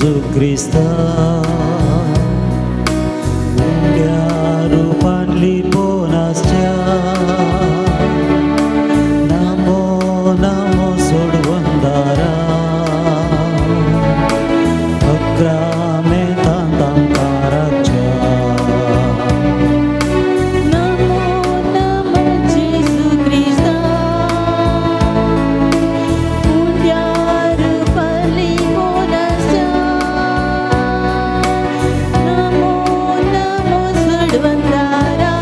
Krista Undia rupan liponascha Namo Namo Sodvandara Akrame Tandam Karacha Namo Namo Jesu Krista Undia rupan liponascha Namo Namo Sodvandara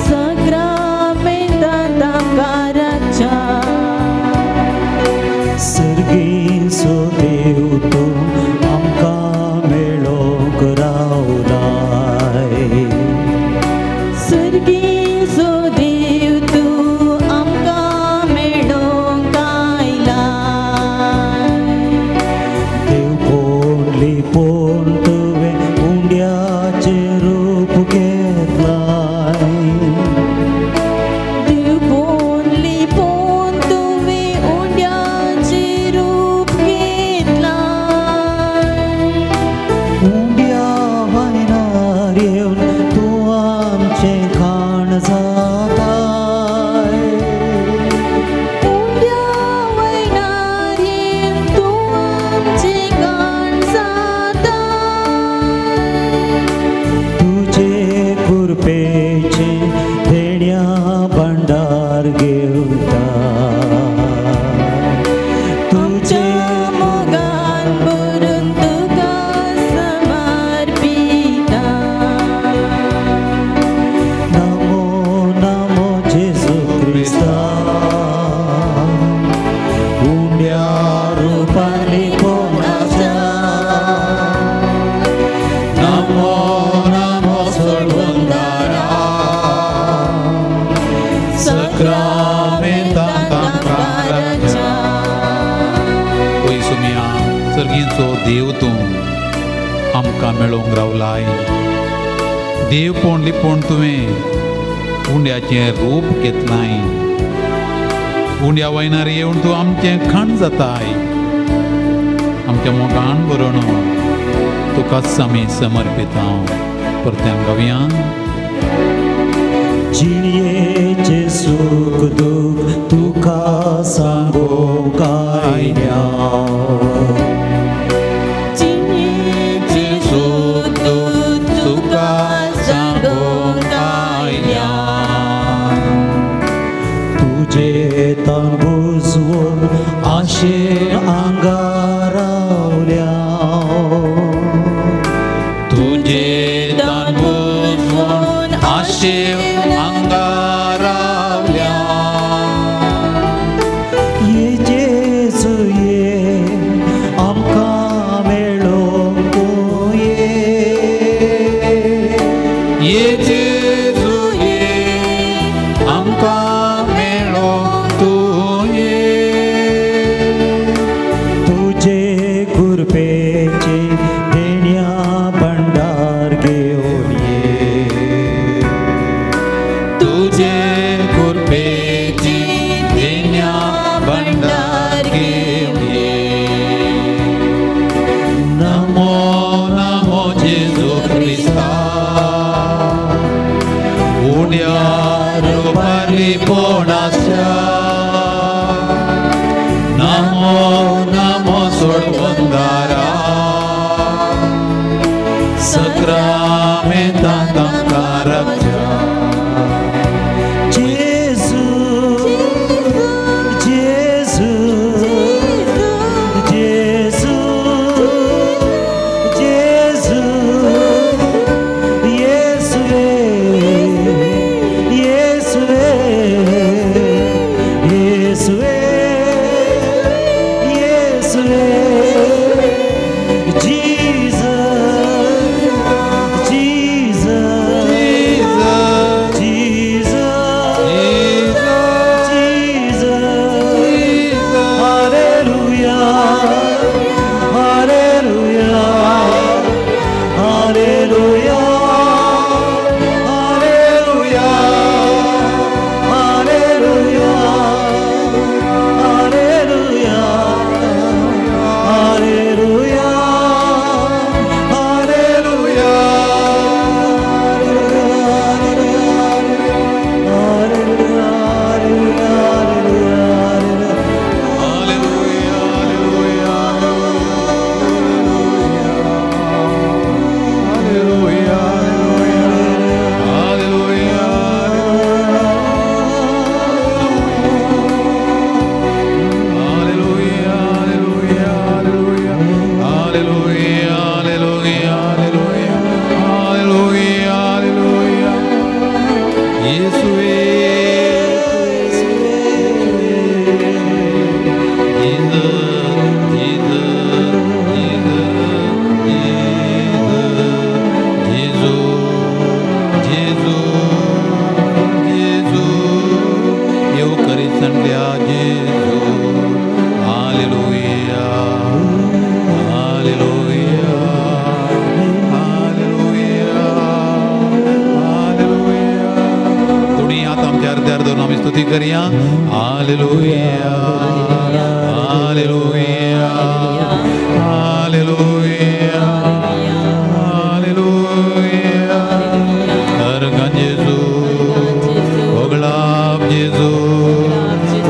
Sakramenta Karacha Sergin so Dev tu amka melok raulai Sargin so Dev tu amka medong kailai Dev pon lipon tuve undiache रूप घेतलाय Dev pon lipon tuve undiaचे रूप घेतलाय उंड्या वायनार येऊन तू आमचे खाण जाताय उंड्या वैनारे तू आमचे गाण जाताय तुझे कृपेचे देण्या भंडार घेवता तुझे मोगान भरून तुका समर्पिता नमो नमो जेसू ख्रिस्ता उंड्या रूपाने कोणाच्या नमो नमो सोडवंदारा सक्रामेंतांतां काराच्या होय सुमिया सर्गींचो देव तूं आमकां मेळोंक रावलाय देव कोण लिपोवन तुवें उंड्याचें रूप घेतलाय उंड्या वयनार येवन तूं आमचें खण जाताय आमच्या मोगान बरोवन तुकाच आमी समर्पित हांव परत्यान गावया जिणयेचे सुख दुख तुका सांगो कायल्या चिन्हेचे सुख तुका सांगोंक आयल्या तुझे तन बुजवून आशे आंगारावल्या तुझे दान बुजवून आशे अंगारावल्या ये जेजू ये आमकां मेळोंक तूं ये ये जेजू ये आमकां मेळोंक तूं ये तुझे कृपेचे देण्या भंडार घेवन ये तुझे कृपेची देण्या भंडार घेवन ये नमो नमो जेजू ख्रिस्ता उंड्या रूपार लिपोनाच्या नमो नमो सोडवंदारा सक्रामेंतांतां काराच्या जेजू जेजू जेजू जेजू येसुवे येसुवे येसुवे येसुवे Jesus येवकरिस्तंल्या जेजू हालेलुया हालेलुया हालेलुया हालेलुया थोडी आता आमच्या अर्ध्यार धरून आम्ही स्तुती करूया हालेलुया हालेलुया हालेलुया हालेलुया अर्गन जेजू ओगलाब जेजू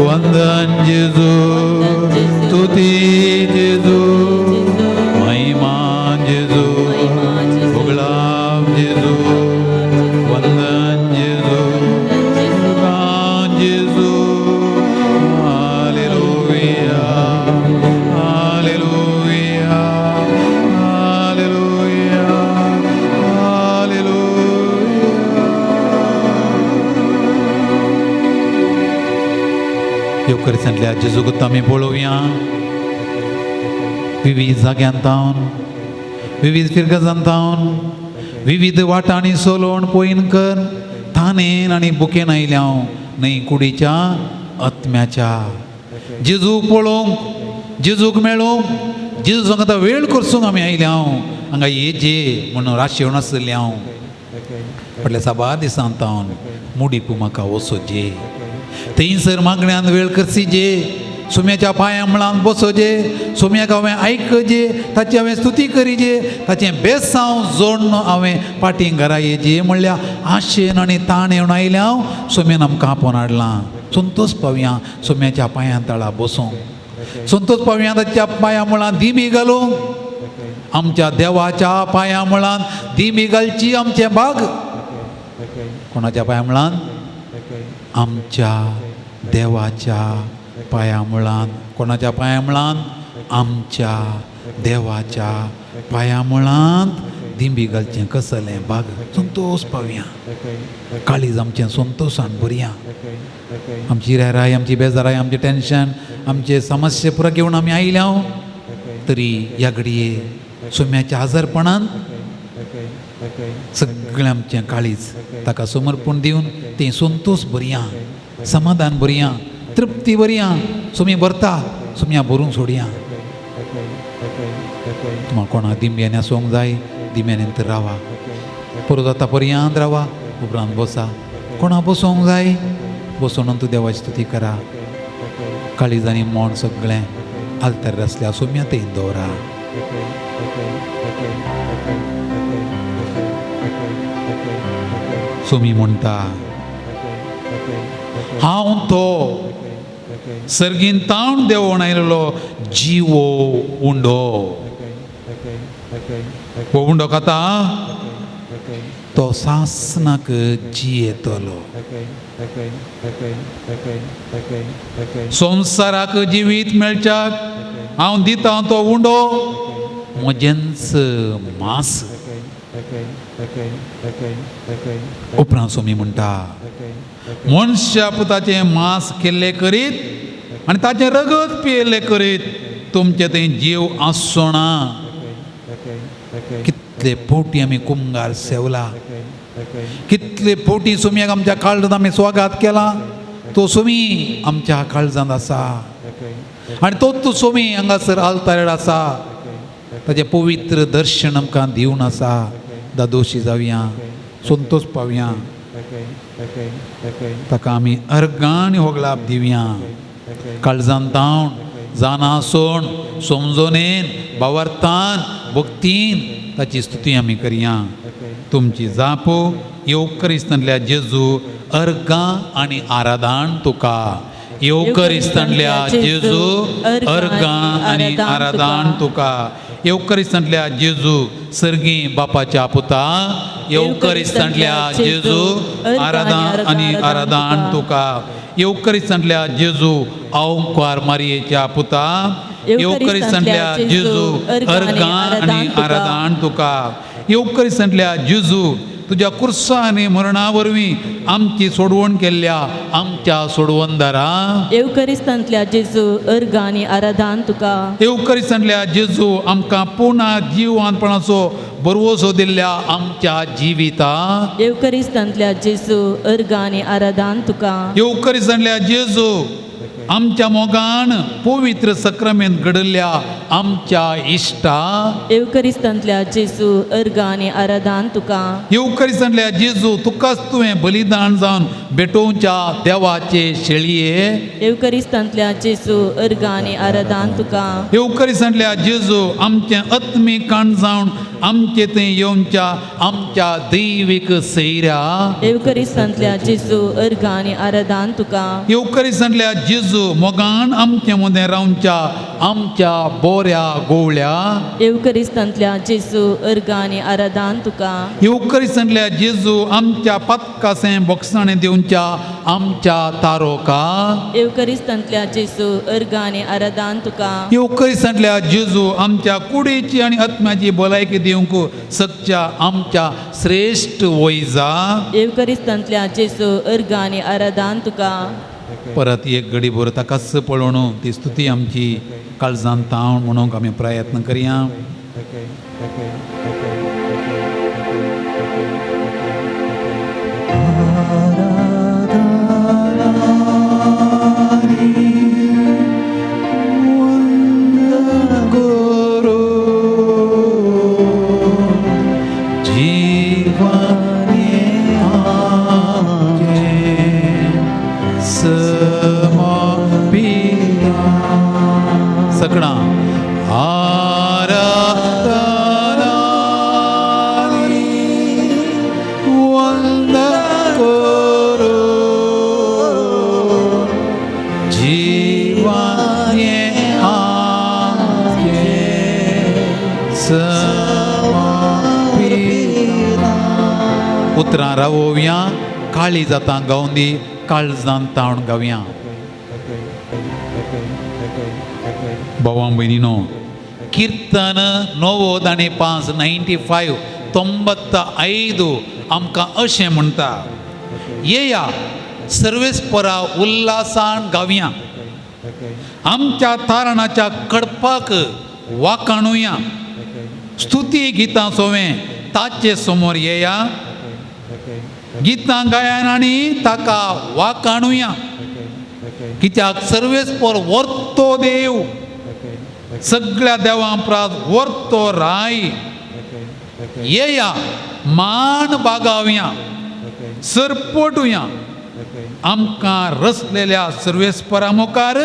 वंदन जेजू स्तुती जेजू महिमान जेजू ओगलाब जेजू वंदन जेजू गान जेजू हालेलुया हालेलुया हालेलुया हालेलुया येवकरिस्तंतल्या जेजूक आमी पळोवया विविध जाग्यांतावन विविध फिरगजांतावन विविध वाटांनी सोलोवन पयनकर थानेन आनी बुकेन आयल्याव न्हय कुडीच्या आत्म्याच्या जेजूक पळोवंक जेजूक मेळोवंक जेजू सांगता वेळ करसूंक आमी आयल्याव हांगा येजे म्हणून राशी येवन आसल्याव फाटल्या साबार दिसांतावन मुडीपू म्हाका वचोजे थंयसर मागण्यांत वेळ करसीजे सुम्याच्या पांया मुळांत बसोजे सुम्याक हांवें आयकजे ताची हांवें स्तुती करीजे ताचें बेसांव जोडून हांवें फाटीं घरा येजे म्हणल्यार आशेन आनी ताण येवन आयल्याव सुम्यान आमकां आपोवन हाडलां संतोश पावया सुम्याच्या पांया तळा बसूंक संतोश पावया ताच्या पांया मुळांत दिमी घालूंक आमच्या देवाच्या पांया मुळांत दिमी घालची आमचे भाग कोणाच्या पांया मुळांत आमच्या देवाच्या पांया मुळांत कोणाच्या पांया मुळांत आमच्या देवाच्या पांया मुळांत दिंबी घालचें कसलें भाग संतोश पावया काळीज आमचें संतोशान भरया आमची राय आमची बेजाराय आमचें टेन्शन आमचे समस्या पुरो घेवन आमी आयल्या तरी ह्या घडये सुम्याच्या आजारपणान सगळें आमचें काळीज ताका समर्पण दिवन तें संतोश भरया समाधान भरया तृप्ती भरया सुमी भरता सुम्या भरूंक सोडया तुम्हाला कोणाक दिंब्यान आसूंक जाय दिंब्यान रावा पुरो जाता पर्यंत रावा उपरांत बसा कोणा बसूंक जाय बसून तूं देवाची स्तुती करा काळीज आनी मोण सगळें आलतार आसल्या सुम्या तें दवरा सुमी म्हणटा हांव तो सर्गीन तावन देवून आयिल्लो जिवो उंडो हो उंडो खाता तो सासनाक जियेतलो संवसाराक जिवीत मेळच्याक हांव दिता तो उंडो म्हजेंच मास उपरांत सोमी म्हणटा मनशा पुताचें मांस केल्लें करीत आनी ताचें रगत पियेल्लें करीत तुमचें थंय जीव आसचो ना कितले फावटी आमी कुंगार सेवला कितले फावटी सुम्याक आमच्या काळजांत आमी स्वागत केला तो सुमी आमच्या काळजांत आसा आनी तोच सुमी हांगासर आल्तारेर आसा ताचें पवित्र दर्शन आमकां दिवन आसा दादोशी जावया संतोश पावया ताका आमी अर्गां आनी होगलाप दिवया काळजांत तावन जानासोण समजोनेन भावार्थान भक्तीन ताची स्तुती आमी करया तुमची जापो येवकरिस्तंतल्या जेजू अर्गां आनी आराधन तुका येवकरिस्तंतल्या जेजू अर्गां आनी आराधन तुका येवकरिस्तंतल्या जेजू सर्गी बापाच्या पुता येवकरिस्तंतल्या जेजू आराधन आनी आराधन तुका येवकरिस्तंतल्या जेजू ओंकार मारयेच्या पुता येवकरिस्तंतल्या जेजू अर्गां आनी आराधन तुका येवकरिस्तंतल्या जेजू तुझ्या कुर्सा आनी मरणा वरवीं आमची सोडवण केल्ल्या आमच्या सोडवणदारा एवकरिस्तांतल्या जेजू अर्ग आनी आराधन तुका एवकरिस्तांतल्या जेजू आमकां पुना जिवांतपणाचो बरवसो दिल्ल्या आमच्या जिविता एवकरिस्तांतल्या जेजू अर्ग आनी आराधन तुका एवकरिस्तांतल्या जेजू आमच्या मोगान पवित्र सक्रामेंत घडल्या आमच्या इश्टा एवकरिस्तांतल्या जेजू अर्ग आनी आराधन तुका एवकरिस्तांतल्या जेजू तुकाच तुवें बलिदान जावन भेटोवच्या देवाचे शेळये एवकरिस्तांतल्या जेजू अर्ग आनी आराधन तुका एवकरिस्तांतल्या जेजू आमचें आत्मीक काण जावन आमचे थंय येवच्या आमच्या दैवीक सैऱ्या एवकरिस्तांतल्या जेजू अर्ग आनी आराधन तुका एवकरिस्तांतल्या जेजू मोगान आमचे मदें रावच्या आमच्या बोऱ्या गोवळ्या एवकरिस्तांतल्या जेजू अर्ग आनी आराधन तुका एवकरिस्तांतल्या जेजू आमच्या पत्कासें बोगसाणें दिवच्या आमच्या तारोका एवकरिस्तांतल्या जेजू अर्ग आनी आराधन तुका एवकरिस्तांतल्या जेजू आमच्या कुडीची आनी आत्म्याची भलायकी दिवंक सकच्या आमच्या श्रेष्ठ वैजा एवकरिस्तांतल्या जेजू अर्ग आनी आराधन तुका परत एक घडी भर ताकाच पळोवन ती स्तुती आमची काळजांत तावण म्हणूंक आमी प्रयत्न करया सकणा वंद करो जीवाने आमचे उतरां रावोवया काळी जाता गावंदी काळजांत तावण गावया भावां भयणीनो कीर्तन 95 95 आमकां अशें म्हणटा येया सर्वेस्परा उल्हासान गावया आमच्या तारणाच्या कडपाक वाकाणुया स्तुती गितां सोवें ताचे समोर येया गितां गायन आनी ताका वाकाणुया कित्याक सर्वेस्पर वर्तो देव सगळ्या देवां प्रात वर्तो राय येया मान बागावया सरपटुया आमकां रचलेल्या सर्वेस्परा मुखार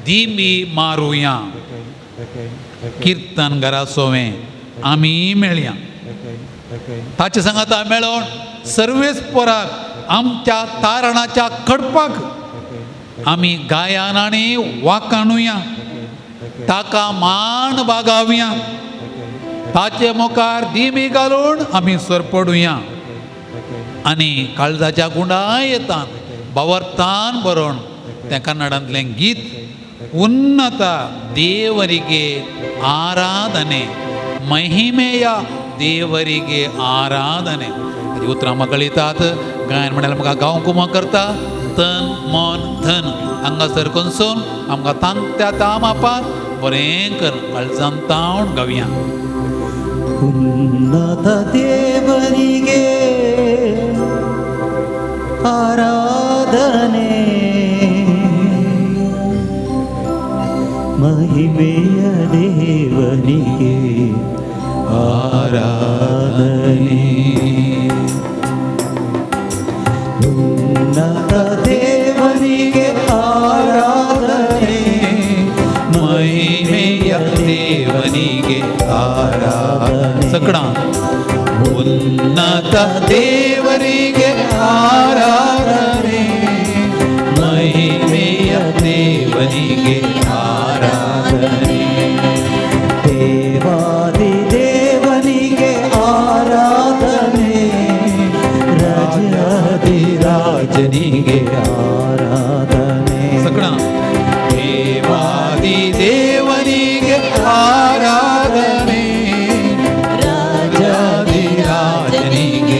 दिमी मारुया कीर्तन घरा सोवें आमी मेळया ताचे सांगाता मेळोन सर्वेस्पराक आमच्या तारणाच्या कडपाक आमी गायन आनी वाकाणुया ताका मान बागावया ताचे मुखार दिमी घालून आमी सरपडुया आनी काळजाच्या गुंडाय येता भावार्थान बरोवन तें कन्नडांतलें गीत उन्नता देवरिगे आराधने महिमेय देवरिगे आराधने ताची उतरां म्हाका कळयतात गायन म्हळ्यार म्हाका गावंक उमो करता तन मन धन हांगासर करून आमकां तांत्या ताम आपात बरें कर काळजांत तावण गावया ಉನ್ನತ ದೇವರಿಗೆ ಆರಾಧನೆ ಮಹಿಮೆಯ ದೇವನಿಗೆ ಆರಾಧನೆ ಉನ್ನತ ದೇವನಿಗೆ ಆರಾಧನೆ महिमेय देवनिगे आराधने सकणा उन्नत देवरिगे आराधने महिमेय देवनिगे आराधने ದೇವಾದಿ ದೇವನಿಗೆ ಆರಾಧನೆ ರಾಜಾದಿ ರಾಜನಿಗೆ ಆರಾಧನೆ सकणा देवादि देवनिगे आराधने राजादि राजनिगे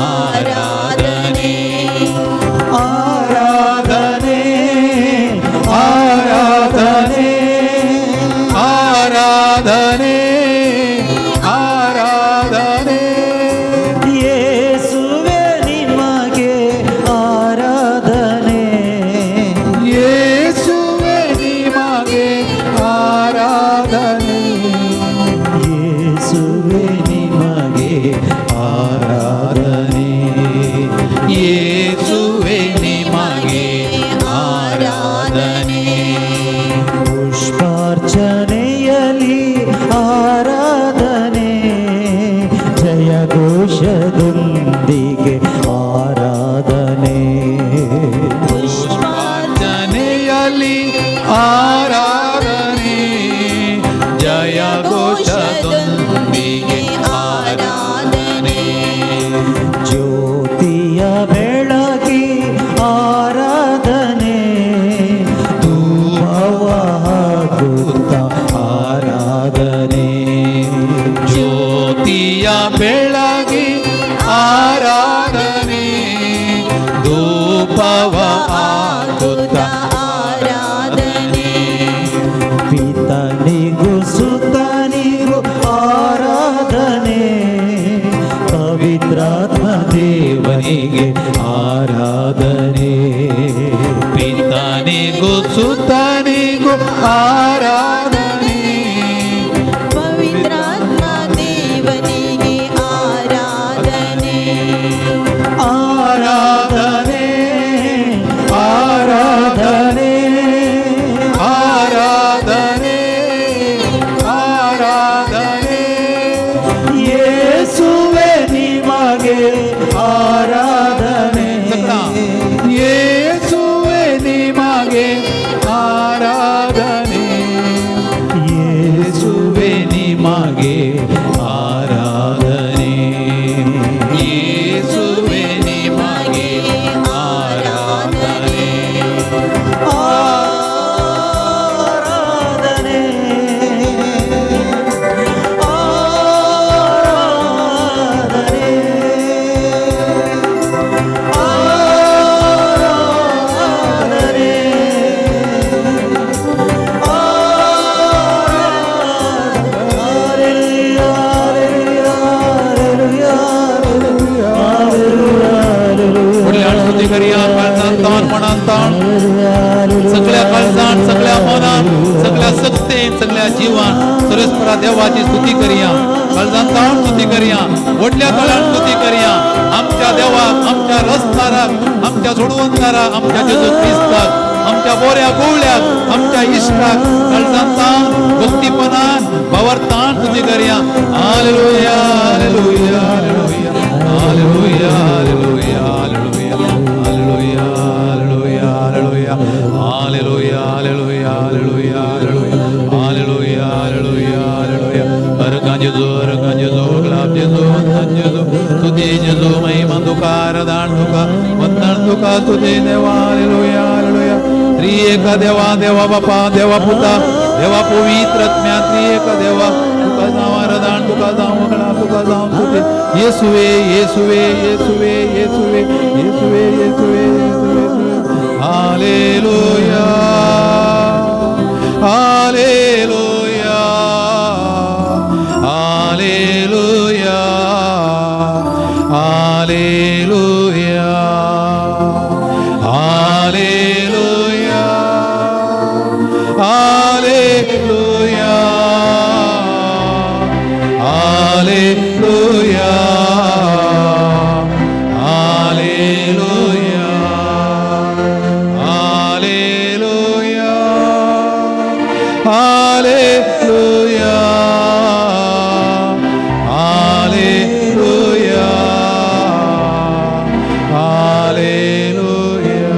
ಆರಾಧನೆ ಆರಾಧನೆ ಆರಾಧನೆ ಆರಾಧನೆ ಆರಾಧನೆ ಯೇಸುವೆ ನಿಮಗೆ ಆರಾಧನೆ ಯೇಸುವೆ ನಿಮಗೆ ಆರಾಧನೆ ಯೇಸುವೆ ನಿಮಗೆ ಆರಾಧನೆ ಯೇಸುವೆ ನಿಮಗೆ ಆರಾಧನೆ ಪುಷ್ಪಾರ್ಚನೆಯಲ್ಲಿ ಆರಾಧನೆ ಜಯಘೋಷದೊಂದಿಗೆ ಆರಾಧನೆ ಪುಷ್ಪಾರ್ಚನೆಯಲ್ಲಿ ಆರಾಧನೆ ಜಯ ಘೋಷದೊಂದಿಗೆ ಆರಾಧನೆ ಜ್ಯೋತಿಯ ಬೆಳಗಿ ಆರಾಧನೆ ಧೂಪವ ಹಾಕುತ್ತ ಆರಾಧನೆ ಜ್ಯೋತಿಯ ಬೆಳಗಿ ಆರಾಧನೆ ಧೂಪವ ಹಾಕುತ್ತ ಆರಾಧನೆ ಪಿತನಿಗೂ ಸುತನಿಗೂ ಆರಾಧನೆ ಪವಿತ್ರಾತ್ಮ ದೇವನಿಗೆ ಆರಾಧನೆ ಪಿತನಿಗೂ ಸುತನಿಗೂ ಆರಾಧನೆ ಪವಿತ್ರಾತ್ಮ ದೇವನಿಗೆ ಆರಾಧನೆ ಆರಾಧನೆ ಆರಾಧನೆ ಆರಾಧನೆ ಆರಾಧನೆ ಯೇಸುವೆ ನಿಮಗೆ ಆರಾಧನೆ ಯೇಸುವೆ ನಿಮಗೆ ಆರಾಧನೆ ಯೇಸುವೆ ನಿಮಗೆ ಆರಾಧನೆ ಯೇಸುವೆ ನಿಮಗೆ ಆರಾಧನೆ ಆರಾಧನೆ ಆರಾಧನೆ ಆರಾಧನೆ स्तुती करूया काळजांत ताण मनांत ताण सगळ्या काळजांत सगळ्या मनांत सगळ्या सत्तेन सगळ्या जिवान सर्वेस्परा देवाची स्तुती करूया काळजांत ताण स्तुती करूया व्हडल्या काळान स्तुती करूया आमच्या देवाक आमच्या रस्ताराक आमच्या सोडवणदाराक आमच्या जेजू क्रिस्ताक आमच्या बोऱ्या गोवळ्याक आमच्या इश्टाक काळजांत ताण भक्तीपणान भावार्थान स्तुती करूया हालेलुया हालेलुया हालेलुया हालेलुया हालेलुया हालेलुया हालेलुया हालेलुया हालेलुया हालेलुया हालेलुया हालेलुया हालेलुया हालेलुया अरका जेजू गुलाब जेजू वंदन जेजू स्तुती जेजू महिमा तुका आराधन तुका वंदन तुका स्तुती देवा हालेलुया हालेलुया त्रिएक देवा देवा बापा देवा पुता देवा पवित्र आत्म्या त्रिएक देवा तुका जाव आराधन तुका जाव वगळा तुका जाव स्तुती येसुवे येसुवे येसुवे येसुवे येसुवे येसुवे हालेलुया हालेलुया हालेलुया हालेलुया हालेलुया हालेलुया हालेलुया हालेलुया हालेलुया हालेलुया हालेलुया हालेलुया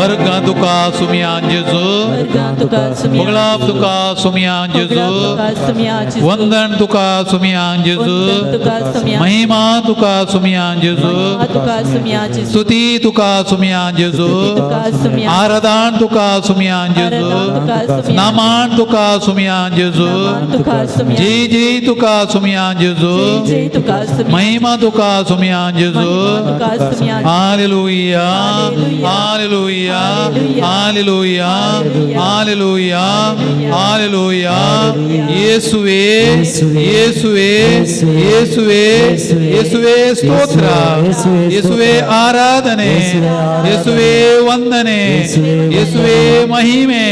अर्घ तुका सुमियान जेजू अर्घा तुका सुमिया बगळाप तुका सुमयान बगळाप जेजू तुका सुमिया जेजू वंदन तुका सुमयान जेजू वंदन तुका सुमिया महिमा तुका सुमयान जेजू महिमा तुका सुमिया जेजू स्तुती तुका सुमयान जेजू तुका सुमिया आराधन तुका सुमयान जेजू आराधन तुका सुमिया नामान तुका सुमयान जेजू नामान तुका सुमिया जय जय तुका सुमयान जेजू जय तुका सुमिया महिमा तुका सुमयान जेजू महिमा तुका सुमिया हालेलुया हालेलुया हालेलुया हालेलुया हालेलुया येसुवे येसुवे येसुवे येसुवे स्तोत्र येसुवे आराधने येसुवे वंदने येसुवे महिमे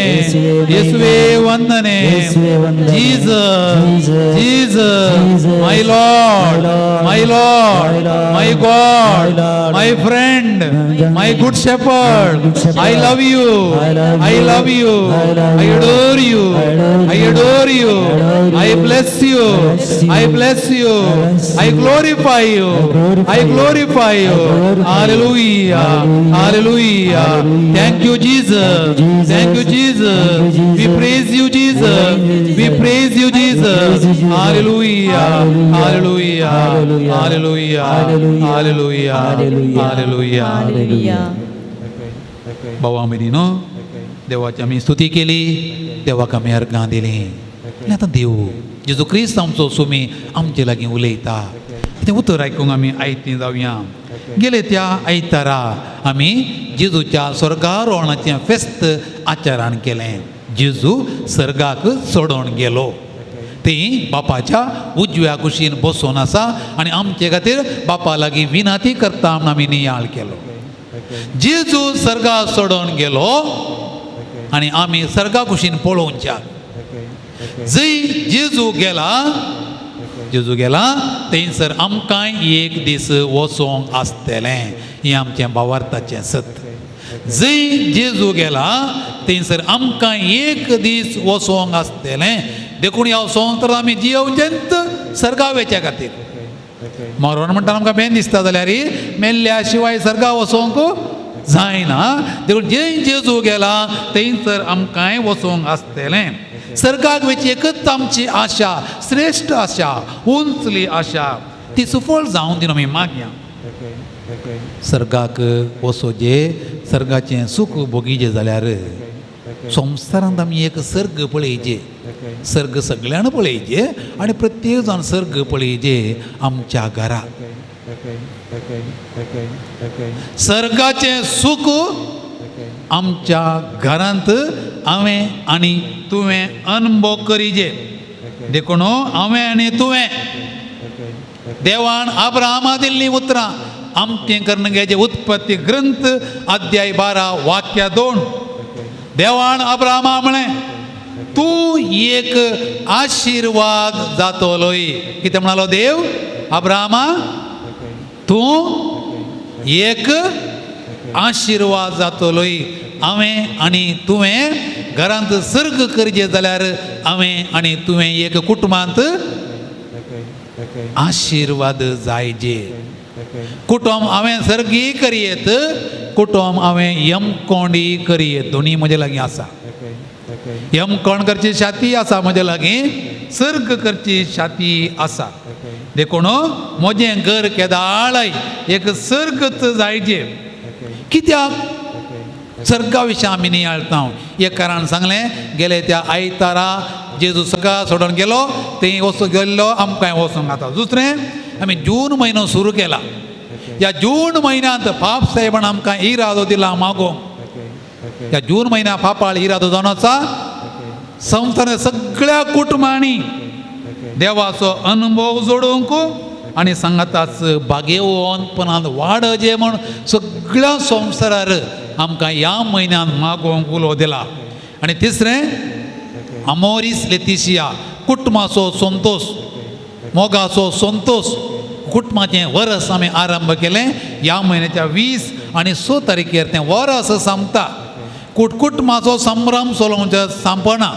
येसुवे वंदने Jesus Jesus my Lord my God my friend my good shepherd I love you I love you I adore you I adore you I bless you I bless you I glorify you I glorify you hallelujah hallelujah thank you Jesus thank you Jesus we praise you Jesus we praise you Jesus hallelujah hallelujah hallelujah hallelujah hallelujah hallelujah भावा मिरीनो देवाची आमी स्तुती केली देवाक आमी अर्गां दिली आनी आतां देव जेजू क्रिस्त आमचो सुमी आमचे लागीं उलयता तें उतर आयकूंक आमी आयतीं जावया गेले त्या आयतारा आमी जेजूच्या स्वर्गारोहणाचें फेस्त आचारान केलें जेजू सर्गाक सोडून गेलो ती बापाच्या उजव्या कुशीन बसून आसा आनी आमचे खातीर बापा लागीं विनंती करता म्हूण आमी नियाळ केलो जेजू सर्गा सोडून गेलो आनी आमी सर्गा कुशीन पळोवच्यात जंय जेजू गेला थंयसर आमकांय एक दीस वचोंक आसतलें हें आमचें भावार्थाचें सत्य जंय जेजू गेला थंयसर आमकांय एक दीस वचोंक आसतलें देखून ह्या संवसारांत आमी जियेवचेंत सर्गा वेच्या खातीर मरण म्हणटा आमकां बेन दिसता जाल्यार मेल्ल्या शिवाय सर्गा वचोंक जायना देखून जंय जेजू गेला थंयसर आमकांय वचोंक आसतलें सर्गाक वेची एकच आमची आशा श्रेश्ठ आशा उंचली आशा ती सफळ जावन दिवन आमी मागया सर्गाक वचोचे सर्गाचें सूख भोगीचें जाल्यार संवसारांत आमी एक सर्ग पळयचे सर्ग सगळ्यान पळयचे आनी प्रत्येक जाण सर्ग पळयचे आमच्या घरा सर्गाचें सूख आमच्या घरांत हांवें आनी तुवें अनुभव करीचे देखून हांवें आनी तुवें देवान अब्राहमा दिल्लीं उतरां आमचें कर्णग्याचें उत्पत्ती ग्रंथ अध्याय 12 वाक्य 2 देवान अब्राहमा म्हळें तूं एक आशिर्वाद जातलोय कितें म्हणालो देव अब्राहमा तूं एक आशिर्वाद जातलोय हांवें आनी तुवें घरांत सर्ग करचें जाल्यार हांवें आनी तुवें एक कुटुंबांत आशिर्वाद जायचे कुटुंब हांवें सर्गी करयेत कुटुंब हांवें यमकोंडी करयेत दोनी म्हजे लागीं आसा यमकोंड करची शाती आसा म्हजे लागीं सर्ग करची शाती आसा देखून म्हजें घर केदाळय एक सर्गच जायचें कित्याक सर्गा विशीं आमी नियाळता एक कारण सांगलें गेले त्या आयतारा जेजू सर्गा सोडून गेलो थंय वचूंक गेल्लो आमकांय वचूंक आतां दुसरें आमी जून म्हयनो सुरू केला ह्या जून म्हयन्यांत पाप साहेबान आमकां इरादो दिला मागोवंक ह्या जून म्हयन्या पापाळ इरादो जावन आसा संवसारांत सगळ्या कुटुंबांनी देवाचो अनुभव जोडूंक आनी सांगाताच भाग्यवंतपणांत वाडजे म्हूण सगळ्या संवसारार आमकां ह्या म्हयन्यांत मागोवंक उलो दिला आनी तिसरें अमोरीस लेतिशिया कुटुंबाचो संतोश मोगाचो संतोश कुटुंबाचें वर्स आमी आरंभ केलें ह्या म्हयन्याच्या 20 आनी 6 तारखेर तें वर्स संपता कुटुंबाचो संभ्रम सोलोवंचो सांपना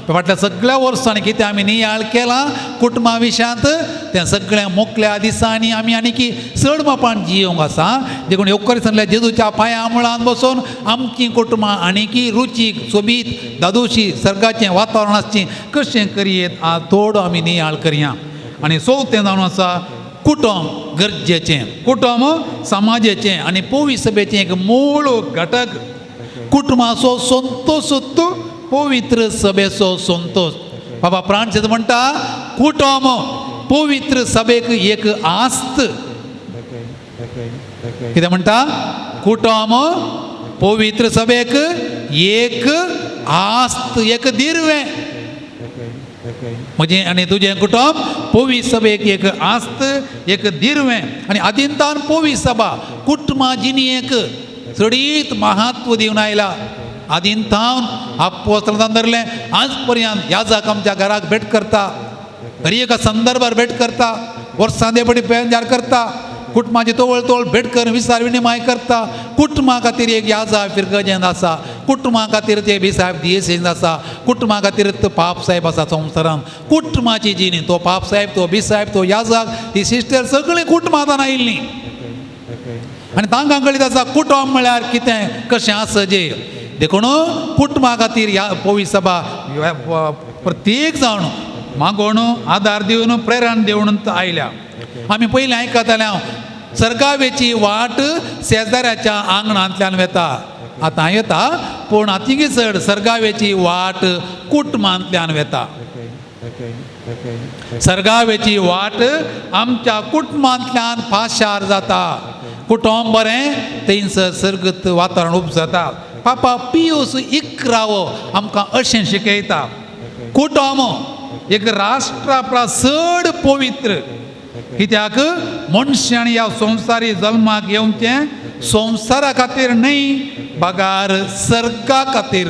फाटल्या सगळ्या वर्सांनी कितें आमी नियाळ केलां कुटुंबा विशयांत तें सगळें मुखल्या दिसांनी आमी आनी की चड मापान जियोंक आसा देखून उपकारी सांगल्या जेजूच्या पांया मुळान बसून आमची कुटुंबां आनी की रुचीक सोबीत दादोशी सर्गाचें वातावरण आसचें कशें करयेत थोडो आमी नियाळ करया आनी चवथें जावन आसा कुटुंब गरजेचें कुटुंब समाजाचें आनी पवी सभेचें एक मूळ घटक कुटुंबाचो संतोष पवित्र सभेचो संतोष बाबा प्राणचंद म्हणटा कुटुंब पवित्र सभेक एक आस्त कितें म्हणटा कुटुंब पवित्र सभेक एक आस्त एक दिर्वें म्हजें आनी तुजें कुटुंब पवी सभेक एक आस्त एक दिर्वें आनी आदिंतान पवी सभा कुटुंबा जिणेक चडीत म्हत्व दिवन आयला आदिंतान आपोस्तलान धरलें आज पर्यंत याजक आमच्या घराक भेट करता हर एका संदर्भार भेट करता वर्सांदे बडी पेंजार करता कुटुंबाची तोवळ तोवळ भेट करून विचार विनिमय करता कुटुंबा खातीर एक याजा फिरगजेंत आसा कुटुंबा खातीर ते बी साहेब दियेसेंत आसा कुटुंबा खातीर तो पाप साहेब आसा संवसारांत कुटुंबाची जिणी तो पाप साहेब तो बी साहेब तो याजक ती सिस्टर सगळीं कुटुंबांत आयिल्लीं आनी तांकां कळीत आसा कुटुंब म्हळ्यार कितें कशें आसचें देखून कुटुंबा खातीर ह्या पवी सभा प्रत्येक जावन मागोवन आदार दिवन प्रेरण दिवन आयल्या आमी पयलीं आयकताले हांव सर्गावेची वाट शेजाऱ्याच्या आंगणांतल्यान वेता आतां येता पूण हातींकी चड सर्गावेची वाट कुटुंबांतल्यान वेता सर्गावेची वाट आमच्या कुटुंबांतल्यान पाशार जाता कुटुंब बरें थंयसर सर्गत वातावरण उपजता पापा पियूस 11 आमकां अशें शिकयता कुटुंब एक राष्ट्रा चड पवित्र कित्याक मनशान ह्या संवसारी जल्माक येवचें संवसारा खातीर न्हय बागार सर्गा खातीर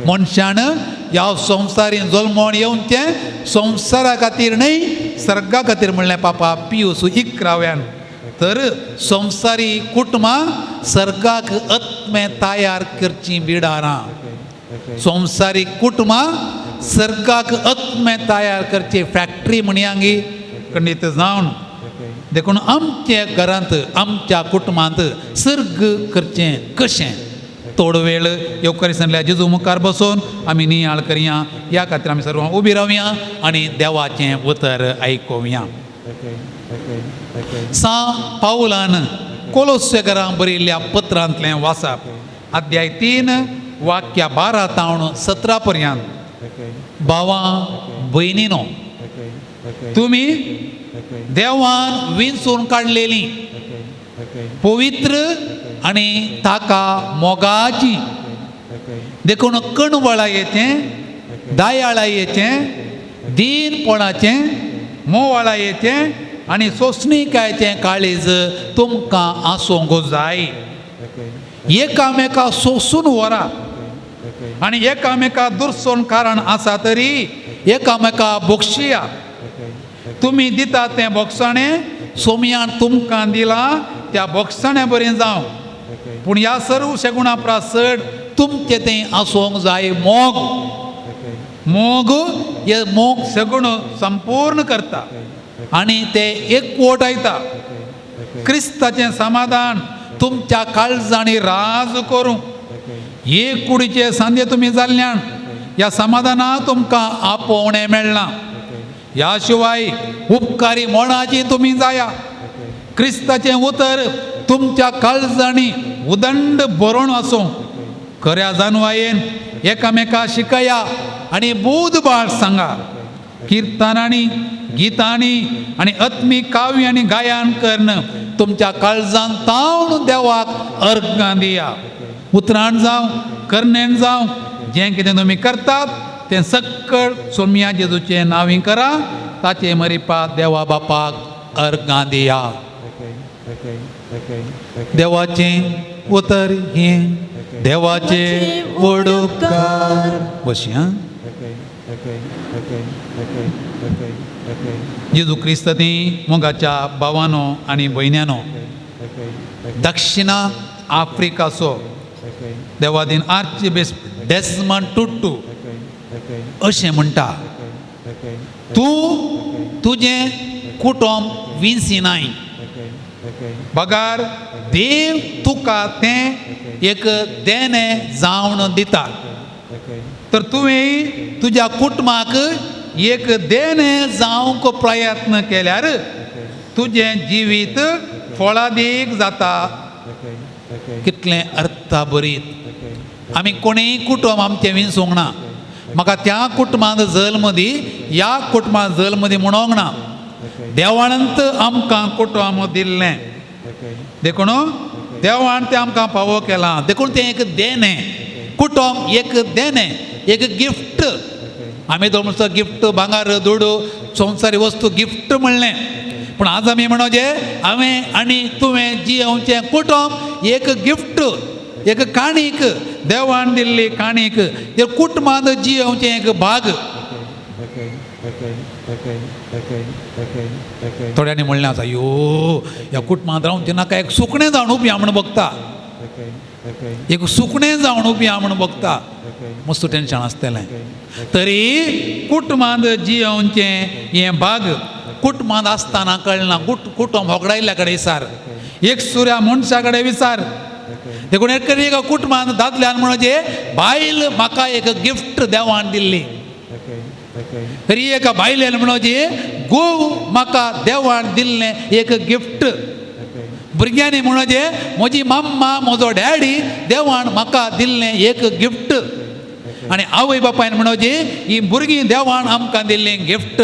मनशान ह्या संवसारीन जल्मोन येवचें संवसारा खातीर न्हय सर्गा खातीर म्हणलें पापा पियूस 11व्यान तर संवसारी कुटुंबां सर्गाक आत्मे तयार करची बिडारां संवसारी कुटुंबां सर्गाक आत्मे तयार करची फॅक्टरी म्हणयांगी खंडीत जावन देखून आमच्या घरांत आमच्या कुटुंबांत सर्ग करचें कशें थोडो वेळ येवकारी सांगल्या जेजू मुखार बसून आमी नियाळ करया ह्या खातीर आमी सर्व उबी रावया आनी देवाचें उतर आयकुया सांत पावलान कोलोस्येकारांक बरयल्ल्या पत्रांतलें वाचप अध्याय 3 वाक्या 12 तावन 17 पर्यंत भावां भयणीनो तुमी देवान विंचून काडलेलीं पवित्र आनी ताका मोगाची देखून कणवळायेचें दयाळायेचें दीनपणाचें मोवाळायेचें आनी सोंसणीकायेचें काळीज तुमकां आसूंक जाय एकामेका सोंसून व्हरा आनी एकामेका दुरसोन कारण आसा तरी एकामेका बक्षिया तुमी दिता तें बोगसाणें सोमयान तुमकां दिलां त्या बोगसाण्या बरें जावं पूण ह्या सर्व शेगुणा चड तुमचें तें आसूंक जाय मोग मोग हे मोग सगूण संपूर्ण करता आनी ते एकवट आयता क्रिस्ताचें समाधान तुमच्या काळजांनी राज करूं एक कुडीचे सांदे तुमी जाल्ल्यान ह्या समाधानाक तुमकां आपोवणें मेळना ह्या शिवाय उपकारी मोणाची तुमी जाया क्रिस्ताचें उतर तुमच्या काळजांनी उदंड बरोवन आसूं खऱ्या जानवायेन एकामेका शिकया आनी बोधबाळ सांगा किर्तनांनी गितांनी आनी आत्मीक काव्य आनी गायन करून तुमच्या काळजांत तावन देवाक अर्गां दिया उतराण जावं कर्णेन जावं जें कितें तुमी करतात तें सक्कळ सोम्या जेजूचें नांवी करा ताचे मरिपाक देवा बापाक अर्गां दिया देवाचें उतर हें देवाचें वडोवकार बसया जेजू क्रिस्त ती मोगाच्या भावानो आनी भयण्यानो दक्षिणा आफ्रिकाचो देवादीन आर्च बेस डेस्मंड टुट्टू अशें म्हणटा तूं तुजें कुटुंब विंसिनाय बगार देव तुका तें एक देणें जावन दिता तर तुवें तुज्या कुटुंबाक एक देणें जावंक प्रयत्न केल्यार तुजें जिवीत फळादीक जाता कितलें अर्थाभरीत आमी कोणेय कुटुंब आमचें विंसूंक ना म्हाका त्या कुटुंबांत जल्म दी ह्या कुटुंबांत जल्म दी म्हणोंक ना देवानंत आमकां कुटुंब दिल्लें देखून देवान तें आमकां फावो केलां देखून तें एक देणें कुटुंब एक देणें एक गिफ्ट आमी तो म्हणसो गिफ्ट भांगर दुडू संवसारी वस्तू गिफ्ट म्हणलें पूण आज आमी म्हणो जे हांवें आनी तुवें जियोवचें कुटुंब एक गिफ्ट एक काणीक देवान दिल्ली काणीक हे कुटुंबांत जियोवचें एक भाग थोड्यांनी म्हणलें आसा यो ह्या कुटुंबांत रावचें नाका एक सुकणें जावन उबी म्हण बघता एक सुकणें जावन उबी म्हण बघता मस्त टेन्शन आसतलें तरी कुटुंबांत जियोवचें हें भाग कुटुंबांत आसतना कळना कुटुंब होगडायल्ल्या कडेन विचार एक सुऱ्या मनशा कडेन विचार देखून एका कुटुंबांत दादल्यान म्हणजे बायल म्हाका एक गिफ्ट देवान दिल्ली तरी एका बायलेन म्हणजे घोव म्हाका देवान दिल्लें एक गिफ्ट भुरग्यांनी म्हणजे म्हजी मम्मा म्हजो डॅडी देवान म्हाका दिल्लें एक गिफ्ट आनी आवय बापायन म्हणजे ही भुरगीं देवान आमकां दिल्लें गिफ्ट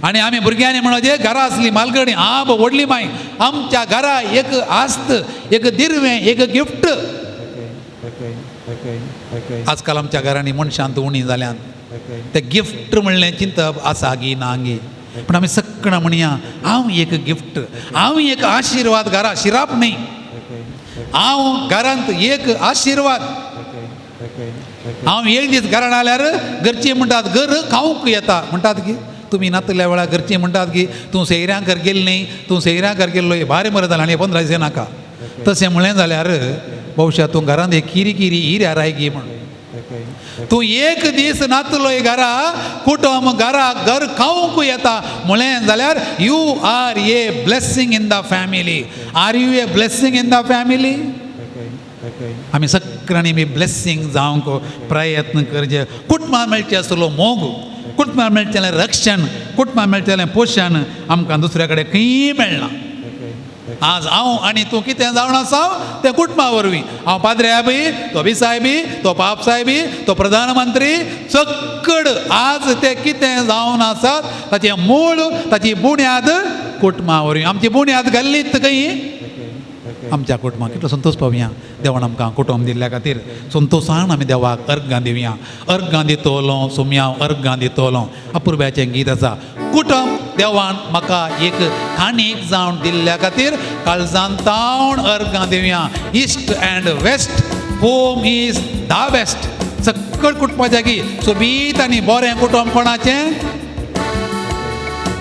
आनी आमी भुरग्यांनी म्हणजे घरा आसली मालगडी आब व्हडली माय आमच्या घरा एक आस्त एक दिरवें एक गिफ्ट आजकाल आमच्या घरांनी मनशांत उणी जाल्यात ते गिफ्ट म्हणलें चिंतप आसा गी ना गी पूण आमी सगळां म्हणया हांव एक गिफ्ट हांव एक आशिर्वाद घरा शिराप न्ही हांव घरांत एक आशिर्वाद हांव एक दीस घरान आल्यार घरचीं म्हणटात घर खावंक येता म्हणटात की तुमी नातल्या वेळार घरचीं म्हणटात की तूं सैऱ्यां घर गेल्ली न्ही तूं सैऱ्यां घर गेल्लो हे बारें बरें जालें आनी 15 दीस नाका तशें म्हणलें जाल्यार भविश्यात तूं घरांत एक किरी किरी हिऱ्या राय गी म्हण तूं एक दीस नातलो घरा कुटुंब घरा घर खावंक येता म्हळें जाल्यार you are a blessing in the family are you a blessing in the family आमी सगळ्यांनी बी ब्लेसिंग जावंक प्रयत्न करचे कुटुंबांत मेळचें आसलो मोग कुटुंबांत मेळचें रक्षण कुटुंबांत मेळचें पोशण आमकां दुसऱ्या कडेन खंय मेळना आज हांव आनी तूं कितें जावन आसा तें कुटुंबा वरवीं हांव पाद्र्या बी तो बिसाय बी तो पाप साहेबी तो प्रधानमंत्री सकड आज ते कितें जावन आसात ताचें मूळ ताची बुन्याद कुटुंबा वरवीं आमची बुन्याद घाल्लीत खंय आमच्या कुटुंबाक कितलो संतोश पावया देवान आमकां कुटुंब दिल्ल्या खातीर संतोशान आमी देवाक अर्गां दिवया अर्गां दितलो सोम्या अर्गां दितलो अपुर्ब्याचें गीत आसा कुटुंब देवान म्हाका एक काणीक जावन दिल्ल्या खातीर काळजांतावन अर्गां दिवया east and west home is the best सकयल कुटुंबाच्या की सोबीत आनी बरें कुटुंब कोणाचें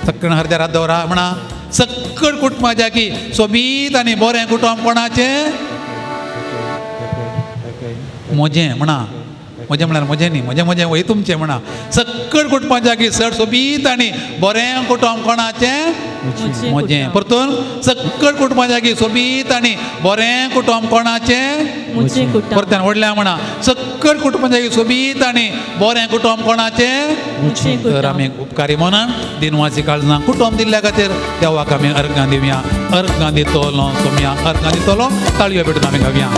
सकयल हरद्यार हात दवरा म्हणा सकयल कुटुंबाच्या की सोबीत आनी बरें कुटुंब कोणाचें म्हजें म्हणा म्हजें म्हळ्यार म्हजें न्ही म्हजें म्हजें वय तुमचें म्हणा सकयल कुटुंबाच्या की चड सोबीत आनी बरें कुटुंब कोणाचें म्हजें परतून सकयल कुटुंबाच्या की सोबीत आनी बरें कुटुंब कोणाचें परत्यान व्हडल्या म्हणा सकयल कुटुंबाच्या की सोबीत आनी बरें कुटुंब कोणाचें तर आमी उपकारी मनान दिनवासी काळजां कुटुंब दिल्ल्या खातीर देवाक आमी अर्गां दिवया अर्गां दितलो सोम्या अर्गां दितलो ताळयो भेटून आमी घालया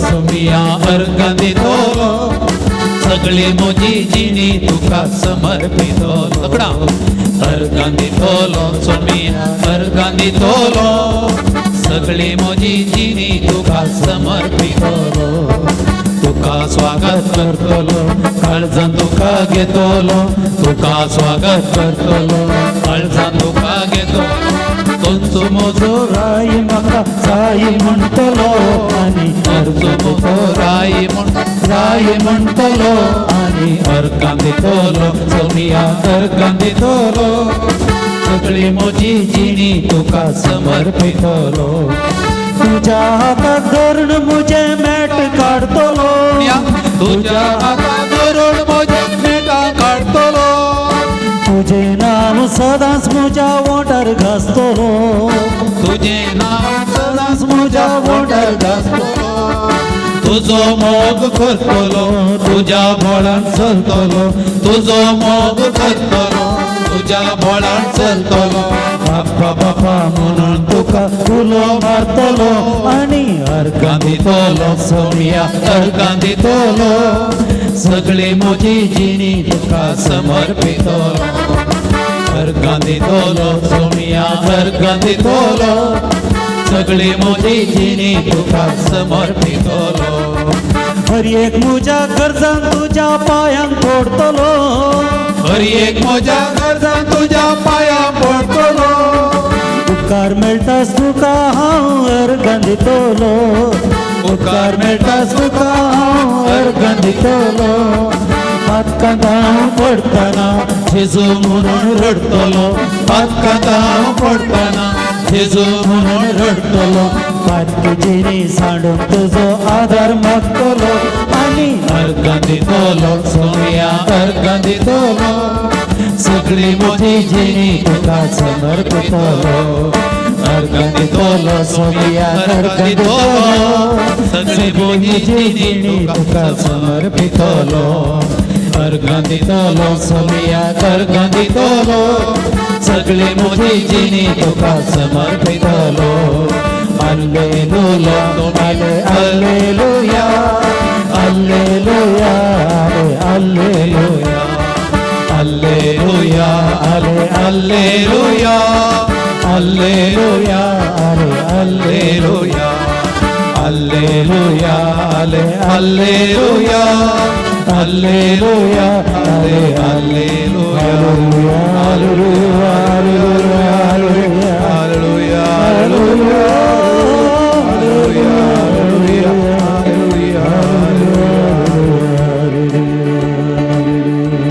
सोमिया अर्गां दितलो सगळी म्हजी जिणी तुका समर्पितलो अर्गां दितलो सोमिया अर्गां दितलो सगळी म्हजी जिणी तुका समर्पितलो तुका स्वागत करतलो काळजां तुका घेतलो तुका स्वागत करतलो काळजां तुका घेतलो अर्चो म्हजो राय म्हाका जाय म्हणटलो आनी अर्चो म्हजो राय म्हण राय म्हणटलो आनी अर्कां दितलो सोनिया अर्कां दितलो सगळी म्हजी जिणी तुका समर्पितलो तुज्या हाताक धरून म्हजें मेट काडतलो तुझ्या हाताक धरून म्हजें मेटां काडतलो तुझें नांव सदांच म्हज्या ओंठार घासतलो तुझें नांव सदांच म्हज्या ओंठार घासतलो तुजो मोग करतलो तुज्या बोळान चलतलो तुजो मोग करतलो तुज्या बोळान चलतलो बाप्पा बाप्पा म्हणून तुका उलो मारतलो आनी अर्कां दितलो सोनिया अर्कां दितलो सगळी म्हजी जिणी तुका समर्पितलो अर्कां दितलो सोनिया अर्कां दितलो सगळी म्हजी जिणी तुका समर्पितलो हर एक म्हज्या गरजान तुज्या पांयांक पडतलो हर एक म्हज्या गरजान तुज्या पांयांक पडतलो उपकार मेळटास तुका हांव अर्गां दितलो उपकार मेळटास तुका हांव अर्गां दितलो हातकांत हांव पडटना जेजू म्हणून रडतलो हातकांत हांव पडटना जेजू म्हणून रडतलो पाटकी जिणी सांडून तुजो आदार मागतलो आनी अर्गां दितलो सोनिया अर्गां दितलो सगळी म्हजी जिणी तुका समर्पितलो अर्गां दितलो सोनिया अर्गां दितलो सगळी म्हजी जिणी तुका समर्पितलो अर्गां दितलो सोनिया अर्गां दितलो सगळी म्हजी जिणी तुका समर्पितलो Alleluia, alleluia, alleluia, alleluia, alleluia, alleluia, alleluia, alleluia, alleluia, alleluia, alleluia, alleluia, alleluia.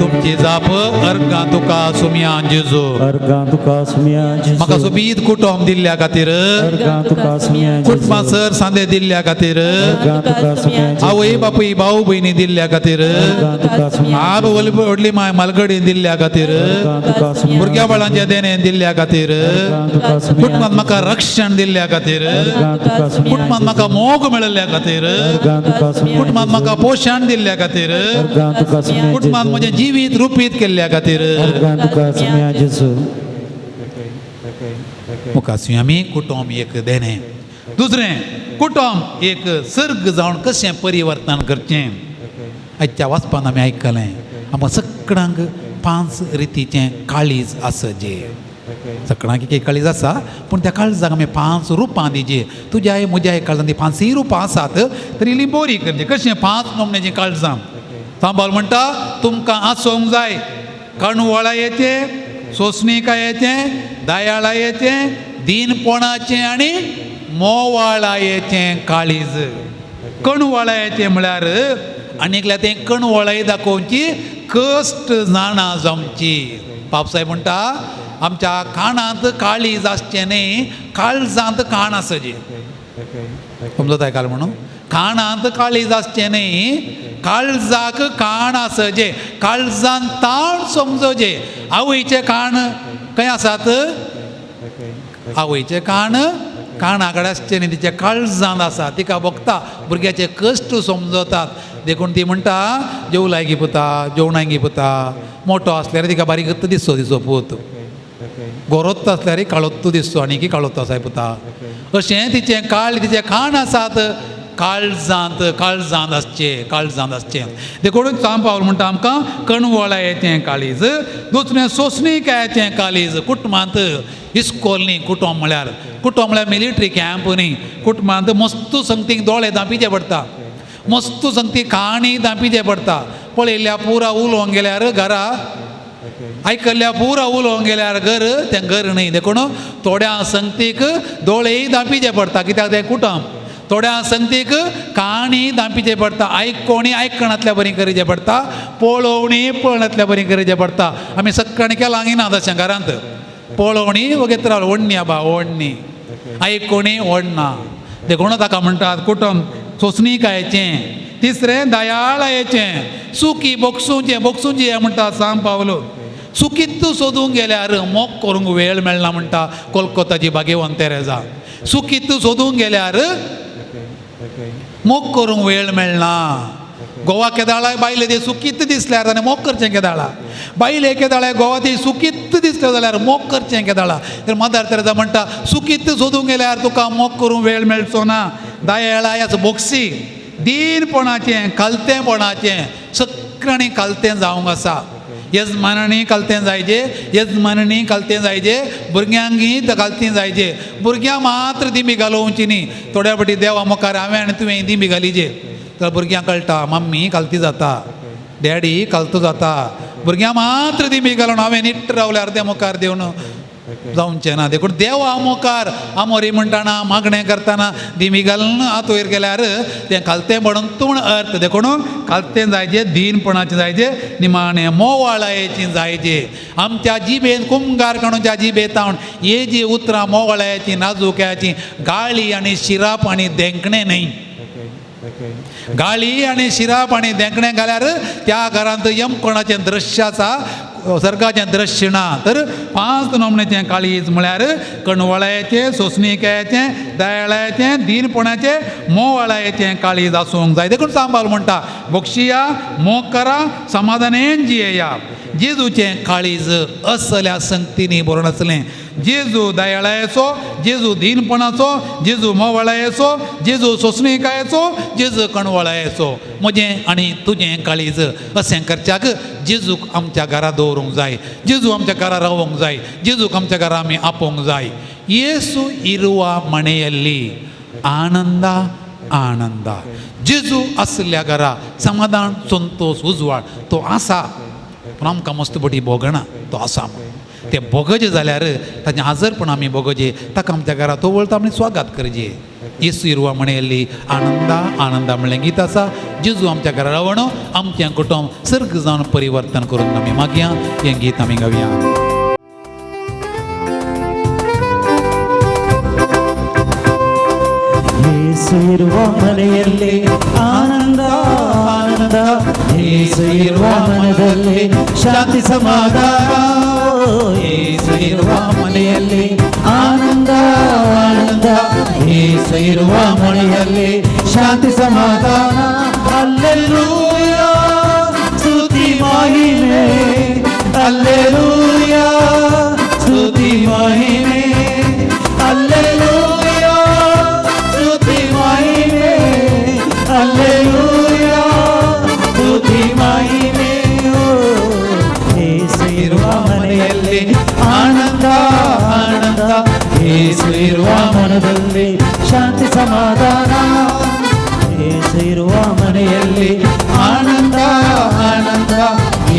तुमची जाप अर्गां तुका सुमया जेजू अर्गां तुका सुमया जेजू म्हाका सोबीत कुटुंब दिल्ल्या खातीर अर्गां तुका सुमया जेजू कुटुंबासर सांदे दिल्ल्या खातीर अर्गां तुका सुमया जेजू आवय बापूय भाऊ भयणी दिल्ल्या खातीर अर्गां तुका सुमया आब व्हडली माय मालगडी दिल्ल्या खातीर अर्गां तुका सुमया भुरग्या बाळांच्या देणे दिल्ल्या खातीर अर्गां तुका सुमया कुटुंबात म्हाका रक्षण दिल्ल्या खातीर अर्गां तुका सुमया कुटुंबात म्हाका मोग मेळिल्ल्या खातीर अर्गां तुका सुमया कुटुंबात म्हाका पोशण दिल्ल्या खातीर अर्गां तुका सुमया कुटुंबात जेजू म्हजें जिवीत रुपीत केल्ल्या खातीर अर्गां तुका सुमया जेजू मुखासूय आमी कुटुंब एक देणे दुसरें कुटुंब एक सर्ग जावन कशें परिवर्तन करचें आजच्या वाचपान आमी आयकलें आमकां सगळ्यांक 5 रितीचें काळीज आसजे सगळ्यांक एक काळीज आसा पूण त्या काळजाक आमी 5 रुपां दिजे तुज्या म्हज्या काळजान ती 5 रुपां आसात तरी इल्ली बोरी करची कशें 5 नमण्याचीं काळजां सांबाळ म्हणटा तुमकां आसोंक जाय कणवळायेचें सोंसणिकायेचें दयाळायेचें दिनपणाचें आनी मोवाळायेचें काळीज कणवळायेचें म्हळ्यार आनीकल्या तें कणवळाय दाखोवची कश्ट जाणा जमची बापसाहेब म्हणटा आमच्या कानांत काळीज आसचें न्ही काळजांत काण आसचें समजत आयकाल म्हणून कानांत काळीज आसचें न्ही काळजाक काण आसचें काळजान ताण समजचें आवयचें काण खंय आसात आवयचें काण काणा कडेन आसचें न्ही तिच्या काळजांत आसा तिका बगता भुरग्याचे कश्ट समजतात देखून ती म्हणटा जेवलागी पुता जेवणांगी पुता मोठो आसल्यार तिका बारीक दिसचो पूत गोरोत्त आसल्यार काळोत्तो दिसचो आनी की काळोत्तो आसाय पुता अशें तिचें तिचें काण आसात काळजांत आसचें देखून सांग पावल म्हणटा आमकां कणवळायेचें काळीज दुसरें सोंसणिकायेचें काळीज कुटुंबांत इस्कोल न्ही कुटुंब म्हळ्यार मिलिटरी कॅम्प न्ही कुटुंबांत मस्तू संगतीक दोळे दांपिचे पडटा मस्तू संगती काणी दांपिचे पडटा पळयल्या पुरा उलोवंक गेल्यार घरा आयकल्ल्या पुरा उलोवंक गेल्यार घर तें घर न्ही देखून थोड्या संगतीक दोळेय दांपिचे पडटा कित्याक तें कुटुंब थोड्या संगतीक काणी दांपिचे पडटा आयकोणी आयकणांतल्या बरी करचें पडटा पळोवणी पळोवण्यांतल्या बरी करचें पडटा आमी सकाळीं केलां ना तशें घरांत पळोवणी वगैरे रावल ओडणी आबा ओडणी आयकोणी ओडना देखून ताका म्हणटात कुटुंब सोंसणीकायेचें तिसरें दयाळायेचें सुखी बोगसूंचें म्हणटा सांग पावलो सुखीत सोदूंक गेल्यार मोग करूंक वेळ मेळना म्हणटा कोलकाताची भाग्यवंत तेरेजा सुखीत सोदूंक गेल्यार मोग करूंक वेळ मेळना गोवा केदाळा बायले ते सुखीत दिसल्यार ताणें मोग करचें केदाळा बायले केदाळ्या गोवा ती सुखीत दिसलें जाल्यार मोग करचें केदाळा तर मदर तेरेजा म्हणटा सुखीत सोदूंक गेल्यार तुका मोग करूंक वेळ मेळचो ना दयाळायच बोगसी दीनपणाचें कालतेपणाचें सगळ्यांनी कालतें जावंक आसा यजमानांनी कालतें जायचें यजमानांनी कालतें जायचें भुरग्यांकय कालतें जायचें भुरग्यांक मात्र दिमी घालोवची न्ही थोड्या फावटी देवा मुखार हांवें आनी तुवें दिमी घालीचे तर भुरग्यांक कळटा मम्मी कालती जाता डॅडी कालतो जाता भुरग्यांक मात्र दिमी घालून हांवें नीट रावल्यार ते मुखार देवन जावचें ना देखून देवा मुखार आमोरी म्हणटाना मागणें करतना दिमी घालून हात वयर गेल्यार तें कालतें म्हणून तुण अर्थ देखून कालतें जायचें दीनपणाचें जायचें निमाणें मोवाळायेचीं जायचें आमच्या जिबेन कुंगार काणूच्या जिबेतावन हे जी उतरां मोवाळायेचीं नाजूक्याचीं गाळी आनी शिराप आनी देंकणें न्हय गाळी आनी शिराप आनी देंकणें घाल्यार त्या घरांत यमकोणाचें दृश्य आसा सर्गाचें दृश्य ना तर 5 नोमनेचें काळीज म्हळ्यार कणवळायेचें सोंसणीकायेचें दयाळायेचें दीनपणाचें मोवाळायेचें काळीज आसूंक जाय देखून सांबाळ म्हणटा बोक्षिया मोग करा समाधानेन जियेया जेजूचें काळीज असल्या संगतींनी बरोवन आसलें जेजू दयाळायेचो जेजू दीनपणाचो जेजू मोवाळायेचो जेजू सोंसणीकायेचो जेजू कणवळायेचो म्हजें आनी तुजें काळीज अशें करच्याक जेजूक आमच्या घरा दवरूंक जाय जेजू आमच्या घरा रावोंक जाय जेजूक आमच्या घरा आमी आपोवंक जाय येसू इरुवा मणेयल्ली आनंदा आनंदा जेजू आसल्या घरा समाधान संतोष उजवाड तो आसा पूण आमकां मस्त बटी भोगना तो आसा ते भोगजे जाल्यार ताचें आजरपण आमी भोगजे ताका आमच्या घरा तो वळता आमी स्वागत करचे येसू इरुवा म्हणयल्ली आनंदा आनंदा म्हणलें गीत आसा जेजू आमच्या घरा रावण आमचें कुटुंब सर्ग जावन परिवर्तन करून आमी मागया हें गीत आमी गावया येसू इरुवा ಮನೆಯಲ್ಲಿ ಆನಂದ ಆನಂದ येसू इरुवा ಮನದಲ್ಲಿ ಶಾಂತಿ ಸಮಾಧಾನ येसू इरुवा ಮನೆಯಲ್ಲಿ ಆನಂದ ಆನಂದ येसू इरुवा ಮನೆಯಲ್ಲಿ ಶಾಂತಿ ಸಮಾಧಾನ ಹಲ್ಲೆಲೂಯಾ ಸ್ತುತಿ ಮಹಿಮೆ ಹಲ್ಲೆಲೂಯಾ ಸ್ತುತಿ ಮಹಿಮೆ ಹಲ್ಲೆಲೂಯಾ Alleluia, ಸ್ತುತಿ ಮಹಿಮೆ येसू इरुवा ಮನೆಯಲ್ಲಿ ಆನಂದ ಆನಂದ येसू इरुवा ಮನದಲ್ಲಿ ಶಾಂತಿ ಸಮಾಧಾನ येसू इरुवा ಮನೆಯಲ್ಲಿ ಆನಂದ ಆನಂದ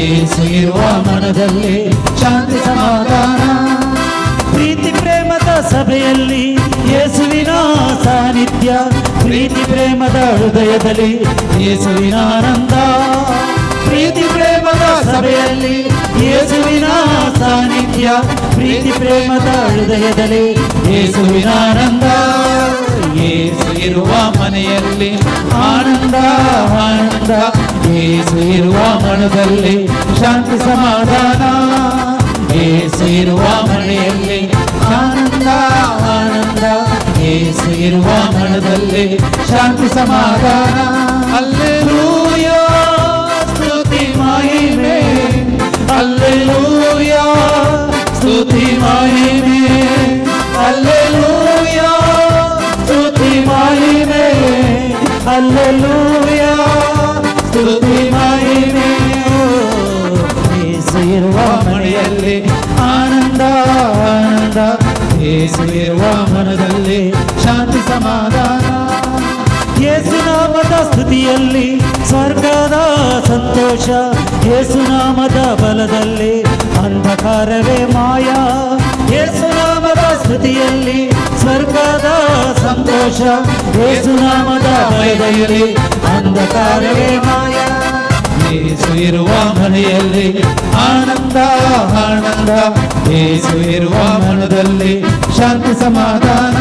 येसू इरुवा ಮನದಲ್ಲಿ ಶಾಂತಿ ಸಮಾಧಾನ ಪ್ರೀತಿ ಪ್ರೇಮದ ಸಭೆಯಲ್ಲಿ ಯೇಸುವಿನ ಸಾನ್ನಿಧ್ಯ ಪ್ರೀತಿ ಪ್ರೇಮದ ಹೃದಯದಲ್ಲಿ ಯೇಸುವಿನ ಆನಂದ ಪ್ರೀತಿ ಪ್ರೇಮದ ಸಭೆಯಲ್ಲಿ ಯೇಸುವಿನ ಸಾನ್ನಿಧ್ಯ ಪ್ರೀತಿ ಪ್ರೇಮದ ಹೃದಯದಲ್ಲಿ ಯೇಸುವಿನ ಆನಂದ येसू इरुवा ಮನೆಯಲ್ಲಿ ಆನಂದ ಆನಂದ येसू इरुवा ಮನದಲ್ಲಿ ಶಾಂತಿ ಸಮಾಧಾನ येसू इरुवा ಮನೆಯಲ್ಲಿ ಆನಂದ ಆನಂದ येसू इरुवा ಮನದಲ್ಲಿ ಶಾಂತಿ ಸಮಾಧಾನ ಹಲ್ಲೆಲೂಯಾ ಸ್ತುತಿ ಮಹಿಮೆ ಹಲ್ಲೆಲೂಯಾ ಸ್ತುತಿ ಮಹಿಮೆ ಹಲ್ಲೆಲೂಯಾ ಸ್ತುತಿ ಮಹಿಮೆ ಹಲ್ಲೆಲೂಯಾ ಸ್ತುತಿ ಮಹಿಮೆ येसू इरुवा ಮನೆಯಲ್ಲಿ ಆನಂದ ಆನಂದ येसू इरुवा ಮನದಲ್ಲಿ ಶಾಂತಿ ಸಮಾಧಾನ ಯೇಸು ನಾಮದ ಸ್ತುತಿಯಲ್ಲಿ ಸ್ವರ್ಗದ ಸಂತೋಷ ಯೇಸು ನಾಮದ ಬಲದಲ್ಲಿ ಅಂಧಕಾರವೇ ಮಾಯ ಯೇಸುನಾಮದ ಸ್ತುತಿಯಲ್ಲಿ ಸ್ವರ್ಗದ ಸಂತೋಷ ಯೇಸುನಾಮದ ಭಯದಲ್ಲಿ ಅಂಧಕಾರವೇ ಮಾಯ ಯೇಸು ಇರುವ ಮನೆಯಲ್ಲಿ ಆನಂದ ಆನಂದ ಯೇಸು ಇರುವ ಮನದಲ್ಲಿ ಶಾಂತಿ ಸಮಾಧಾನ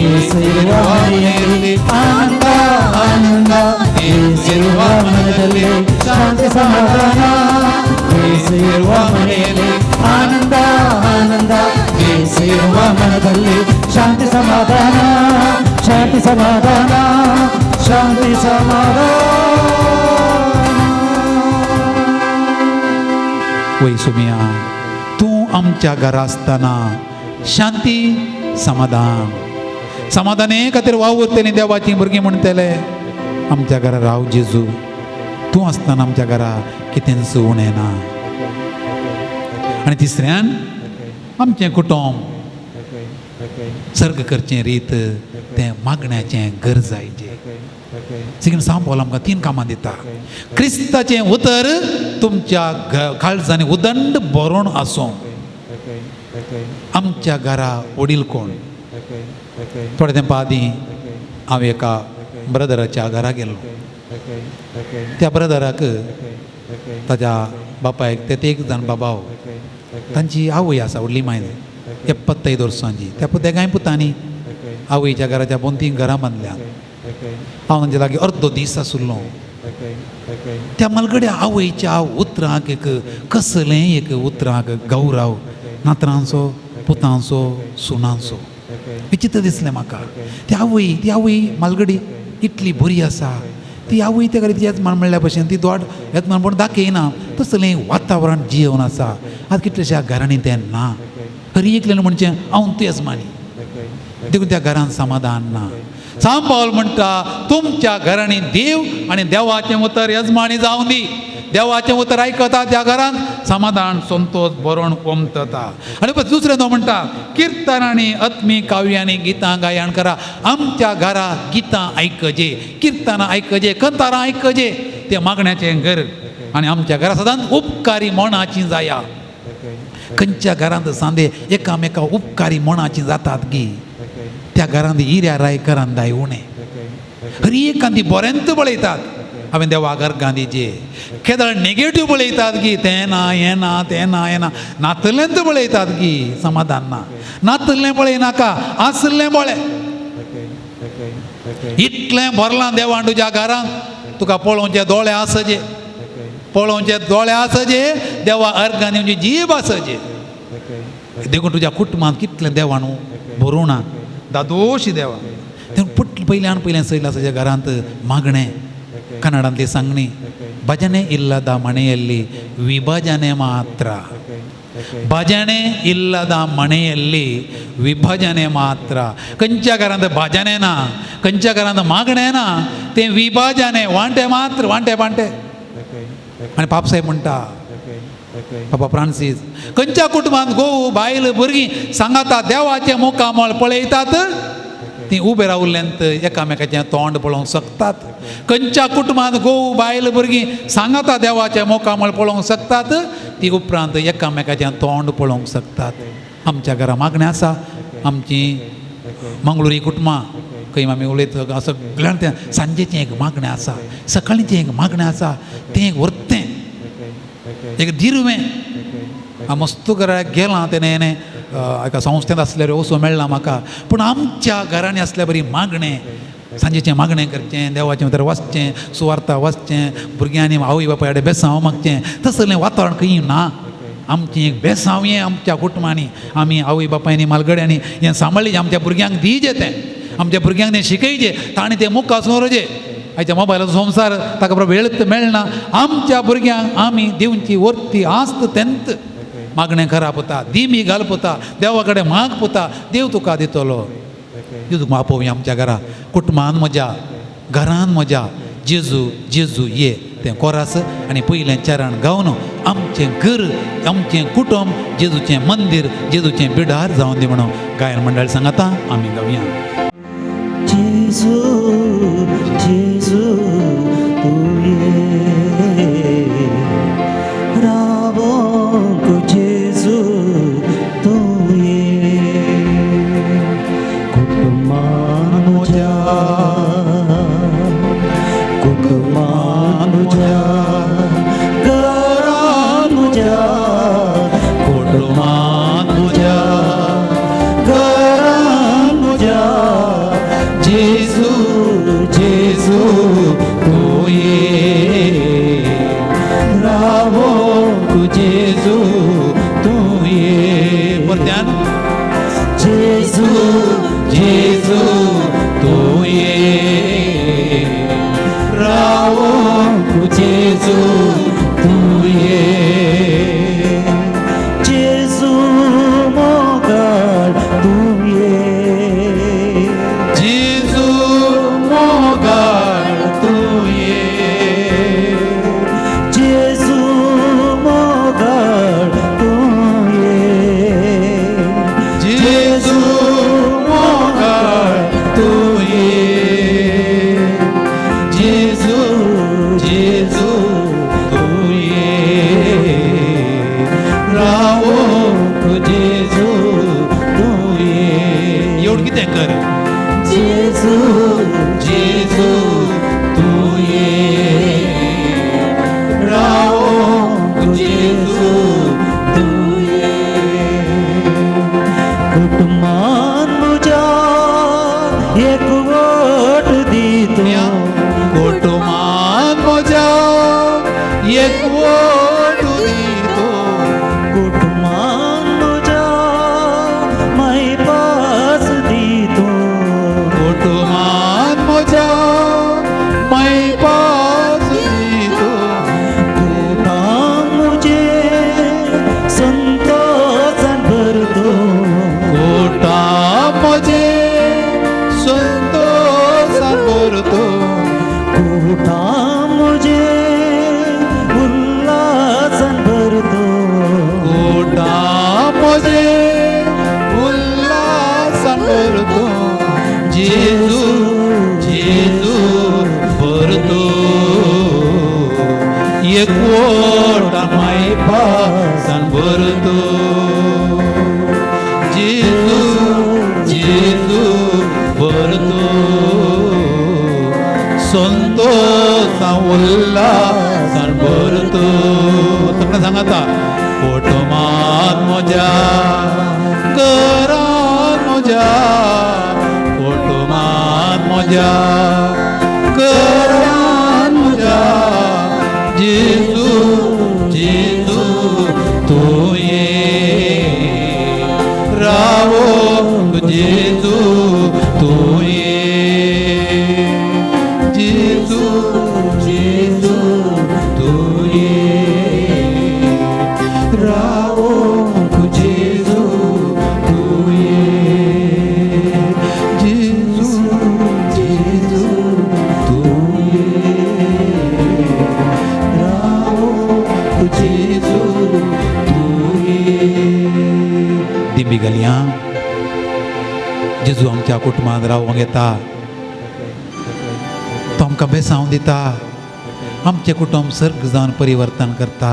ಯೇಸು ಇರುವ ಮನೆಯಲ್ಲಿ ಆನಂದ ಆನಂದ ಯೇಸು ಇರುವ ಮನದಲ್ಲಿ ಶಾಂತಿ ಸಮಾಧಾನ ಯೇಸು ಇರುವ ಮನೆಯಲ್ಲಿ ಆನಂದ ಆನಂದ ಯೇಸು ಇರುವ ಮನದಲ್ಲಿ ಶಾಂತಿ ಸಮಾಧಾನ ಶಾಂತಿ ಸಮಾಧಾನ ಶಾಂತಿ ಸಮಾಧಾನ वय सुमिया तूं आमच्या घरा आसतना शांती समाधान समाधान हे खातीर वावुरतलीं देवाचीं भुरगीं म्हणटले आमच्या घरा राव जेजू तूं आसतना आमच्या घरा कितेंच उणें ना आनी तिसऱ्यान आमचें कुटुंब सर्ग करचें रीत तें मागण्याचें गरजायचें सिगन सांग पॉल आमकां 3 कामां दिता क्रिस्ताचें उतर तुमच्या काळजांनी उदंड भरून आसूं आमच्या घरा वडील कोण थोडे तेंपा आदीं हांव एका ब्रदराच्या घरा गेल्लो त्या ब्रदराक ताच्या बापायक ते 1 जाण बाबाव तांची आवय आसा व्हडली माय 75 वर्सांची त्या देगाय पुतांनी आवयच्या घराच्या 2-3 घरां बांदल्या हांव तांचे लागीं अर्दो दीस आसुल्लो त्या मलगड्या आवयच्या उतराक एक कसलें एक उतराक गौरव नातरांचो पुतांचो सुनांचो विचित्र दिसलें म्हाका ती आवय मालगडी इतली बरी आसा ती आवय त्या घरा येजमान म्हणल्या भशेन ती दोड येजमान म्हण दाखयना तसलें वातावरण जिवन आसा आतां कितलेशा घरांनी तें ना खरी एकलें म्हणचें हांव तूं येजमानी देखून त्या घरांत समाधान ना सांग पावल म्हणटा तुमच्या घरांनी देव आनी देवाचें उतर येजमानी जावं दी देवाचें उतर आयकता त्या घरांत समाधान संतोष बरोवन उमटता आनी दुसरें तो म्हणटा किर्तन आनी आत्मी काव्यांनी गितां गायन करा आमच्या घरा गितां आयकजे किर्तनां आयकजे कंतारां आयकजे तें मागण्याचें घर आनी आमच्या घरा सदांच उपकारी मोणाचीं जाया खंयच्या घरांत सांदे एकामेका उपकारी मोणाचीं जातात गी त्या घरांत हिऱ्या रायकरान दाय उणें हरी एकांती बरेंत बळयतात हांवें देवा घर गांधीचे केदळ नेगेटीव बळयतात गी तें ना हें ना तें ना हें ना नातलेंत बळयतात गी समाधान ना नातलें बळयनाका आसलें बळें इतलें भरलां देवान तुज्या घरांत तुका पळोवचे दोळे आसजे पळोवचे दोळे आसजे देवा अर्गांनी म्हणजे जीब आसजे देखून तुज्या कुटुंबांत कितलें देवान भरूना दादोशी देवा तें पयल्यान सैल आसाच्या घरांत मागणें ಕನ್ನಡದಲ್ಲಿ ಸಂಗ್ನಿ ಭಜನೆ ಇಲ್ಲದ ಮನೆಯಲ್ಲಿ ವಿಭಜನೆ ಮಾತ್ರ ಭಜನೆ ಇಲ್ಲದ ಮನೆಯಲ್ಲಿ ವಿಭಜನೆ ಮಾತ್ರ ಕಂच्या घरांत भजने ना कंच्या घरांत मागणे ना ते विभाजने वांटे मात्र वांटे वांटे आनी पापसाहेब म्हणटा बाबा फ्रांसीस खंयच्या कुटुंबांत घोव बायल भुरगीं सांगाता देवाचें मुखामळ पळयतात ती उबे रावल्यांत एकामेकाचें तोंड पळोवंक शकतात खंयच्या कुटुंबांत घोव बायल भुरगीं सांगाता देवाचें मुखामळ पळोवंक शकतात ती उपरांत एकामेकाचें तोंड पळोवंक शकतात आमच्या घरा मागणें आसा आमची मंगळुरी कुटुंबां खंय आमी उलयता सगळ्यांक तें सांजेचें एक मागणें आसा सकाळीचें एक मागणें आसा तें एक व्हरतें एक दिरवें हांव मस्तू घरा गेलां तेणें एका संस्थेंत आसल्यार वचूं मेळना म्हाका पूण आमच्या घरांनी आसल्या बरी मागणें सांजेचें मागणें करचें देवाचें भितर वचचें सुवार्ता वचचें भुरग्यांनी आवय बापाय कडेन बेसांव मागचें तसलें वातावरण खंय ना आमचें एक बेसांव हें आमच्या कुटुंबांनी आमी आवय बापायनी मालगड्यांनी हें सांबाळ्ळें आमच्या भुरग्यांक दिजें तें आमच्या भुरग्यांक तें शिकयचें ताणें तें मुखार सोरोचें आयच्या मोबायलाचो संवसार ताका बरो वेळ मेळना आमच्या भुरग्यांक आमी दिवची वर्ती आस्त तेंत मागणें करप पोता दिमी घाल पोता देवा कडेन माग पोता देव तुका दितलो तुका आपोवया आमच्या घरा कुटुंबान म्हज्या घरान म्हज्या जेजू जेजू ये तें कोरास आनी पयलें चरण गावन आमचें घर आमचें कुटुंब जेजूचें मंदीर जेजूचें बिडार जावन दी म्हणून गायन मंडळ सांगाता आमी गावया जेजू जेजू तू ये राबो म्हज्या कुटुंबान म्हज्या घरान म्हज्या कुटुंबान म्हज्या घरान म्हज्या जेजू जेजू तूं ये रावोंक जेजू तूं ये परत्यान जेजू जेजू तूं ये रावोंक जेजू तूं ये जेजू मोगाळ तूं ये जेजू मोगाळ तूं ये जेजू मोगाळ तूं ये जेजू मोगाळ तूं ये जेजू जेजू तूं ये रावोंक जेजू तूं ये एवढं कितें कर जेजू जेजू तूं ये रावोंक जेजू तूं ये कुटुंबान म्हज्या एकवट दितो कुटुंबान म्हज्या एकवट दितो कुटुंबान म्हज्या मायपास दितो कुटुंबान म्हज्या मायपास दितो कुटांग म्हजे संतोषान भरतो कोटा म्हजे संतोषान भरतो कुटांग म्हजे उल्हासान भरतो कोटा म्हजे उल्हासान भरतो जेजू जेजू भरतो एकवटा मायपासान भरतो जेजू जेजू भरतो संतोषा उल्हासान भरतो सगळं सांगाता कुटुंबान म्हज्या घरान म्हज्या कुटुंबान म्हज्या घरान म्हज्या जेजू जेजू तूं ये रावोंक जेजू तूं ये जेजू जेजू तूं ये रावोंक जेजू तूं ये जेजू जेजू तूं ये रावोंक जेजू तूं ये दिंबी घालया जेजू आमच्या कुटुंबांत रावूंक येता तो आमकां बेसांव दिता आमचें कुटुंब सर्ग जावन परिवर्तन करता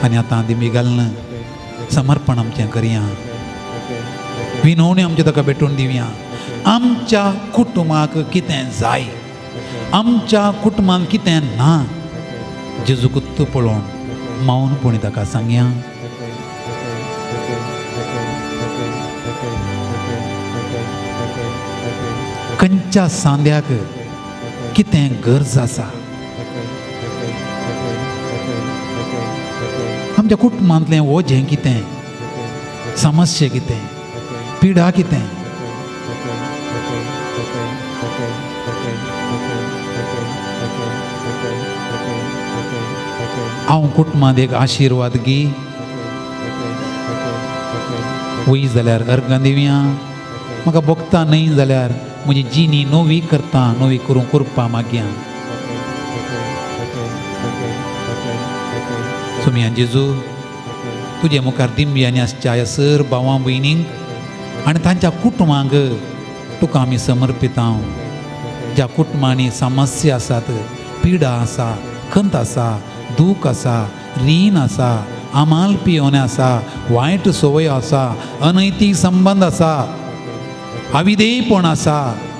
आनी आतां दिमी घालना समर्पण आमचें करया विनवणी आमची ताका भेटून दिवया आमच्या कुटुंबाक कितें जाय आमच्या कुटुंबांत कितें ना जेजू कुत्त पळोवन मौनपणी ताका सांगया खंयच्या सांद्याक कितें गरज आसा आमच्या कुटुंबांतलें वजें कितें समस्या कितें पिडा कितें हांव कुटुंबांत एक आशिर्वाद घे वय जाल्यार अर्गां दिवया म्हाका भोगता न्हय जाल्यार म्हजी जिणी नवी करता नवी करूं करपा मागया सुमिया जेजू तुजे मुखार दिंबी आनी आसच्या ह्या सर भावां भयणींक आनी तांच्या कुटुंबांक तुका आमी समर्पित हांव ज्या कुटुंबांनी समस्या आसात पिडा आसा खंत आसा दूख आसा रीण आसा आमाल पियोने आसा वायट सवय आसा अनैतीक संबंध आसा अविधेयपण आसा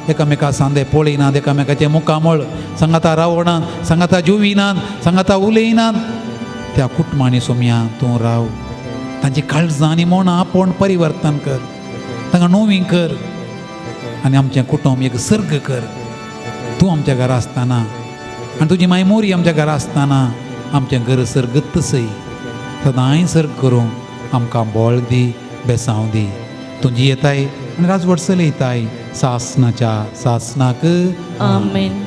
एकामेका सांदे पळयनात एकामेकाचे मुखामळ सांगाता रावणात सांगाता जुविनात सांगाता उलयनात त्या कुटुंबांनी सोम्या तूं राव तांची काळजां आनी मनां आपोवन परिवर्तन कर तांकां नोवी कर आनी आमचें कुटुंब एक सर्ग कर तूं आमच्या घरा आसतना आनी तुजी माय मोरी आमच्या घरा आसतना आमचें घर सर्गत सई सदांय सर्ग करूं आमकां बळ दी बेसांव दी तुजी येताय आनी राजवट चलयताय सासनाच्या सासनाक आमेन.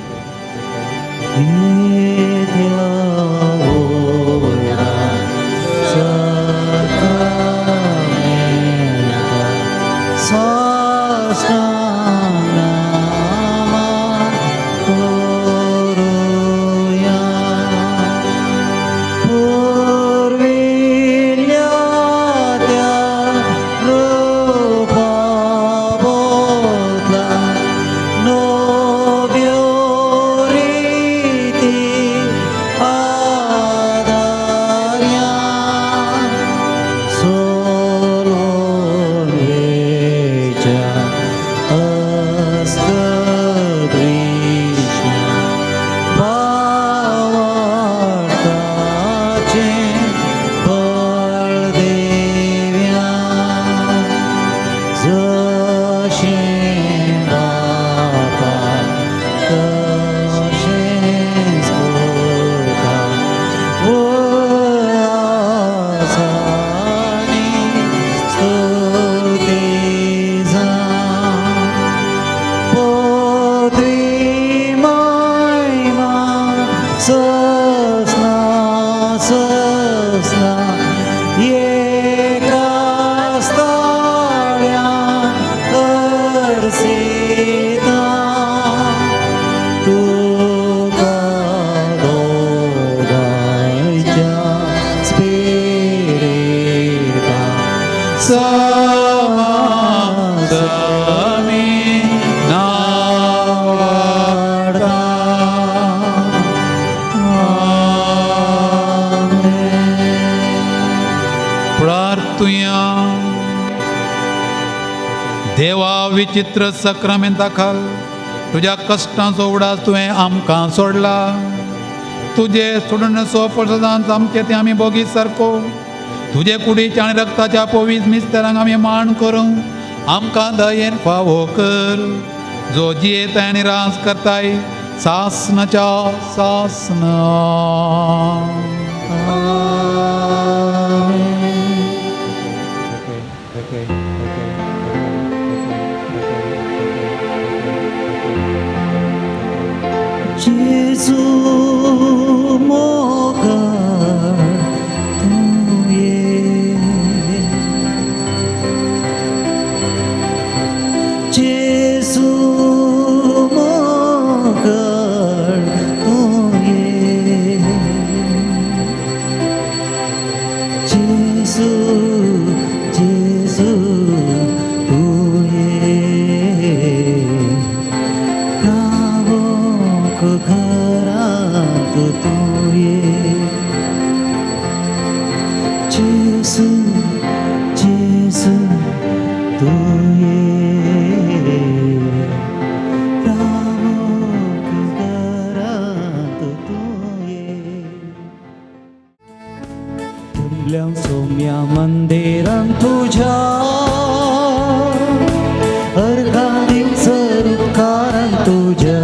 देवा विचित्र सक्रमेंता खाल तुझ्या कष्टांचो उडास तुवें आमकां सोडला तुजे सोडून सोफळ सदांच आमचे ते आमी बोगी सारको तुजे कुडीच्या आनी रक्ताच्या पवित्र मिस्तेरांक आमी मान करूं आमकां दयेन फावो कर जो जियेताय आनी रास करताय सासनाच्या सासना. जेजू मोगा तू ये जेजू मोगा तू ये जेजू जेजू तू ये घरात तू ये जेजू जेजू तू ये रावोक घरात तू ये तुमल्या सोम्या मंदिरान तुझ्या अर्घा दिवस रूपकारान तुझ्या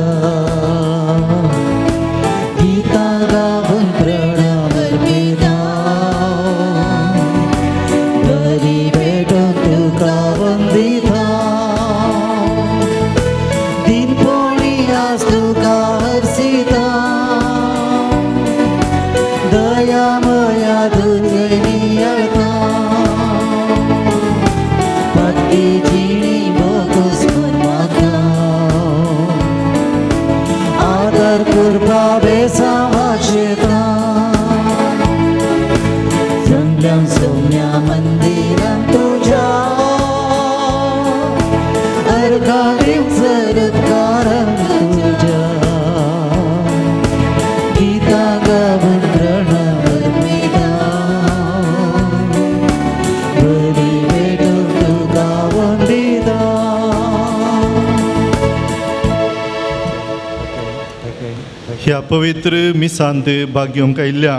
ह्या पवित्र मिसांत भाग घेवंक आयिल्ल्या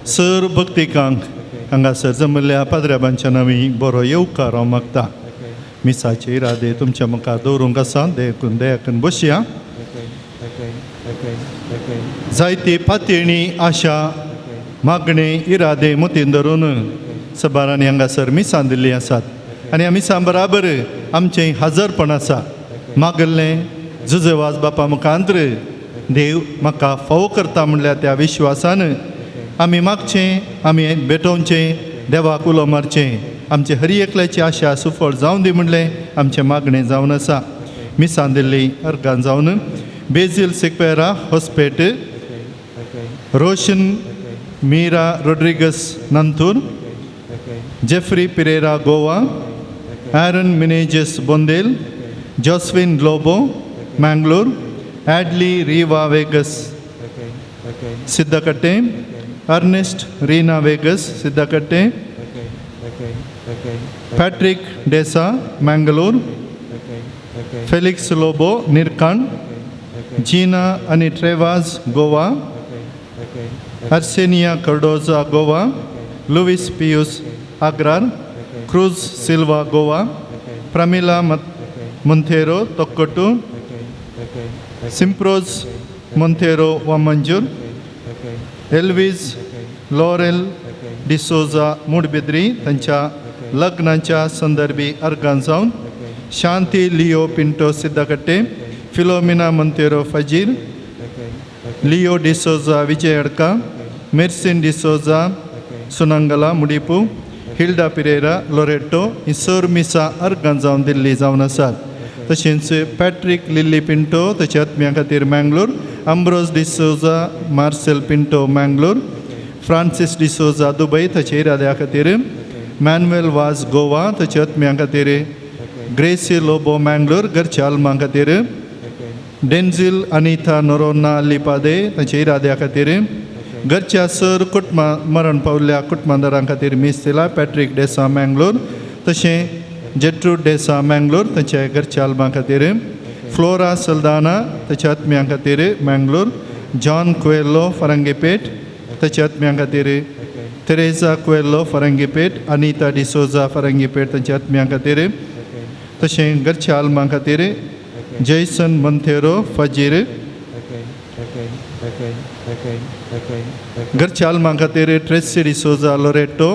सर भक्तिकांक हांगासर जमल्ल्या पाद्र्याबांच्या नांवी बरो येवकार हांव मागता. मिसाचे इरादे तुमच्या मुखार दवरूंक आसा. दयाकून बसया. जायती पातळी आशा मागणे इरादे मतीन धरून सबारांनी हांगासर मिसां दिल्लीं आसात आनी ह्या मिसां बराबर आमचें हजरपण आसा. मागल्लें जुजवाज बापा मुखांत्र देव म्हाका फावो करता म्हणल्यार त्या विश्वासान आमी मागचें, आमी भेटोवचें, देवाक उलो मारचें. आमचे हरी एकल्याची आशा सुफळ जावं दी म्हणलें आमचें मागणें जावन आसा. मिसां दिल्ली अर्गान जावन बेझिल सिक्वेरा हॉस्पेट, रोशन मीरा रोड्रिगस नंतूर, जेफ्री पिरेरा गोवा, aaron मिनेजेस बोंदेल, जोस्विन लोबो मैंगलोर, एडली रीवा वेगस सिद्धकट्टे, अर्नेस्ट रीना वेगस सिद्धकट्टे, पैट्रिक डेसा मैंगलोर, फेलिक्स लोबो निरकांड, जीना आणि ट्रेवाज गोवा, अर्सेनिया कर्डोजा गोवा, लुइस पियूस अग्रार, क्रूज सिल्वा गोवा, प्रमिला मोंथेरो तोक्कोटू, सिम्प्रोज मोंथेरो वामंजूर, एल्विज लॉरेल डिसोजा मूडबिद्री तांच्या लग्नाच्या संदर्भी अर्गान जावन शांती लिओ पिंटो सिद्धकट्टे, फिलोमिना मोंथेरो फजीर, लिओ डिसोजा विजयडका, मेर्सिन डिसोजा सुनांगला मुडिपू, हिल्डा पिरेरा लोरेटो ही सर मिसां अर्गान जावन दिल्ली जावन आसात. तशेंच पॅट्रिक लिल्ली पिंटो ताच्या आत्म्या खातीर मँगलोर, अम्ब्रोज डिसोजा मार्सेल पिंटो मँगलोर, फ्रांसीस डिसोजा दुबय ताच्या इराद्या खातीर, मॅन्युएल वाज गोवा ताच्या आत्म्या खातीर, ग्रेसी लोबो मँगलोर घरच्या आल्मां खातीर, डेन्झिल अनिथा नोरोना लिपादे ताच्या इराद्या खातीर, घरच्या सर कुटुंबा मरण पावल्ल्या कुटुंबादारां खातीर मीस दिला. पॅट्रिक डेसा मँगलोर, तशें जेट्रूड डेसा मँगलोर ताच्या घरच्या आल्मां खातीर, फ्लोरा सल्दाना ताच्या आत्म्या खातीर मँगलोर, जॉन कुएल्लो फरंगीपेट ताच्या आत्म्या खातीर, तेरेजा कुएल्लो फरंगीपेट, अनिता डिसोजा फरंगीपेट ताच्या आत्म्या खातीर, तशें घरच्या आल्मां खातीर जैसन मोंथेरो फजीर, घरच्या आल्मां खातीर ट्रेसी डिसोजा लोरेटो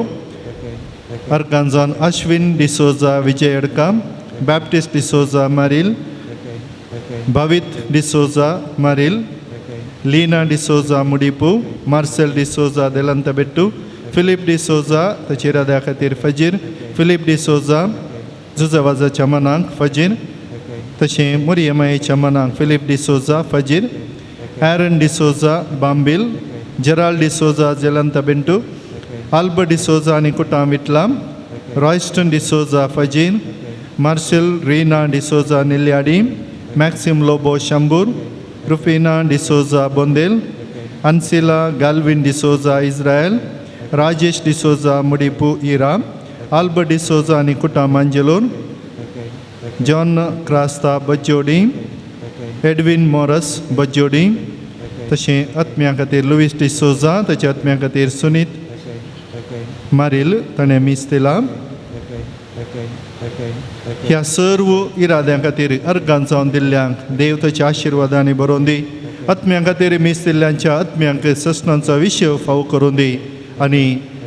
अर्गांजान, अश्विन डिसोजा विजयडका, बॅप्टिस्ट डिसोजा मारिल, भवित डिसोजा मारिल, लीना डिसोजा मुडिपू, मार्सेल डिसोजा देलंतबेट्टू, फिलिप डिसोजा ताच्या इराद्या खातीर फजीर, फिलिप डिसोजा जुजवाजाच्या मनाक फजीर, तशें मोरियमायेच्या मनाक फिलिप डिसोजा फजीर, aaron डिसोजा बांबिल, जेराल्ड डिसोजा जेलंतबेंटू, आल्बर्ट डिसोजा आनी कुटां विटला, रॉयस्टन डिसोजा फजीर, मार्सेल रीना डिसोजा निल्याडी, मॅक्सिम लोबो शंबूर, रुफिना डिसोजा बोंदेल, अनसिला गाल्विन डिसोजा इस्रायल, राजेश डिसोजा मुडिपू इरा, आल्बर्ट डिसोजा आनी कुटां मांजेलोर, जॉन क्रास्ता बज्जोडी, एडविन मॉरस बज्जोडी, तशें आत्म्या खातीर लुईस डिसोजा ताच्या आत्म्या खातीर सुनीत मारिल ताणें मीस दिला. ह्या सर्व इराद्यां खातीर अर्गान जावन दिल्ल्यांक देव ताच्या आशिर्वादांनी बरोवन दी. आत्म्या खातीर मीस दिल्ल्यांच्या आत्म्यांक सस्नांचो विशय फावो करून दी आनी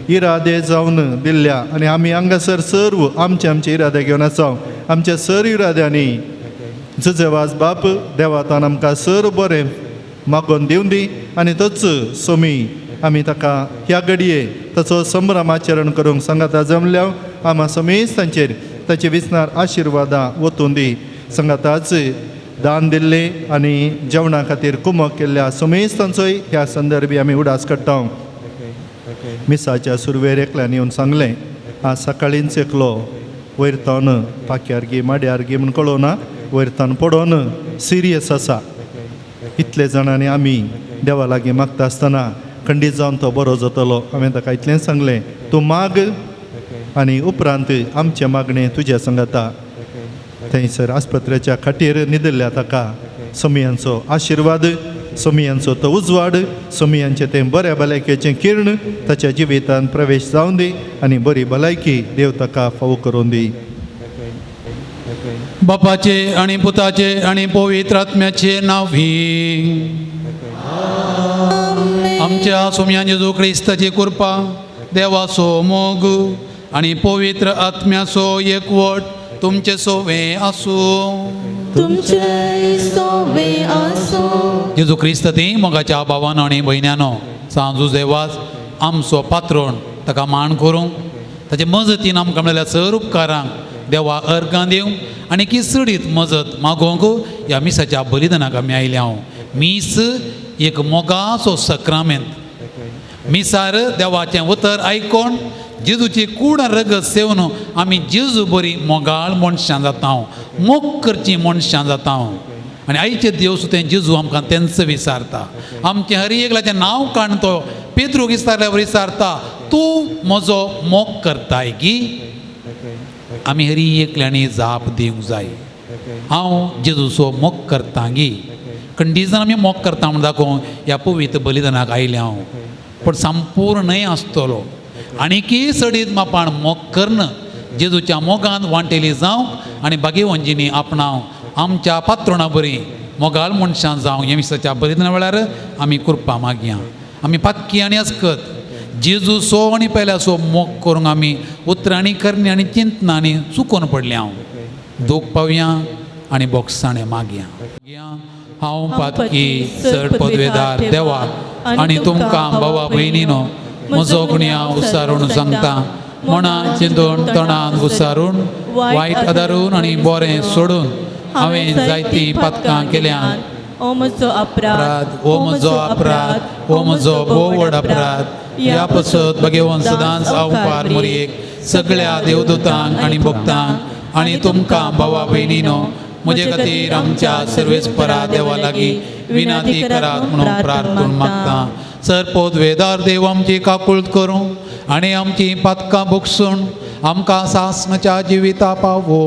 इरादे जावन दिल्ल्या आनी आमी हांगासर सर्व आमचे इरादे घेवन आसाव. आमच्या सर इराद्यांनी जुजेवाज बाप देवातान आमकां सर बरें मागोवन दिवन दी आनी तोच सोमी आमी ताका ह्या घडये ताचो संभ्रमाचरण करूंक संगाता जमल्या आमा समेज तांचेर ताचे विस्नार आशिर्वादां वतून दी. संगाताच दान दिल्ले आनी जेवणा खातीर कुमक केल्ल्या समेज तांचोय ह्या संदर्भी आमी उडास काडटा. मिसाच्या सुरवेर एकल्यान येवन सांगलें, आज सकाळींच एकलो वयरतान पाक्यार गी माड्यार गी म्हूण कळोना, वयरतान पडोन सिरियस आसा. इतले जाणांनी आमी देवा लागीं मागता आसतना खंडीत जावन तो बरो जातलो. हांवें ताका इतलें सांगलें, तूं माग आनी उपरांत आमचें मागणें तुज्या सांगाता. थंयसर आस्पत्रेच्या खाटीर न्हिदल्ल्या ताका समियांचो आशिर्वाद सोमियांचो तो उजवाड, सोमियांचें तें बऱ्या भलायकेचें किर्ण ताच्या जिवितांत प्रवेश जावं दी आनी बरी भलायकी देव ताका फावो करून दी. बापाचे आणि पुताचे आणि पवित्र आत्म्याचे नावी. आमच्या सोम्या जेजू क्रिस्ताची कृपा, देवाचो मोग आणि पवित्र आत्म्याचो एकवट तुमचे सोवे आसूं. तुमचे सोबे आसो. जेजू क्रिस्त ती मोगाच्या भावानो आणि भयण्यानो सांजू देवाच आमचो पात्रोण ताका मान करूंक ताचे मजतीन आमकां मेळिल्ल्या सर उपकारांक देवा अर्गां दिवंक आनी किसडीत मजत मागोवंक ह्या मिसाच्या बलिदानाक आमी आयले हांव. मीस एक मोगाचो सक्रामेंत. मिसार देवाचें उतर आयकोन जेजूची कूड रगत सेवन आमी जेजू बरी मोगाळ मनशां जाता, मोग करची मनशां जाता. आनी आयचे देव सुद्दां जेजू आमकां तेंच विचारता. आमचें हर एकल्याचें नांव काण तो पेद्रूक विचारल्यावर विचारता, तूं म्हजो मोग करताय की? आमी हर एकल्यानी जाप दिवंक जाय. हांव जेजूचो मोग करता गी. कंडिशन आमी मोग करता म्हण दाखोवन ह्या पवित्र बलिदानाक आयले हांव. पण संपूर्णय आसतलो आनीकी सडीत मापान मोग करन जेजूच्या मोगान वांटेली जावंक आनी भाग्यवंजीनी आपणाव आमच्या पात्रोणा बरी मोगाळ मनशां जावं हे मिसाच्या बलिदाना वेळार आमी कृपा मागया. आमी पातकी आनी अस्कत जेजू सो आनी पयल्याचो मोग करूंक आमी उतरांनी करणी आनी चिंतनांनी चुकोवन पडले हांव. दूख पावया आनी बोगसाणें मागया. हांव पातकी चड पदवेदार देवा आनी तुमकां भावा भयणीनो म्हजो गुन्या उसारून सांगता. मनान चिंतून तोंडान उसारून वायट आदारून आनी बरें सोडून हांवें जायतीं पातकां केल्यान. ओ म्हजो अपराध, ओ म्हजो अपराध, ओ म्हजो भोव व्हड अपराध. ह्या पसत भगवंत सदांच अवकार मोरयेक सगळ्या देवदूतांक आनी भक्तांक आनी तुमकां भावा भयणीनो म्हजे खातीर आमच्या सर्वेस्परा देवा लागीं विनाती करात म्हणून प्रार्थना मागता. सर पदवेदार देव आमची काकुळट करूं आनी आमची पातकां भोगसून आमकां सासणाच्या जिविता पावो.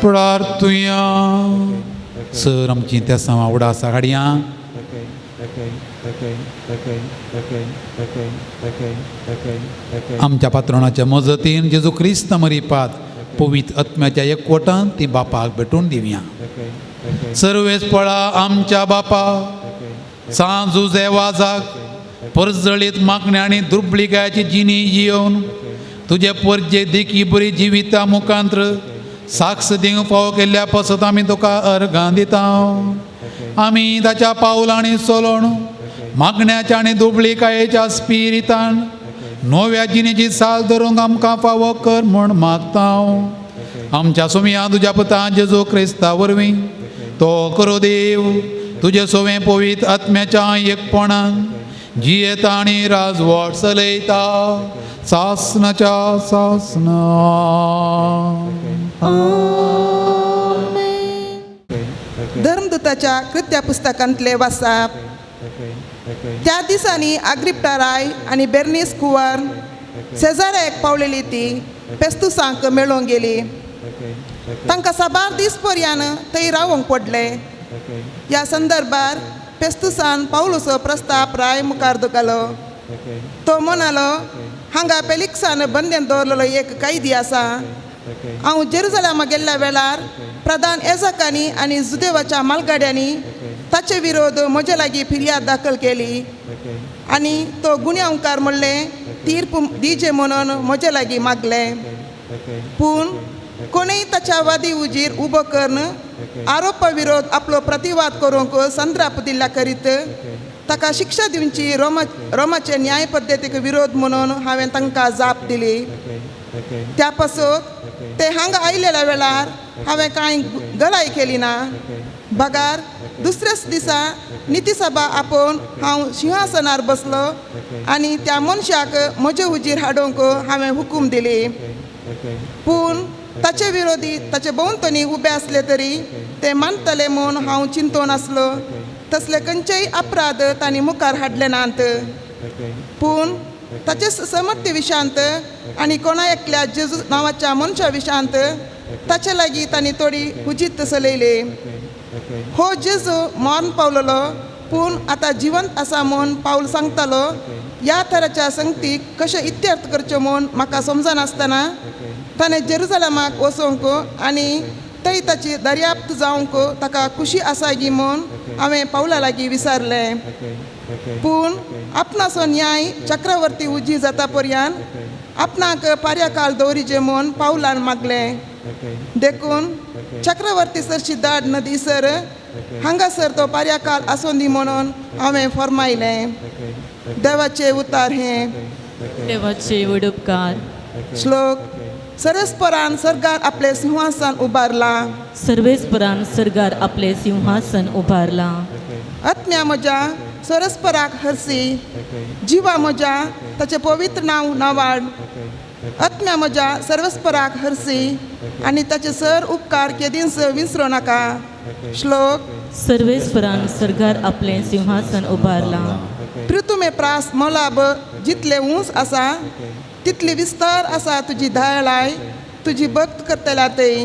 प्रार्थुया. सर आमची त्या वावडा आसा हाडया. आमच्या पात्रोणाच्या मजतीन जेजू क्रिस्त मरिपात पवित्र आत्म्याच्या एकवटान ती बापाक भेटून दिवया. सर्वेस पळा आमच्या बापा सांजू देवाजाक परजळीत मागण्या आनी दुर्बळिकायाची जिणी येवन तुजे परजे देखी बरी जिविता मुखांत्र साक्ष दिवंक फावो केल्ल्या पसत आमी तुका अर्गां दिता. आमी ताच्या पावलांनी चलोवन मागण्याच्या आनी दुबळिकायेच्या स्पिरितान नव्या जिणेची साल धरूंक आमकां फावो कर म्हूण मागता. आमच्या सोम्या तुज्या पुता जेजू क्रिस्ता वरवीं तो करो देव तुजे सोवें पवित्र आत्म्याच्या एकपणान जियेता आनी राजवट चलयता सासनाच्या सासना. धर्मदूताच्या कृत्या पुस्तकांतले वाचप. त्या दिसांनी अग्रिप्पा राय आनी बेर्नीस कुंवर सेजाराक पावलेली ती फेस्तुसांक मेळोवंक गेली. तांकां साबार दीस पर्यान थंय रावंक पडले. ह्या संदर्भार फेस्तुसान पावलुचो प्रस्ताव राय मुखार धुकलो. तो म्हणालो, हांगा पेलिक्सान बंदेन दवरलेलो एक कैदी आसा. हांव जेरुसलेमा गेल्ल्या वेळार प्रधान एजाकांनी आनी जुदेवाच्या मालगाड्यांनी ताचे विरोध म्हजे लागीं फिर्याद दाखल केली आनी तो गुन्या मुखार म्हणलें तीर्प दिजे म्हणून म्हजे लागीं मागलें. पूण कोणूय ताच्या वादी उजीर उबो करन आरोप विरोध आपलो प्रतिवाद करूंक संद्राप दिल्ल्या करीत ताका शिक्षा दिवची रोमाचे न्याय पद्दतीक विरोध म्हणून हांवें तांकां जाप दिली. त्या पासून ते हांगा आयलेल्या वेळार हांवें कांय गलाय केली ना. बगार दुसऱ्याच दिसा नितीसभा आपोवन हांव सिंहासनार बसलो आनी त्या मनशाक म्हजे हुजीर हाडूंक हांवें हुकूम दिली. पूण ताचे विरोधी ताचे भोंवतणी उबे असले तरी ते मानतले म्हूण हांव चिंतो नासलो. तसले खंयचेय अपराध तांणी मुखार हाडले नात. पूण ताचे समर्थी विशांत आनी कोणा एकल्या जेजू नांवाच्या मनशा विशांत ताचे लागीं तांणी थोडी हुजीत चलयली. हो जेजू मरण पावलेलो पूण आतां जिवंत आसा म्हूण पावल सांगतालो. ह्या तराच्या संगतीक कशें इत्यार्थ करच्यो म्हूण म्हाका समजनासतना ताणें जेरुसलेमाक वचूंक आनी थंय ताची दर्याप्त जावंक ताका खुशी आसा गी म्हूण हांवें पावला लागीं विचारलें. पूण आपणाचो न्याय चक्रवर्ती उजी जाता पर्यंत आपणाक पर्याकाल दवरिचें म्हूण पावलान मागलें. देखून चक्रवर्ती सरची दाड नदीसर हांगासर तो पर्याकाल आसूं दी म्हणून हांवें फरमायलें. देवाचें उतार हें. देवाचे वडुपकार. श्लोक. सरस्परान सर्गार आपले सिंहासन उबारलां. सर्वेस्परान सर्गार आपले सिंहासन उभारला. आत्म्या म्हज्या सरस्पराक हरसी. जिवा म्हज्या ताचें पवित्र नांव नावाड. आत्म्या म्हज्या सर्वेस्पराक हरसी आनी ताचे सर उपकार केदींच विसरूं नाका. श्लोक. सर्वेस्परान सर्गार आपले सिंहासन उभारला. पृथुमे प्रास मोलाब जितले उंच आसा तितली विस्तार आसा तुजी दयाळाय तुजी भक्त करतल्या थंय.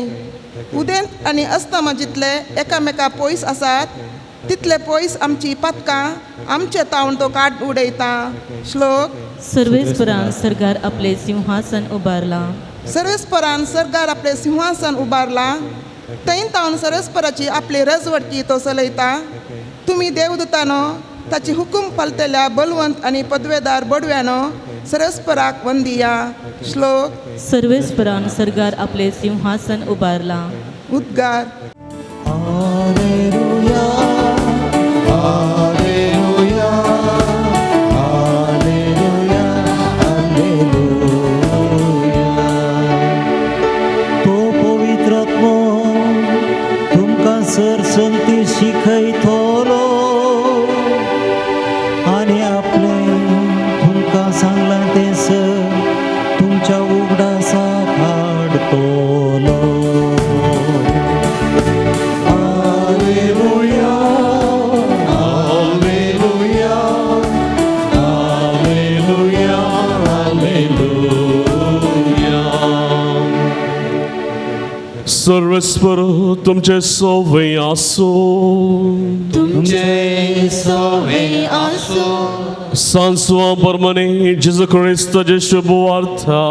उदेंत आनी अस्तमा जितले एकामेका पयस आसात तितले पयस आमची पातकां आमचे तावन तो काड उडयता. श्लोक. सर्वेस्परान सर्गार आपले सिंहासन उभारला. सर्वेस्परान सर्गार आपले सिंहासन उबारला. थंय तावन सर्वेस्पराची आपली रजवटकी तो चलयता. तुमी देवदूतानो ताची हुकूम पालतेल्या बलवंत आनी पदवेदार बडव्यानो सर्वेस्पराक वंदिया. श्लोक. सर्वेस्परान सर्गार आपले सिंहासन उभारला. उद्गार. हालेलुया हालेलुया हालेलुया हालेलुया. तो पवित्र आत्मो तुमकां सरसंगती शिकयतलो आनी आपले तुमकां सांगलां तें तुमच्या उगडासाक हाडतलो. सर्वेस्पर तुमचे सोवे आसो. तुमचे सोवे आसो. सांसवा परमने जेजू क्रिस्ताचे शुभ वार्ता.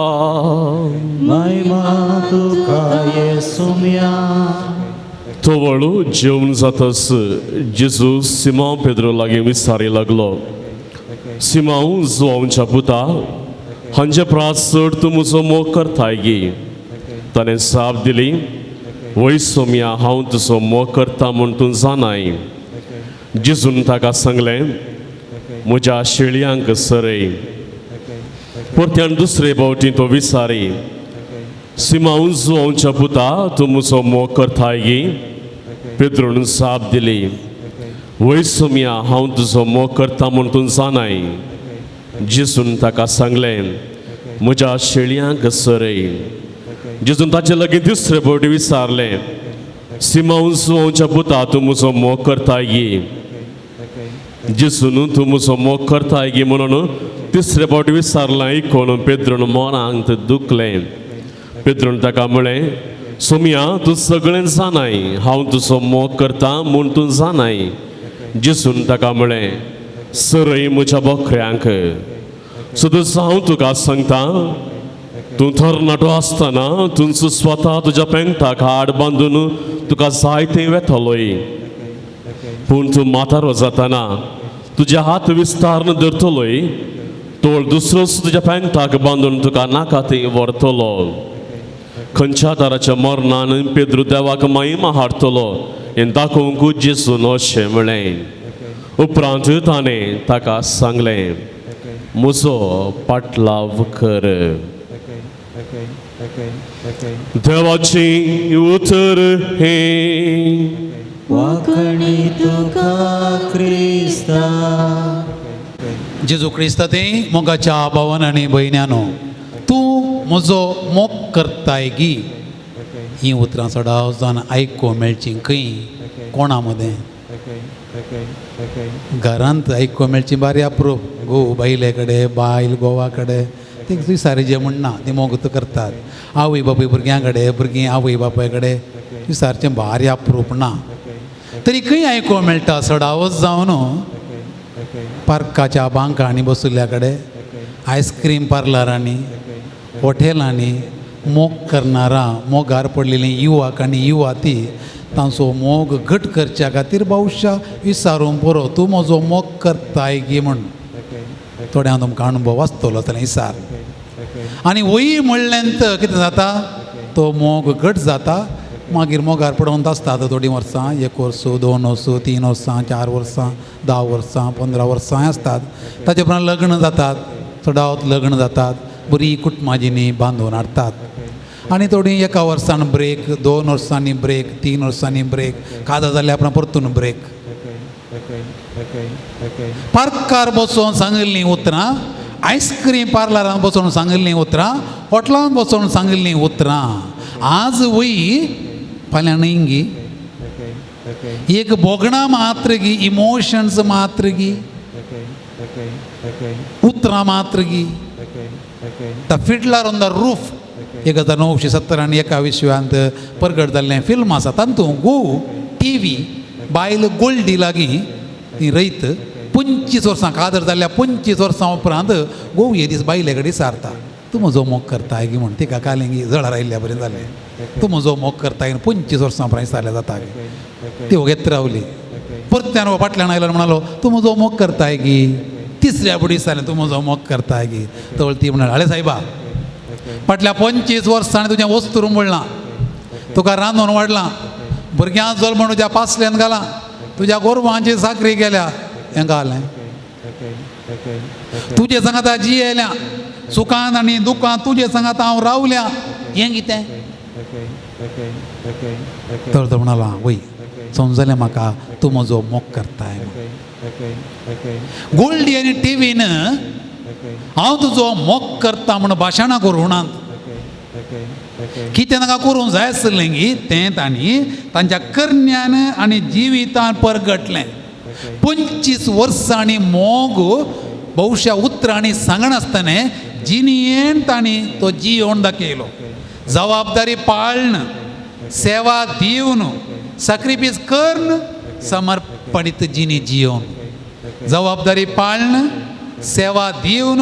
महिमा तुका येसुम्या. तो वळू जेवण जातास जेजू सिमांव पेद्रो लागीं विचारी लागलो. सिमांव जोवांच्या पुता हांचे प्रास चड तूं म्हजो मोग करताय गी. ताणें साप दिली. वय सोम्या हांव तुजो मोग करता म्हूण तूं जाणाय. जेजून ताका सांगलें म्हज्या शेळयांक सरय. परत्यान दुसरे फावटी तो विचारी सिमांव जोवांच्या पुता तूं म्हजो मोग करताय गी. पेद्रोन साप दिली. वय सोम्या हांव तुजो मोग करता म्हूण तूं जाणाय. जेजून ताका सांगलें म्हज्या शेळयांक सरय. जेजून ताचे लागीं दुसरे फावटी विचारलें सिमांव जोवांच्या पुता तूं म्हजो मोग करताय गी. जेजून तूं म्हजो मोग करताय गी म्हणून तिसरे फावटी विचारलें आयकून पेद्रोन मनांत दुखलें. पेद्रोन ताका म्हळें सोम्या तूं सगळें जाणाय हांव तुजो मोग करता म्हूण तूं जाणाय. जेजून ताका म्हळें सरय म्हज्या बोकऱ्यांक. सदस हांव तुका सांगता तूं तरणाटो आसतना तुमचो स्वता तुज्या पेंगटाक हाड बांदून तुका जाय तें वेतलोय. पूण तूं म्हातारो जातना तुजे हात विस्तारून धरतलोय तोळ दुसरोच तुज्या पेंगटाक बांदून तुका नाका तें व्हरतलो. खंयच्या दाराच्या मरणान पेद्रू देवाक महिमा हाडटलो हें दाखोवंक जेसून अशें म्हळें. उपरांत ताणें ताका सांगलें, म्हजो पाटलाव कर. देवाची उतर हे वाखणी तुका क्रिस्ता. जेजू क्रिस्त ते मोगाच्या भावान आनी भयण्यानो, तूं म्हजो मोग करताय गी. ही उतरां सडाव जावन आयको मेळची खंय कोणा मदें. घरांत आयको मेळची बारी अप्रूप. घोव बायले कडेन, बायल घोवा कडेन, ती विसारी जे म्हणना ती मोग करतात. आवय बापूय भुरग्यां कडेन, भुरगीं आवय बापाय कडेन विसारचें भारी अप्रूप ना. तरी खंय आयको मेळटा सडावच जावन पार्काच्या बांकांनी बसुल्ल्या कडेन, आयस्क्रीम पार्लरांनी, हॉटेलांनी मोग करणारा, मोगार पडलेलीं युवक आनी युवाती तांचो मोग घट करच्या खातीर भविश्या विचारूंक बरो, तूं म्हजो मोग करताय गे म्हण. थोड्यां तुमकां अनुभव आसतलो जाल्यार विचार. आनी वय म्हणल्यानंत कितें जाता, तो मोग घट जाता. मागीर मोगार पडोवन आसतात थोडीं वर्सां, 1 वर्स, 2 वर्स, 3 वर्सां, 4 वर्सां, 10 वर्सां, 15 वर्सां आसतात. ताचे उपरांत लग्न जातात, सडावत लग्न जातात, बरी कुटुंबाजीनी बांदून हाडटात. आनी थोडीं 1 वर्सान ब्रेक, 2 वर्सांनी ब्रेक, 3 वर्सांनी ब्रेक, कादा जाल्या उपरांत परतून ब्रेक. पार्कार बसोवन सांगिल्लीं उतरां, आयस्क्रीम पार्लरान बसोवन सांगिल्लीं उतरां, हॉटेलान बसोवन सांगिल्लीं उतरां आज वय फाल्यां न्ही. एक बोगणा मात्र गी, इमोशन्स मात्र गी, उतरां मात्र गी. The Fiddler on the roof 1970 परगट जाल्लें फिल्म आसा. तातूंत घोव TV, बायल गोल्डी लागीं ती रयत 25 वर्सां कादर जाल्ल्या 25 वर्सां उपरांत घोव हे दीस बायले कडेन सारता, तूं म्हजो मोग करताय गी म्हण. तिका कालिंगी जळार आयिल्ल्या बरें जालें. तूं म्हजो मोग करताय 25 वर्सां उपरांत सारल्या जाता गे. ती वगेत रावली. परत्यान फाटल्यान आयलो म्हणलो, तूं म्हजो मोग करताय गी. तिसऱ्या बुडी जालें, तूं म्हजो मोग करताय गी. तवळ ती म्हणाली, आले सायबा, फाटल्या 25 वर्सांनी तुजें वस्तू म्हणलां, तुका रांदून वाडलां, भुरग्यां जल्म म्हणून तुज्या पासल्यान घालां, तुज्या गोरवांची साकरी केल्या, हें घालें. तुजे सांगात जियेल्या, सुखांत आनी दुखांत तुजे सांगात हांव रावल्या, हें कितें. तर तो म्हणाला, वय समजलें म्हाका, तूं म्हजो मोग करताय. गोल्डी आनी टीव्हीन हांव तुजो मोग करता म्हण भाशणां करूं ना. कितें ताका करूंक जाय आसलें गी तें तांणी तांच्या करण्यान आनी जिवितान परगटलें. 25 वर्सांनी मोग भविश्या उतरांनी सांगनासतना जिणयेन तांणी तो जियोन दाखयलो. जबाबदारी पाळन, सेवा दिवन, सॅक्रिफायस करन, समर्पणीत जिणी जियोन. जबाबदारी पाळन, सेवा दिवन,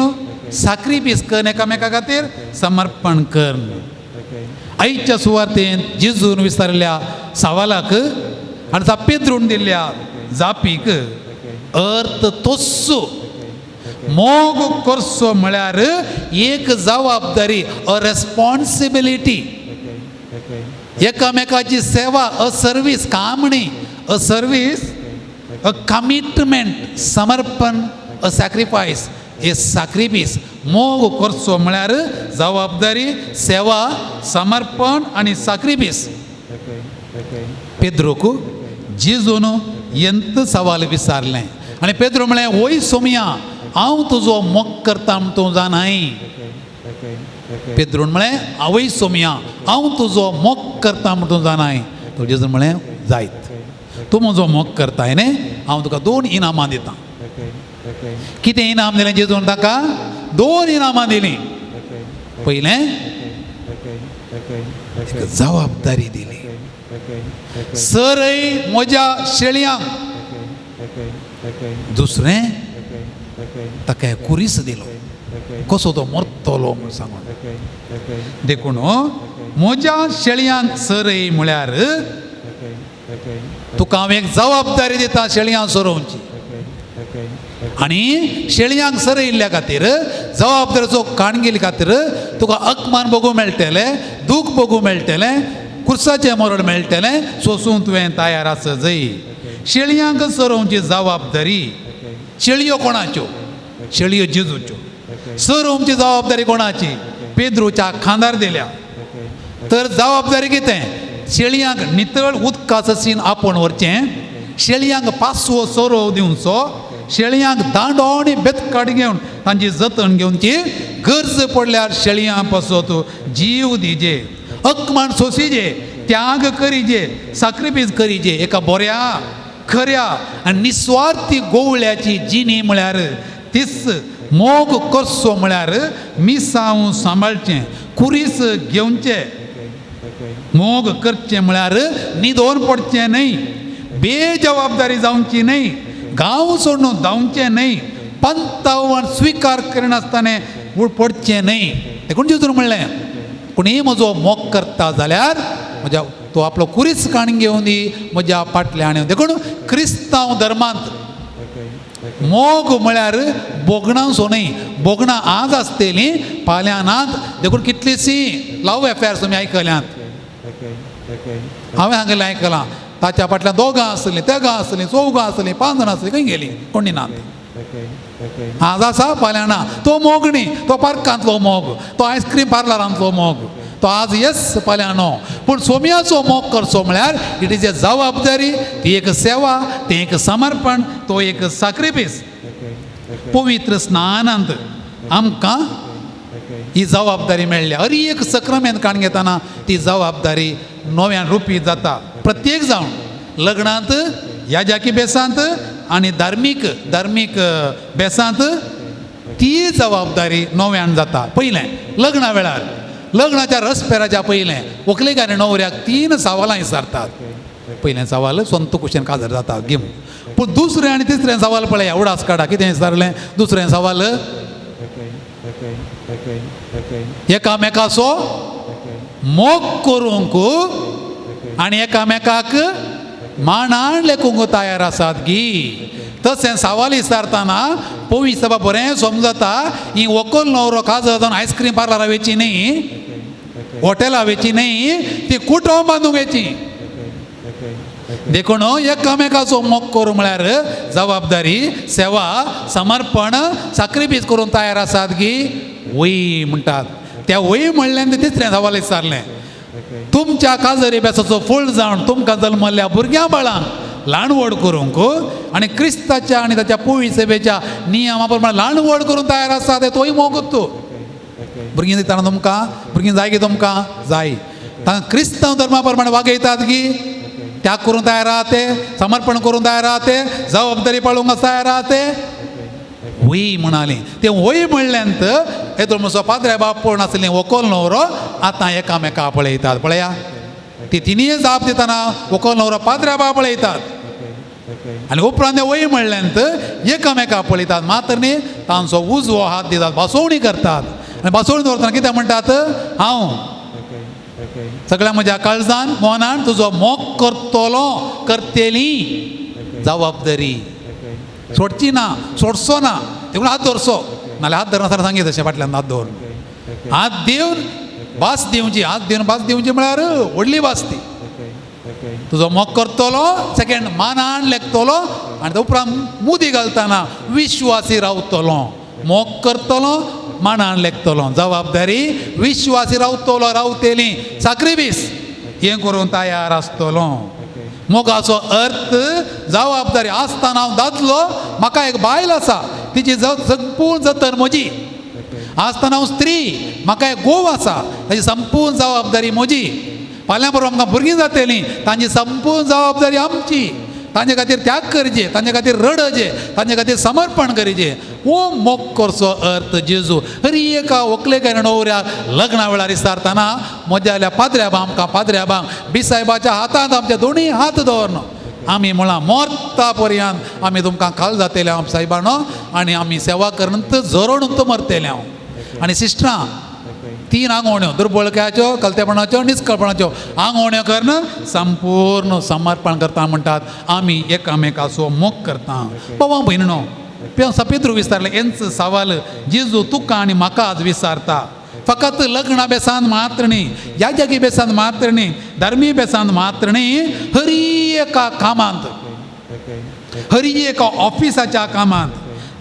सॅक्रिफायस करन, एकामेका खातीर समर्पण करन. आयच्या सुवातेन जेजून विचारल्या सवालाक आनी पेद्रून दिल्ल्या जापीक अर्थ तोच. मोग करचो म्हळ्यार एक जबाबदारी, अ रेस्पॉन्सिबिलिटी. एकामेकाची सेवा, अ सर्वीस, कामणी, अ सर्वीस, अ कमिटमेंट, समर्पण, अ सॅक्रिफायस, ए सॅक्रिफायस. मोग करचो म्हळ्यार जबाबदारी, सेवा, समर्पण आनी सॅक्रिफायस. पेद्रोक जेजून यंत सवाल विचारलें आनी पेद्रो म्हळें, वय सोमया, हांव तुजो मोग करता म्हण तूं जाणाय. पेद्रोन म्हळें, आवय सोमया, हांव तुजो मोग करता म्हण तूं जाणाय. तो जेजून म्हळें, जायत, तूं म्हजो मोग करताय न्ही, हांव तुका 2 इनामां दितां. कितें इनाम दिलें जेजून ताका? 2 इनामां दिलीं. पयलें जबाबदारी दिली. सरय म्हज्या शेळयांक. दुसरें ताका कुरीस दिलो, कसो तो मरतलो म्हूण सांगून. देखून म्हज्या शेळयांक सरय म्हळ्यार तुका हांव एक जबाबदारी दिता शेळयां सोरोवची. आणि शेळयांक सर येयल्ल्या खातीर जबाबदारेचो काणगेली खातीर तुका अकमान बगूं मेळटलें, दूख बगूं मेळटलें, कुर्साचें मरण मेळटलें, सोंसूंक तुवें तयार आस जय. शेळयांक सरोवची जबाबदारी. शेळयो कोणाच्यो? शेळयो जेजूच्यो. सरोवची जबाबदारी कोणाची? पेद्रूच्या खांदार दिल्या. तर जबाबदारी कितें? शेळयांक नितळ उदकाचो सीन आपोवन व्हरचें, शेळयांक पासवो सोरो दिवचो, शेळयांक दांडो आनी बेतकाड घेवन तांची जतन घेवची, गरज पडल्यार शेळयां पासत जीव दिजे, अकमाण सोंसीजे, त्याग करीजे, साक्रिफीस करीजे. एका बऱ्या खऱ्या आनी निस्वार्थी गोवळ्याची जिणी म्हळ्यार तीच मोग करचो म्हळ्यार मिसांव सांबाळचें, कुरीस घेवचें, मोग करचें म्हळ्यार न्हिदोन पडचें न्हय, बेजबाबदारी जावची न्हय, गांव सोडून धांवचें न्हय, पंतावण स्विकार करिनासतना पडचें न्हय. देखून जेजून म्हणलें कोणी म्हजो मोग करता जाल्यार म्हज्या तो आपलो कुरीस काण घेवन दी म्हज्या फाटल्यान येवन. देखून क्रिस्तांव धर्मांत मोग म्हळ्यार बोगणां सो न्हय. बोगणां आज आसतलीं, फाल्यां नात. देखून कितलींशीं लव अफेर्स तुमी आयकल्यांत. हांवें हांगेलें आयकलां. ताच्या फाटल्यान दोगां आसलीं, तेगां आसलीं, चौगां आसलीं, 5 जाणां आसलीं, खंय गेलीं? कोणी नात. आज आसा, फाल्यां ना. तो मोग न्ही, तो पार्कांतलो मोग, तो आयस्क्रीम पार्लरांतलो मोग. तो आज येस, फाल्यां नो. पूण सोमयाचो मोग करचो म्हळ्यार इट इज ए जबाबदारी, ती एक सेवा, तें एक समर्पण, तो एक साक्रिफीस. पवित्र स्नानांत आमकां ही जबाबदारी मेळ्ळ्या. हर एक सक्रामेंत काण घेतना ती जबाबदारी नव्यान रुपीत जाता. प्रत्येक जावन लग्नांत, याजाकी बेसांत आनी धार्मीक बेसांत ती जबाबदारी नव्यान जाता. पयलें लग्ना वेळार, लग्नाच्या रसपेराच्या पयलें व्हंकलेक आनी न्हवऱ्याक 3 सवालां विचारतात. पयलें सवाल संत कुशेन काजर जाता गिम. पूण दुसरें आनी तिसरें सवाल पळया, उडास काडा. कितें विचारलें? दुसरें सवाल एकामेकाचो मोग करूंक आनी एकामेकाक मांडाण लेखूंक तयार आसात गी. तशें सवाल विचारतना पवित्र सभा बरें समजता. ही व्हंकल न्हवरो काजर जावन आयस्क्रीम पार्लरां वेची न्ही, हॉटेलां वेची न्ही, ती कुटुंब बांदूंक वेची. देखून एकामेकाचो मोग करूं म्हळ्यार जबाबदारी, सेवा, समर्पण, साक्रिफीस करून तयार आसात गी. वय म्हणटात. त्या वय म्हणल्यान तिसरें सवाल विचारलें, तुमच्या काजरी बेसाचो फळ जावन तुमकां जल्मल्ल्या भुरग्यां बाळांक ल्हानवड करूंक आनी क्रिस्ताच्या आनी ताच्या पवित्र सभेच्या नियमा प्रमाणे ल्हानवड करून तयार आसा ते तोय मोगत तूं. भुरगीं दिताना तुमकां, भुरगीं जाय गी तुमकां? जाय. तांकां क्रिस्तांव धर्मा प्रमाणे वागयतात गी. त्याग करून तयार आहा ते, समर्पण करून तयार आहा ते, जबाबदारी पाळूंक तयार आहा ते. वय म्हणाली. ते वय म्हणल्यांत येतो म्हजो पाद्र्या बाप पळोवन आसलें व्हंकल न्हवरो आतां एकामेका पळयतात. पळया, ती तिनीय जाप दितना व्हंकल न्हवरो पाद्र्या बाप पळयतात आनी उपरांत वय म्हणल्यांत एकामेका पळयतात. मात्र न्ही, तांचो उजवो हात दितात, बसवणी करतात. आनी बसवणी दवरतना कितें म्हणटात? हांव सगळ्या म्हज्या काळजान मनान तुजो मोग करतलो, करतेली. जबाबदारी सोडची ना, सोडचो ना. देखून हात दवरचो, नाल्यार हात धरनासतना सांगीत अशें फाटल्यान हात दवर. हात दिवन भास दिवची. हात दिवन भास दिवची म्हळ्यार व्हडली भास ती. तुजो मोग करतलो, सेकेंड मानान लेखतलो आनी उपरांत मुदी घालतना विश्वासी रावतलो. मोग करतलो, मानान लेखतलो. जबाबदारी, विश्वासी रावतलो, रावतेली, साक्रिफीस हें करून तयार आसतलो. मोगाचो अर्थ जबाबदारी. आसतना हांव दादलो, म्हाका एक बायल आसा, तिची संपूर्ण जतन म्हजी. आसतना हांव स्त्री, म्हाका एक घोव आसा, ताची संपूर्ण जबाबदारी म्हजी. फाल्यां परवा आमकां भुरगीं जातलीं, तांची संपूर्ण जबाबदारी आमची. तांचे खातीर त्याग करचे, तांचे खातीर रडचे, तांचे खातीर समर्पण करचें. हो मोग करचो अर्थ जेजू हर एका व्हंकलेक आनी न्हवऱ्याक लग्ना वेळार विचारतना म्हज्या पाद्र्या आमकां पाद्र्या बी साहेबाच्या हातांत आमचे दोनी हात दवरना. आमी म्हळां मोर्ता पर्यंत आमी तुमकां खाल जातले हांव साहेबानो, आनी आमी सेवा करंत जरोडूंत मरतले हांव. आनी सिस्टरां 3 आंगवण्यो, दुर्बळकाच्यो, कलतेपणाच्यो, निश्कळपणाच्यो आंगवण्यो करून संपूर्ण समर्पण करता. म्हणटात आमी एकामेकाचो मोग करता. बाबा भयणो, पेद्रू विचारले हेंच सवाल जेजू तुका आनी म्हाका आज विचारता. फकत लग्न बेसांत मात्र न्ही, याजकी बेसांत मात्र न्ही, धर्मी बेसांत मात्र न्ही, हर एका कामांत, हर एका ऑफिसाच्या कामांत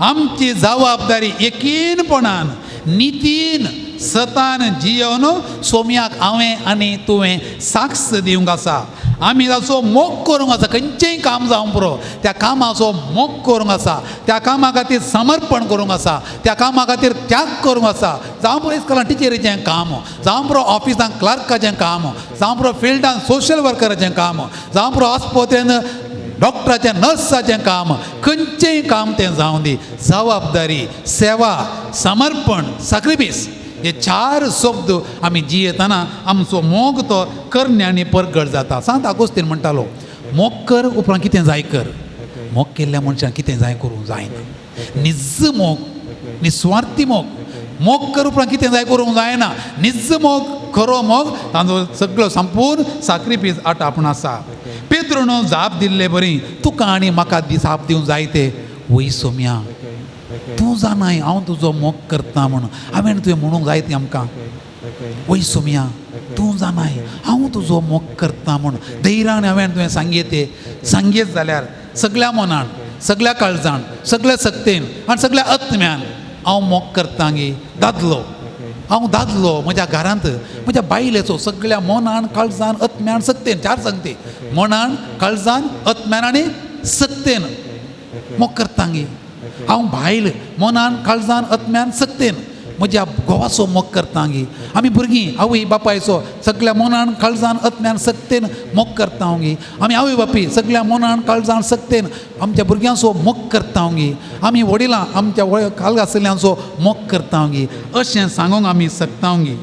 आमची जबाबदारी एकीनपणान नितीन सतान जियोन सोम्याक हांवें आनी तुवें साक्ष दिवंक आसा. आमी ताचो मोग करूंक आसा. खंयचेंय काम जावं पुरो त्या कामाचो मोग करूंक आसा. त्या कामा खातीर समर्पण करूंक आसा. त्या कामा खातीर त्याग करूंक आसा. जावं पुरो इस्कॉलान टिचरीचें काम, जावं पुरो ऑफिसान क्लार्काचें काम, जावं पुरो फिल्डान सोशल वर्कराचें काम, जावं पुरो आस्पत्रेन डॉक्टराचें नर्साचें काम, खंयचेंय काम तें जावं दी. जबाबदारी, सेवा, समर्पण, सॅक्रिफीस हे 4 शब्द आमी जियेतना आमचो मोग तो करण्यानी परगट जाता. सांत आगोस्तीन म्हणटालो मोग कर उपरांत कितें जाय कर. मोग केल्ल्या मनशान कितें जाय करूंक जायना. निज मोग, निस्वार्थी मोग, मोग कर उपरांत कितें जाय करूंक जायना. निज मोग, खरो मोग तांचो सगळो संपूर्ण सॅक्रिफीस आटापून आसा. पेद्रून जाप दिल्ले बरी तुका आनी म्हाका जाप दिवंक जाय ते वय सोम्या तूं जाणाय हांव तुजो मोग करता म्हूण. हांवें तुवें म्हणूंक जाय ती आमकां वय सोम्या तूं जाणाय हांव तुजो मोग करता म्हूण. धैर्यान हांवें तुवें सांगीत जाल्यार सगळ्या मनान, सगळ्या काळजान, सगळ्या सक्तेन आनी सगळ्या आत्म्यान हांव मोग करता गे. दादलो हांव दादलो म्हज्या घरांत म्हज्या बायलेचो सगळ्या मनान, काळजान, आत्म्यान, सक्तेन 4 सांगते मनान, काळजान, आत्म्यान आनी सक्तेन मोग करता गे. हांव बायल मनान, काळजान, आत्म्यान, सक्तेन म्हज्या घोवाचो मोग करता गे. आमी भुरगीं आवय बापायचो सगळ्या मनान, काळजान, आत्म्यान, सक्तेन मोग करता गे. आमी आवय बापी सगळ्या मनान, काळजान, सक्तेन आमच्या भुरग्यांचो मोग करता गे. आमी वडिलां आमच्या काल आसल्यांचो मोग करता गे. अशें सांगूंक आमी शकता गे.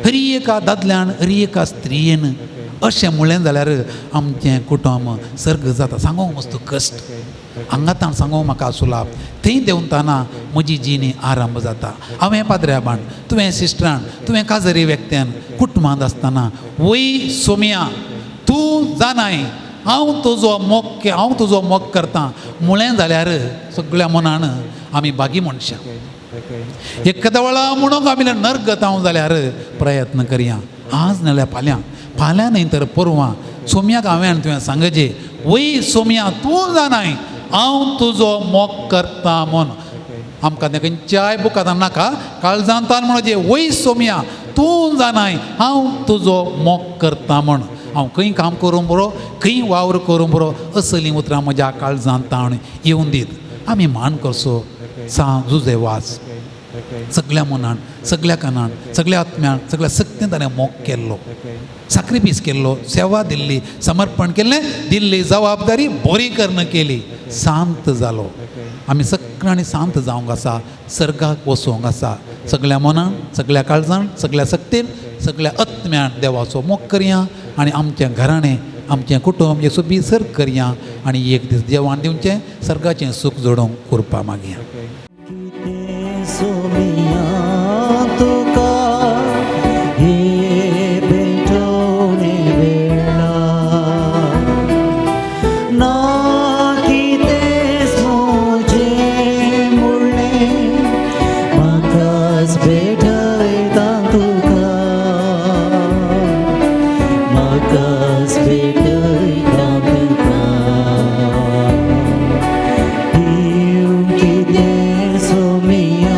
हर एका दादल्यान, हर एका स्त्रियेन अशें म्हणलें जाल्यार आमचें कुटुंब सर्ग जाता. सांगूंक मस्त कश्ट, हांगातान सांगूंक म्हाका सुलाभ. थंय देंवतना म्हजी जिणी आरंभ जाता. हांवें पाद्र्याबान, तुवें सिस्टरान, तुवें काजरी व्यक्त्यान कुटुंबांत आसतना वय सोम्या तूं जाणाय हांव तुजो मोग करता म्हळें जाल्यार सगळ्या मनान आमी बागी मनशां. एखाद्या वेळा म्हणून आमी नर्क जावं जाल्यार प्रयत्न करया. आज नाल्यार फाल्यां न्हय तर परवां सोम्याक हांवें तुवें सांगचें वय सोम्या तूं जाणाय हांव तुजो मोग करता म्हूण. आमकां तें खंयच्याय बुकांत नाका, काळजांतान म्हणजे वय सोम्या तूं जाणाय हांव तुजो मोग करता म्हूण. हांव खंय काम करूं बरो, खंय वावर करूं बरो, असलीं उतरां म्हज्या काळजांतान येवन दीत. आमी मान करचो जुजे वास सगळ्या मनान, सगळ्या कानान, सगळ्या आत्म्यान, सगळ्या सक्तीन ताणें मोग केल्लो, सॅक्रिफीस केल्लो, सेवा दिल्ली, समर्पण केल्लें, दिल्ली जबाबदारी बरी कर्ण केली, शांत जालो. आमी सगळ्यांनी शांत जावंक आसा, सर्गाक वचोंक आसा. सगळ्या मनान, सगळ्या काळजान, सगळ्या सक्तीन, सगळ्या आत्म्यान देवाचो मोग करया आनी आमचें घराणें, आमचें कुटुंब येसू बी सर्ग करया आनी एक दीस देवान दिवचें सर्गाचें सुख जोडूंक कृपा मागया. सोमिया तुका हे भेटोवने वेळा ना कितेंच म्हजें म्हणलें म्हाकाच भेटयता तुका, म्हाकाच भेटयता तुका. देव कितें सोमिया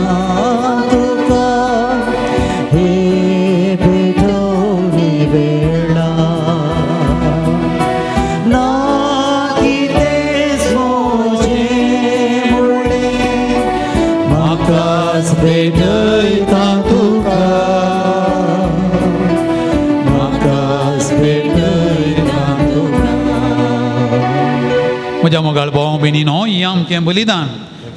भेटयता तुका, म्हाकाच भेटयता तुका. म्हज्या मोगाळ भाव भयणीनो, ही आमचें बलिदान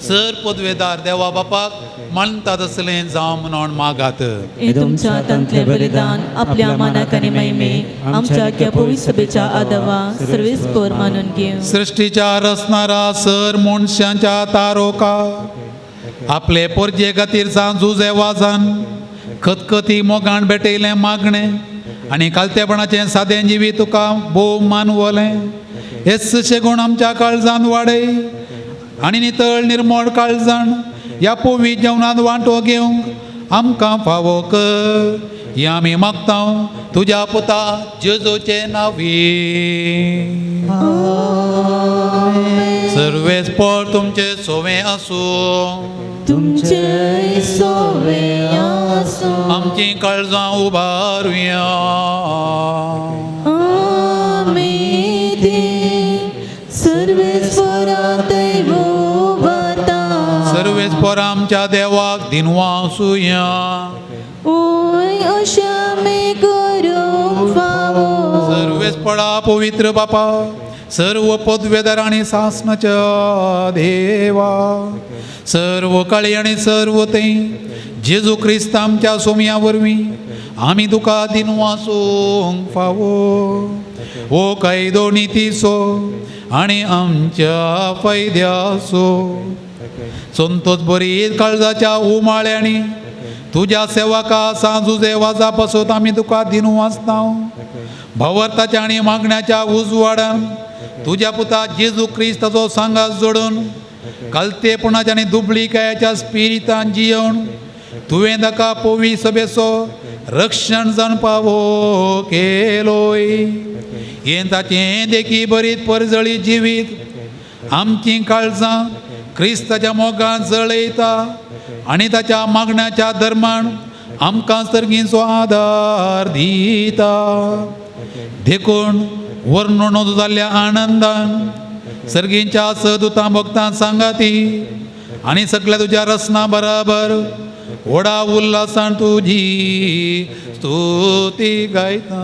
सर पदवेदार देवा बापाक मानता तसलें जावं म्हणून मागात. हे तुमच्या हातांतलें बलिदान आपल्या मानाक आनी महिमे आमच्या अख्ख्या पवित्र सभेच्या आदवा सर्वेस्पर मानून घेव. सृष्टीच्या रचणारा सर मनशांच्या तारोका आपले पोरजे खातीर जुजे वाजान खतखती मोगान भेटयलें मागणें आनी कालतेपणाचें सादें जिवी तुका भोव मानवलें. हेच गुण आमच्या काळजान वाडय आणि नितळ निर्मळ काळजाण ह्या पोवी जेवणात वांटो घेवंक आमकां फावो कर हें आमी मागता तुज्या पुता जेजूचे नांवी. सर्वेस्पर तुमचे सोवे आसूं, तुमचे सोवे आसूं. आमची काळजां उबारुया. सर्वेस्पर आमच्या देवाक दिनवा आसूया. ओय अशें करूंक फावो. सर्वेस्पळा पवित्र बापा, सर्व पदवेदार आणि सासणाच्या देवा, सर्व काळी आणि सर्व ते जेजू क्रिस्त आमच्या सोमया वरवीं आमी तुका दिनवासूंक फावो. ओ कायदो नितीसो आणि आमच्या फायद्यासो संतोष बरी काळजाच्या उमाळ्यांनी तुझ्या सेवका सांजुजे वाजा पासत आमी तुका दिनू वाचता. भावार्थाच्या आणि मागण्याच्या उजवाडान तुझ्या पुता जेजू क्रिस्ताचो सांगास जोडून कालतेपणाच्या आणि दुबळीकायाच्या स्पिरितान जियोन तुवें ताका पोवी सभेचो रक्षण जावन पावो केलोय. हें ताचें देखी बरीत परजळी जिवीत आमची काळजां क्रिस्ताच्या मोगांत जळयता आणि ताच्या मागण्याच्या धर्मान आमकां सर्गीचो आदार दिता. देखून वर्णन जाल्ल्या आनंदान सर्गींच्या सदुतां भक्तां सांगाती आणि सगळ्या तुज्या रसना बराबर व्हडा उल्हासान तुजी स्तुती गायता.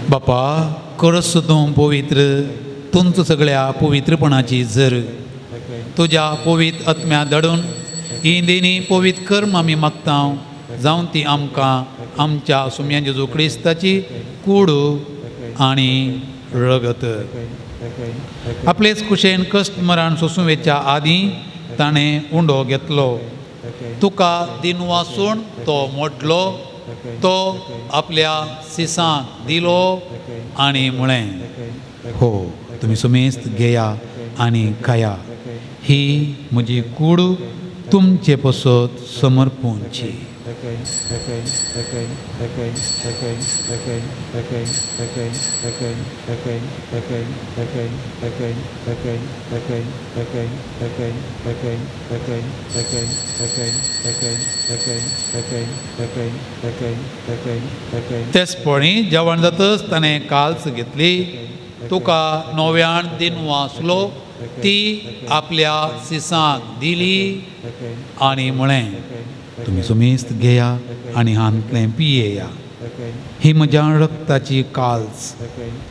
बापा करस तूं पवित्र तुमच सगळ्या पवित्रपणाची झर तुज्या पवित्र आत्म्या दडून ही देणी पवित्र कर्म आमी मागता जावन ती आमकां आमच्या सुम्या जेजू क्रिस्ताची कूड आनी रगत. आपलेच कुशेन कश्ट मरण सोंसुवेच्या आदीं ताणें उंडो घेतलो. तुका दिनवासून तो मोडलो, तो आपल्या सिसांक दिलो आनी म्हळें, हो तुमी सुमेस्त घेया आनी खाया, ही म्हजी कूड तुमचे पसत समर्पूंची. तेसपणी जेवण जातच ताणें काल्स घेतली, तुका नव्यान दिन वाचलो, ती आपल्या सिसांक दिली आनी म्हळें, तुमी सुमेस्त घेया आनी हांतलें पियेया, ही म्हज्या रक्ताची काल्स,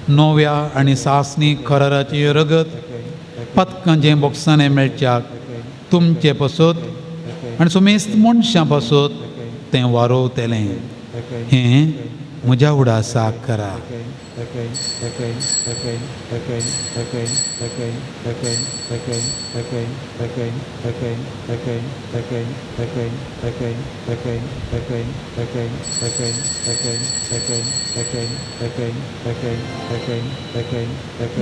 नव्या आनी सासणी कराराची रगत, पथकांचें बोक्सांनी मेळच्याक तुमचे पसत आनी सुमेस्त मनशां पसत तें वारोवतलें. हें म्हज्या उडासाक करा.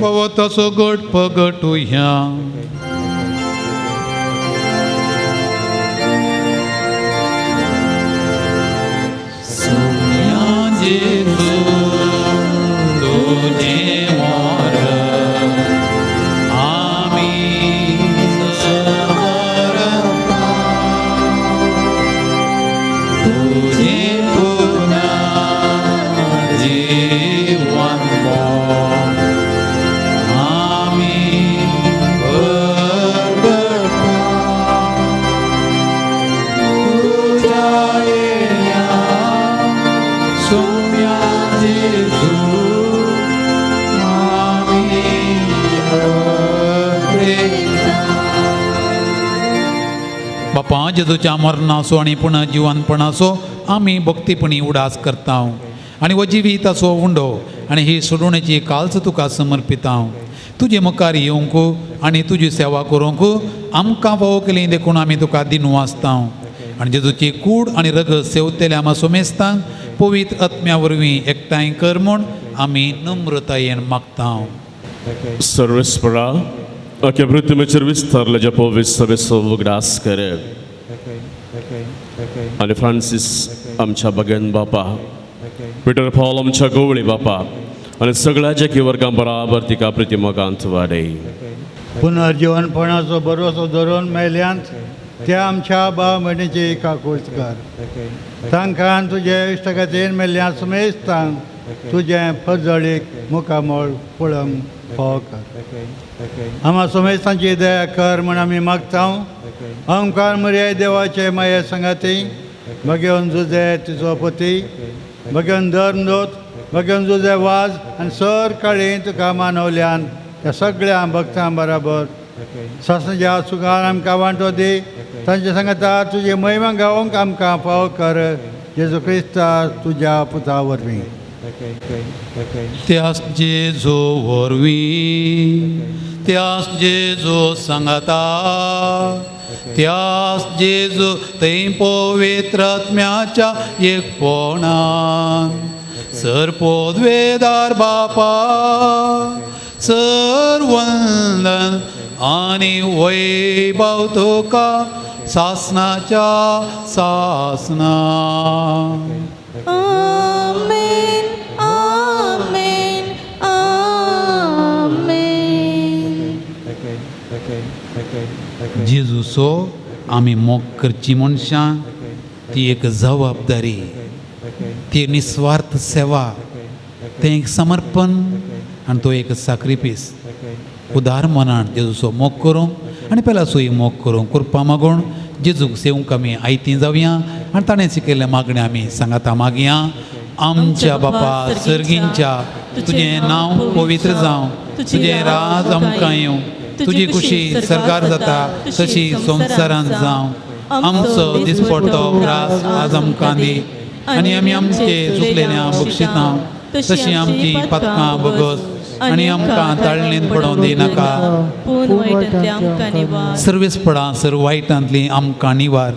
बाबा तसो गट पगटुया. Amen. जेजू आमी बापा जेजूच्या मरणाचो आनी पुन्हा जिवंतपणाचो आमी भक्तीपणी उडास करता आनी हो जिवीत असो उंडो आनी ही सोडवणेची काल्च तुका समर्पिता तुजे मुखार येवंक आनी तुजी सेवा करूंक आमकां फावो केली देखून आमी तुका दिनू आसता आनी जेजूची कूड आनी रगत सेवतेल्या आमा सोमेस्तांक पवित्र आत्म्या वरवीं एकठांय कर म्हूण आमी नम्रतायेन मागता सर्वेस्परा अख्या पृथ्वीचेर विस्तारल्या ज्या पवित्र सभेचो उगडास कर आनी फ्रांसीस आमच्या भगन बापा पिटर पॉल आमच्या गवळी बापा आनी सगळ्या जेकी वर्गां बराबर तिका प्रतिमकांत वाडय पुनर्जीवनपणाचो भरोसो धरून मेल्यांत त्या आमच्या भाव भयणीची काकूट कर तांकां तुजे इश्ट खातीर मेल्ल्या सुमेस्तांक तुजें फजळीक मुखामोळ पळोवंक फाव कर आमा सुमेस्तांची दया कर म्हूण आमी मागता ओंकार मर्याय देवाचे माये संगाती भगवन जुजे तिचो पती भगवन धर्मदूत भगवन जुजे वाज आनी सर काळी तुका मानवल्यान त्या सगळ्या भक्तां बराबर सासणाच्या सुखान आमकां वांटो दी तांचे सांगता तुजी महिमा गावोंक आमकां फाव कर जेजू क्रिस्ता तुज्या पुता वरवीं त्यास जेजू वरवीं त्यास जेजू सांगता त्यास जेजू थंय पवित्र आत्म्याच्या एकपणान सरपोद्वेदार बापा सर्वंदन आनी वैभव तुका सासनाच्या सासना आमेन आमेन आमेन जेजूचो आमी मोग करची मनशां ती एक जबाबदारी ती निस्वार्थ सेवा तें एक समर्पण आनी तो एक सॅक्रिफीस उदार मनान जेजूचो मोग करूंक आनी पेला सोयी मोग करूंक कृपा मागून जेजूक सेवंक आमी आयतीं जावया आनी ताणें शिकयल्ले मागणे आमी सांगाता मागया आमच्या बापा सर्गींच्या तुजें नांव पवित्र जावं तुजें राज आमकां येवं तुजी खुशी सरकार जाता तशी संवसारांत जावं आमचो दिसपडटो ग्रास आज आमकां दी आनी आमी आमचे चुकलेल्या बक्षिता तशी आमची पातकां बगत आनी आमकां ताळणेन पडोवंक दिनाका पूण वायटांतले आमकां निवार सर्वेस्पडा सर्व वायटांतली आमकां निवार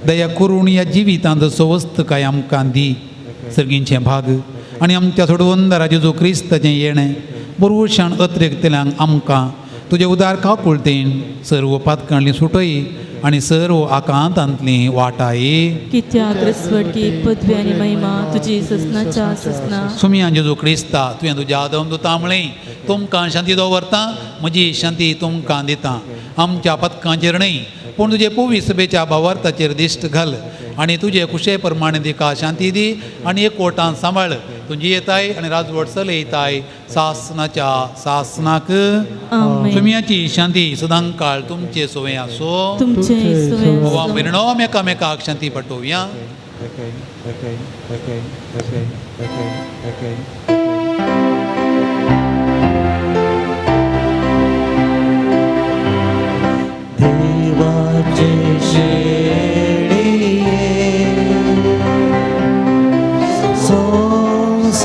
दया करून ह्या जिवितांत सवस्त काय आमकां दी सर्गींचे भाग आनी आमच्या सोडवंदारा जेजू क्रिस्ताचें येणें बरोवशान अतिरिक्तल्यांक आमकां तुजे उदार काकुळतेन सर्व पातकांतली सुटय आनी सर्व आकांतांतली वाटाय कित्याक रिसवटकी पदवी आनी महिमा तुजी ससनाच्या ससना सुमिया जेजू क्रिस्ता तुवें तुज्या आदम दुता म्हळें तुमकां शांती दवरता म्हजी शांती तुमकां दिता आमच्या पथकांचेर न्हय पूण तुजे पवित्र सभेच्या भावार्थाचेर दिश्ट घाल आनी तुजे कुशे प्रमाणे तिका शांती दी आनी एकवटान सांबाळ तुजी येताय आनी राजवट चलयताय सासनाच्या सासनाक आमेन. सुमियाची शांती सदां काळ तुमचे सोवे आसो तुमचे वा मिरणो मेकामेकाक शांती पटोवया देवाचे शेळिये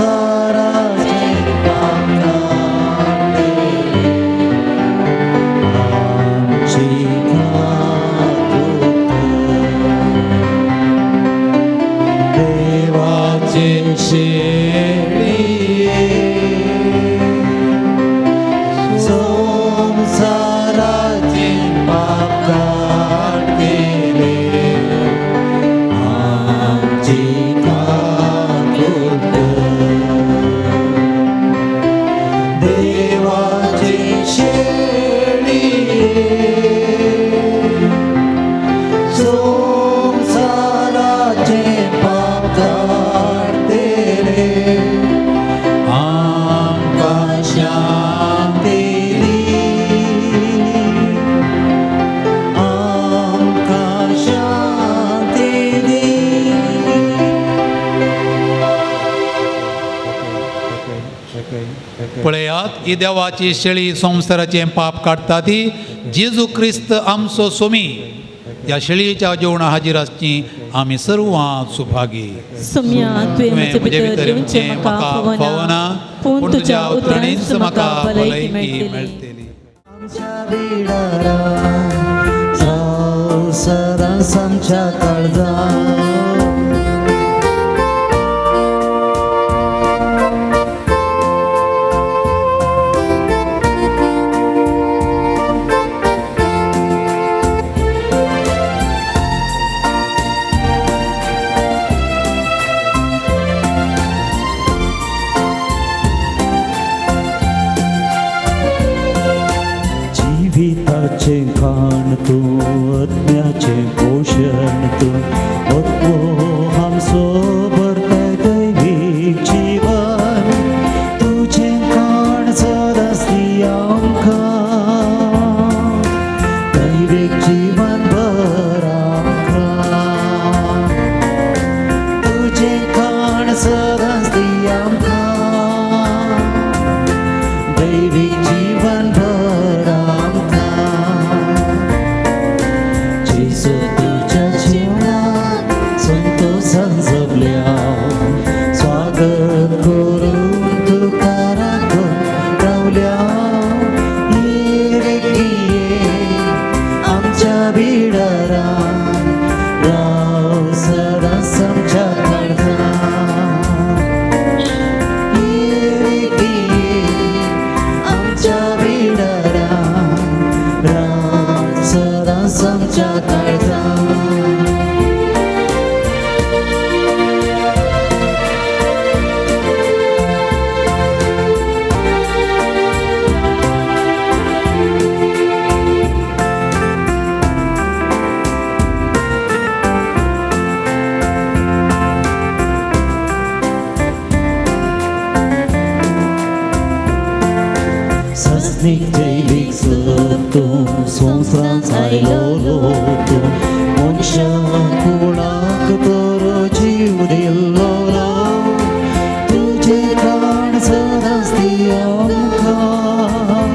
संसाराचे पांगाणे आमची काकूट देवाचे शेळिये संसाराचे पाप काढलेले आमची काकूट देवाची शेळिये संसाराचे पाप काढलेले आमकां शांती दी आमकां शांती दी पळयात ही देवाची शेळी संसाराचे पाप काडटा ती जेजू क्रिस्त आमचो सोमी. ह्या शेळयेच्या जेवणा हाजीर आसची आमी सर्वां सुभागी. सुम्या तुवें म्हजे भितर येवचें म्हाका फावना, पूण तुज्या उतरणेच म्हाका भलायकी मेळटली. आमच्या बिडारा जाव सदांच आमच्या काळजांत. जिविताचे खाण तूं, आत्म्याचे पोशण तूं, आत्मो आमचो भरताय दैवीक जीवन. तुजें खाण सदांच दी आमकां, दैवीक जीवन भर आमकां. तुजें खाण सदांच दी आमकां, दैवीक जीवन भर आमकां. जेजू तुज्या जीवनात संतोषान जगल्या, स्वागत करून तुका राखून रावल्या. ये रे ये आमच्या बिडारान, राव सदांच आमच्या काळजांत. ये रे ये आमच्या बिडारान, राव सदांच आमच्या काळजांत. सस्नीक दैवीक तूं, संवसारांत आयलो तूं, मनशा कुळाक बरो जीव दिल्लो. तुजें खाण सदांच दी आमकां,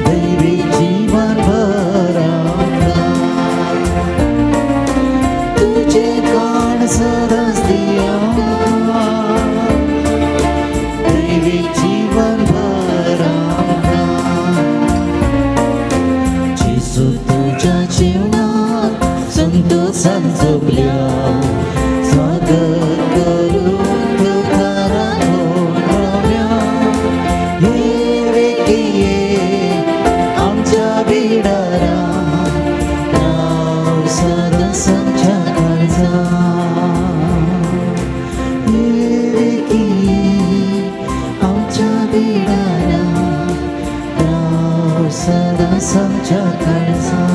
दैवीक जीवन भर आमकां. तुजें खाण सदांच दी आमकां, दैवीक जीवन भर आमकां. जेजू तुज्या जीवनात संतोषान जगल्या, स्वागत करून तुका राखून रावल्या. ये रे ये आमच्या बिडारान, राव सदांच आमच्या काळजांत. ये रे ये आमच्या बिडारान, राव सदांच आमच्या काळजांत.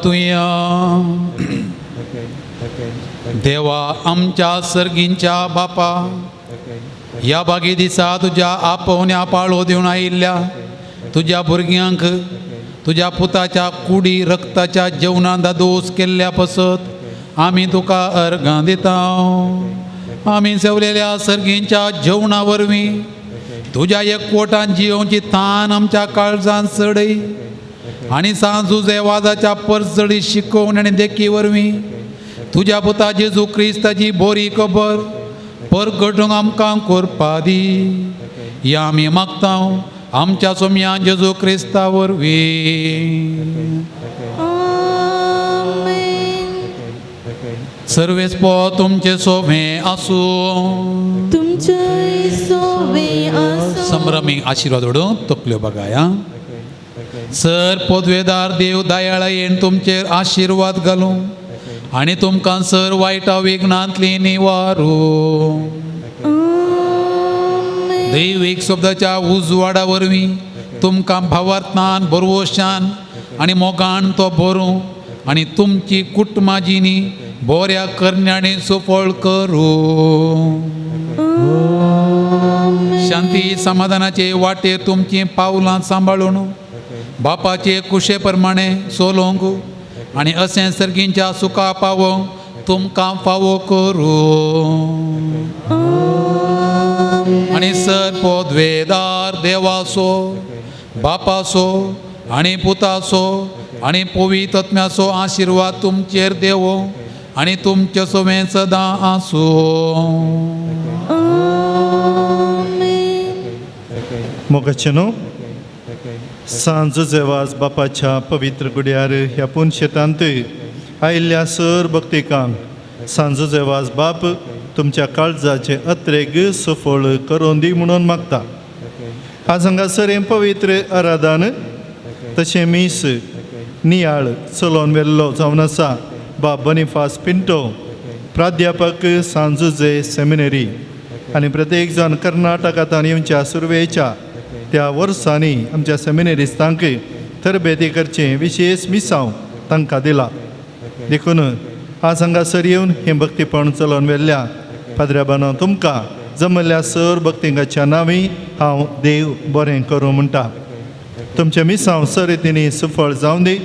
तुया देवा आमच्या सर्गींच्या बापा, ह्या बागे दिसा तुज्या आपोवण्या पाळो दिवन आयिल्ल्या तुज्या भुरग्यांक तुज्या पुताच्या कुडी रक्ताच्या जेवणांत दोस केल्ल्या पसत आमी तुका अर्गां दिता. आमी सेवलेल्या सर्गींच्या जेवणा वरवीं तुज्या एकवटान जियोवची तान आमच्या काळजांत चडय. आनी सांजुजे वादाच्या परचडी शिकोवन आनी देखी वरवीं तुज्या पुता जेजू क्रिस्ताची बरी खबर परगटूंक आमकां करपा दी. ही आमी मागता आमच्या सोम्या जेजू क्रिस्ता वरवीं. सर्वेस्पो तुमचे सोबे आसूं, तुमचे सोबे आसूं. संभ्रमीक आशिर्वाद ओडून तकल्यो बगाया. सर पदवेदार देव दयाळायेन तुमचेर आशिर्वाद घालूं आनी तुमकां सर वायटा विघ्नांतली निवारूं. दैवीक शब्दाच्या उजवाडा वरवीं तुमकां भावार्थान बरवशान आनी मोगान तो भरूं आनी तुमची कुटुंबाजीनी बऱ्या करण्याने सफळ करूं. शांती समाधानाचे वाटेर तुमची पावलां सांबाळून बापाचे कुशे प्रमाणे सोलोंक आनी अशें सर्गींच्या सुखा पावोंक तुमकां फावो करूं. आणि सर्पोद्वेदार देवासो बापासो आणि पुतासो आणि पवित्र आत्म्याचो आशीर्वाद तुमचेर देवो आणि तुमचे सोमे सदा आसो. मोगाचे न्हू सांज जेवाज बापाच्या पवित्र गुड्यार ह्या पुनशेतांत आयिल्ल्या सर भक्तिकांक सांज जेवाज बाप तुमच्या काळजाचे अत्रेग सफळ करून दी म्हणून मागता. आज हांगासर हें पवित्र आराधन तशें मीस नियाळ चलोवन वेल्लो जावन आसा. बाब बनिफास पिंटो प्राध्यापक सांजुजे सेमिनरी आनी प्रत्येक जाण कर्नाटकांतल्यान येवच्या सुरवेच्या त्या वर्सांनी आमच्या सेमिनरिस्तांक तरबेती करचें विशेश मिसांव तांकां दिला. देखून आज हांगासर येवन हें भक्तीपण चलोवन वेल्ल्या पाद्र्याबानो तुमकां जमल्ल्या सर भक्तिंगाच्या नांवी हांव देव बरें करूं म्हणटा. तुमचे मिसांव सर रितीनी सफळ जावन दी.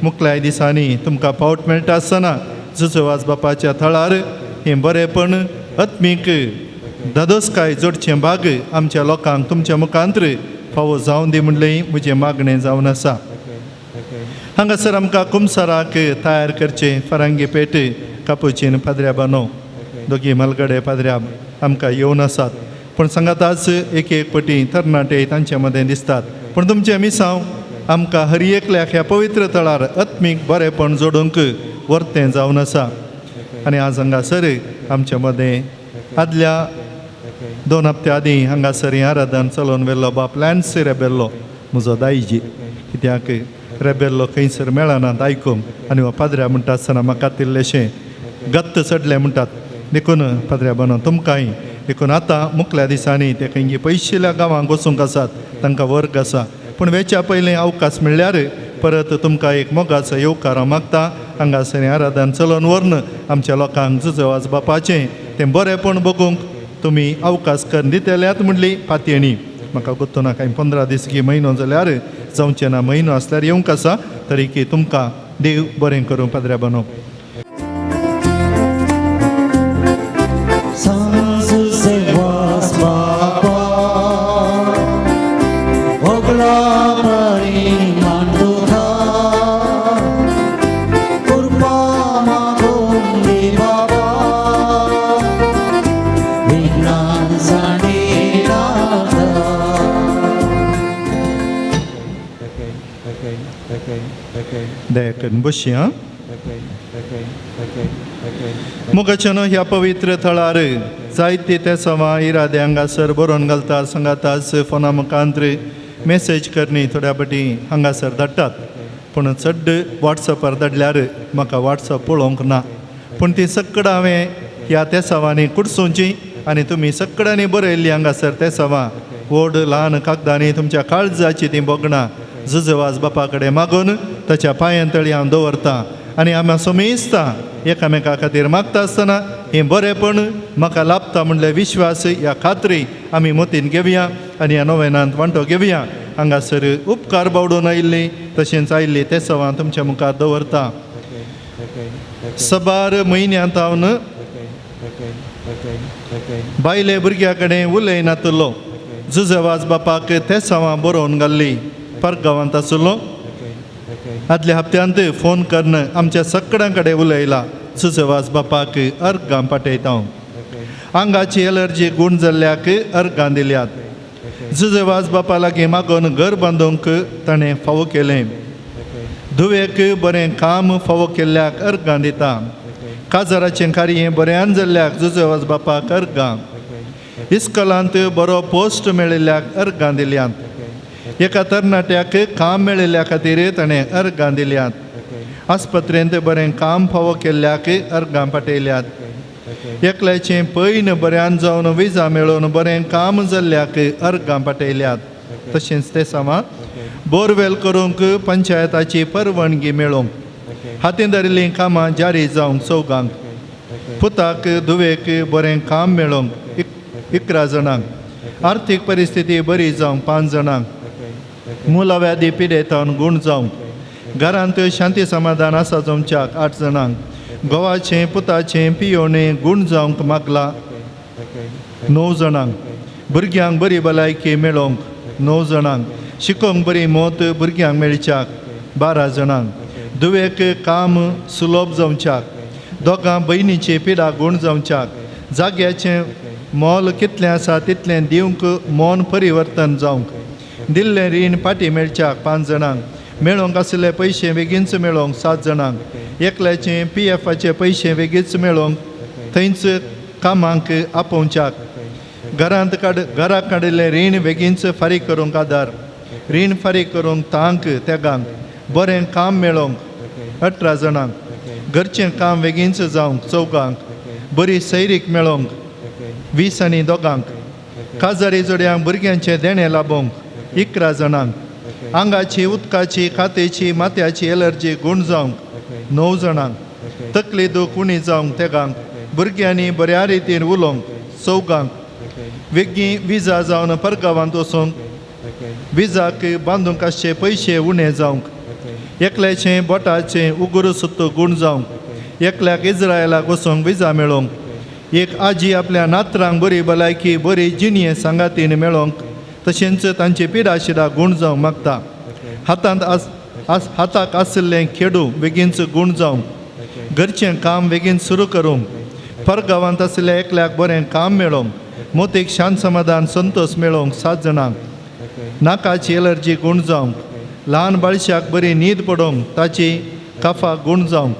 मुखल्याय दिसांनी तुमकां पावट मेळटा आसतना जुजवाज बापाच्या थळार हें बरेंपण आत्मीक दादोसकाय जोडचें भाग आमच्या लोकांक तुमच्या मुखांत्र फावो जावन दी म्हणलें म्हजें मागणें जावन आसा. हांगासर आमकां कुमसाराक तयार करचें फरांगी पेट कापुचीन पाद्र्याबानो दोगी मलगडे पाद्र्याब आमकां येवन आसात. पूण सांगात आज एक एक पटी तरणाटे तांचे मदें दिसतात. पूण तुमचें मिसांव आमकां हर एकल्याक ह्या पवित्र तळार आत्मीक बरेंपण जोडूंक वर्तें जावन आसा. आनी आज हांगासर आमचे मदें आदल्या 2 हप्त्या आदीं हांगासर हें आराधन चलोवन वेल्लो बाप लॅन्स रेबेल्लो म्हजो दायजी. कित्याक रेबेल्लो खंयसर मेळनात आयकूंक आनी हो पाद्र्या म्हणटा आसतना म्हाका तिल्लेशें गत्त चडलें म्हणटात. देखून पाद्र्याबानो तुमकांय देखून आतां मुखल्या दिसांनी ते खंय पयशिल्ल्या गांवांक वचूंक आसात तांकां वर्ग आसा. पूण वेच्या पयलीं अवकाश मेळ्ळ्यार परत तुमकां एक मोगाचो येवकार हांव मागता. हांगासर हें आराधन चलोवन व्हरून आमच्या लोकांक जुजवाज बापाचें तें बरेंपण बगूंक तुमी अवकाश करून दितल्यात म्हणली पातयणी. म्हाका गुर्तू ना कांय 15 दीस की म्हयनो जाल्यार जावचें ना. म्हयनो आसल्यार येवंक आसा. तरीकी तुमकां देव बरें करूं पाद्र्याबानो. सांज जेवाज बापा ओगला मारी मांडुखा कृपा मागून दे बाबा विज्ञान जाणे राधा. दया करून बसया. मोगाच्यान ह्या पवित्र थळार जायते ते सवां इरादे हांगासर बरोवन घालतात. सांगात आज फोना मुखांत्र मेसेज करनी थोड्या फाटी हांगासर धाडटात. पूण चड वॉट्सॅपार धाडल्यार म्हाका वॉट्सॅप पळोवंक ना. पूण ती सक्कड हांवें ह्या त्या सवांनी कुडसूंची आनी तुमी सक्कडांनी बरयल्ली हांगासर ते सवां व्हड ल्हान कागदांनी तुमच्या काळजाची ती बोगणां जुजवाज बापा कडेन मागून ताच्या पांयांतळी हांव दवरतां. आनी आमी समेजता एकामेका खातीर मागता आसतना हें बरेंपण म्हाका लाभता म्हणले विश्वास ह्या खात्री आमी मतीन घेवया आनी ह्या नोवेनांत वांटो घेवया. हांगासर उपकार बावडून आयिल्ली तशेंच आयिल्ली ते सवां तुमच्या मुखार दवरता. सबार म्हयन्यांत हांव बायले भुरग्या कडेन उलयनातलो. जुजवाज बापाक ते सवां बरोवन घाल्ली. परगांवांत आसलो. आदल्या हप्त्यांत फोन करून आमच्या सक्कडां कडेन उलयला. जुजवाज बापाक अर्गां पाठयता. आंगाची एलर्जी गूण जाल्ल्याक अर्गां दिल्यात. जुजवाज बापा लागीं मागून घर बांदूंक ताणें फावो केलें. धुवेक बरें काम फावो केल्ल्याक अर्गां दिता. काजाराचें कार्य बऱ्यान जाल्ल्याक जुजवाज बापाक अर्गां. इस्कॉलांत बरो पोस्ट मेळिल्ल्याक अर्गां दिल्यात. एका तरणाट्याक काम मेळिल्ल्या खातीर ताणें अर्गां दिल्यात. आस्पत्रेंत बरें काम फावो केल्ल्याक अर्गां पाठयल्यात. एकल्याचें पैन बऱ्यान जावन विजा मेळोवन बरें काम जाल्ल्याक अर्गां पाठयल्यात. तशेंच ते सवां बोरवेल करूंक पंचायताची परवानगी मेळोवंक, हातीन धरिल्लीं कामां जारी जावंक चौगांक, पुताक धुवेक बरें काम मेळोवंक 11 जाणांक, आर्थीक परिस्थिती बरी जावंक 5 जाणांक, मुलाव्याधी पिडेतावन गूण जावंक, घरांत शांती समाधान आसा जमच्याक 8 जाणांक, घोवाचें पुताचें पियोणें गूण जावंक मागला 9 जाणांक, भुरग्यांक बरी भलायकी मेळोंक 9 जाणांक, शिकोंक बरी मोत भुरग्यांक मेळच्याक 12 जाणांक, दुवेक काम सुलभ जावच्याक, दोगां भयणीची पिडा गूण जावच्याक, जाग्याचें मोल कितलें आसा तितलें दिवंक मोन परिवर्तन जावंक, दिल्लें रीण पाटी मेळच्याक 5 जाणांक, मेळोंक आसले पयशे बेगीनच मेळोंक 7 जाणांक, एकल्याचे PFचे पयशे बेगीच मेळोंक थंयच कामांक आपोवच्याक, घरा काडिल्लें रीण बेगीनच फारीक करूंक आदार, रीण फारीक करूंक तांक तेगांक, बरें काम मेळोंक 18 जाणांक, घरचें काम बेगीनच जावंक 4गांक, बरी सैरीक मेळोंक 20 आनी 2गांक, काजारी जोड्यांक भुरग्यांचें देणें लाबोंक 11 जाणांक, आंगाची उदकाची खातेची माथ्याची एलर्जी गूण जावंक 9 जाणांक, तकली दूख उणी जावंक तेगांक, भुरग्यांनी बऱ्या रितीन उलोवंक 4गांक, वेगळी विजा जावन परगांवांत वचूंक, विजाक बांदूंक आसचे पयशे उणे जावंक, एकल्याचें बोटाचें उगूर सुत्त गूण जावंक, एकल्याक इज्रायलाक वचूंक विजा मेळोंक, एक आजी आपल्या नातरांक बरी भलायकी बरी जिणये सांगातीन मेळोंक, तशेंच तांची पिडाशिडा गूण जावंक मागता, हाताक आशिल्लें खेडू बेगीनच गूण जावंक, घरचें काम बेगीन सुरू करूंक, परगांवांत आशिल्ल्या एकल्याक बरें काम मेळोंक, मोतीक शांत समाधान संतोश मेळोंक 7 जाणांक, नाकाची एलर्जी गूण जावंक, ल्हान बाळशाक बरी न्हीद पडोंक ताची काफा गूण जावंक,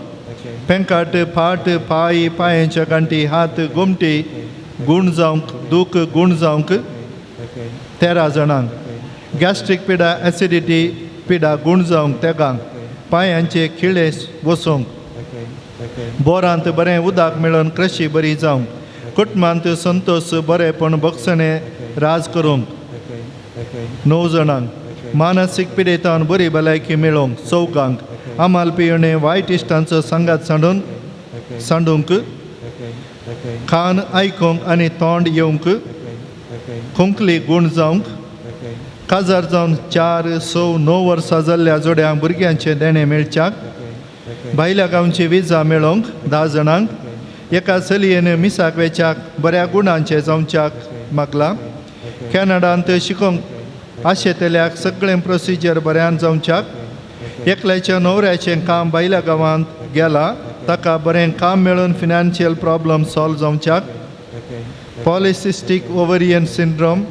पेंकाट फाट पांय पांयाच्या गांठी हात गोमटी गूण जावंक दूख गूण जावंक 13 जाणांक, गॅस्ट्रीक पिडा एसिडिटी पिडा गूण जावंक तेगांक, पांयांचे खिळे वचोंक, बोरांत बरें उदक मेळोन क्रशी बरी जावंक, कुटुंबांत संतोश बरेपण भोगसणें राज करूंक 9 जाणांक, मानसीक पिडेतान बरी भलायकी मेळोंक 4गांक, आमाल पियेणें वायट इश्टांचो संगात सांडूंक, कान आयकूंक आनी तोंड येवंक, खोंकली गूण जावंक, काजार जावन 4, 6, 9 वर्सां जाल्ल्या जोड्यांक भुरग्यांचें देणें मेळच्याक, भायल्या गांवची विजा मेळोंक 10 जाणांक, एका चलयेन मिसाक वेच्याक बऱ्या गुणांचें जावच्याक मागला, कॅनडांत शिकोंक आशेतल्याक सगळें प्रोसिजर बऱ्यान जावच्याक, एकल्याच्या न्हवऱ्याचें काम भायल्या गांवांत गेलां ताका बरें काम मेळून फिनान्शियल प्रॉब्लम सॉल्व जावच्याक, पॉलिसिस्टीक ओवरियन सिंड्रोम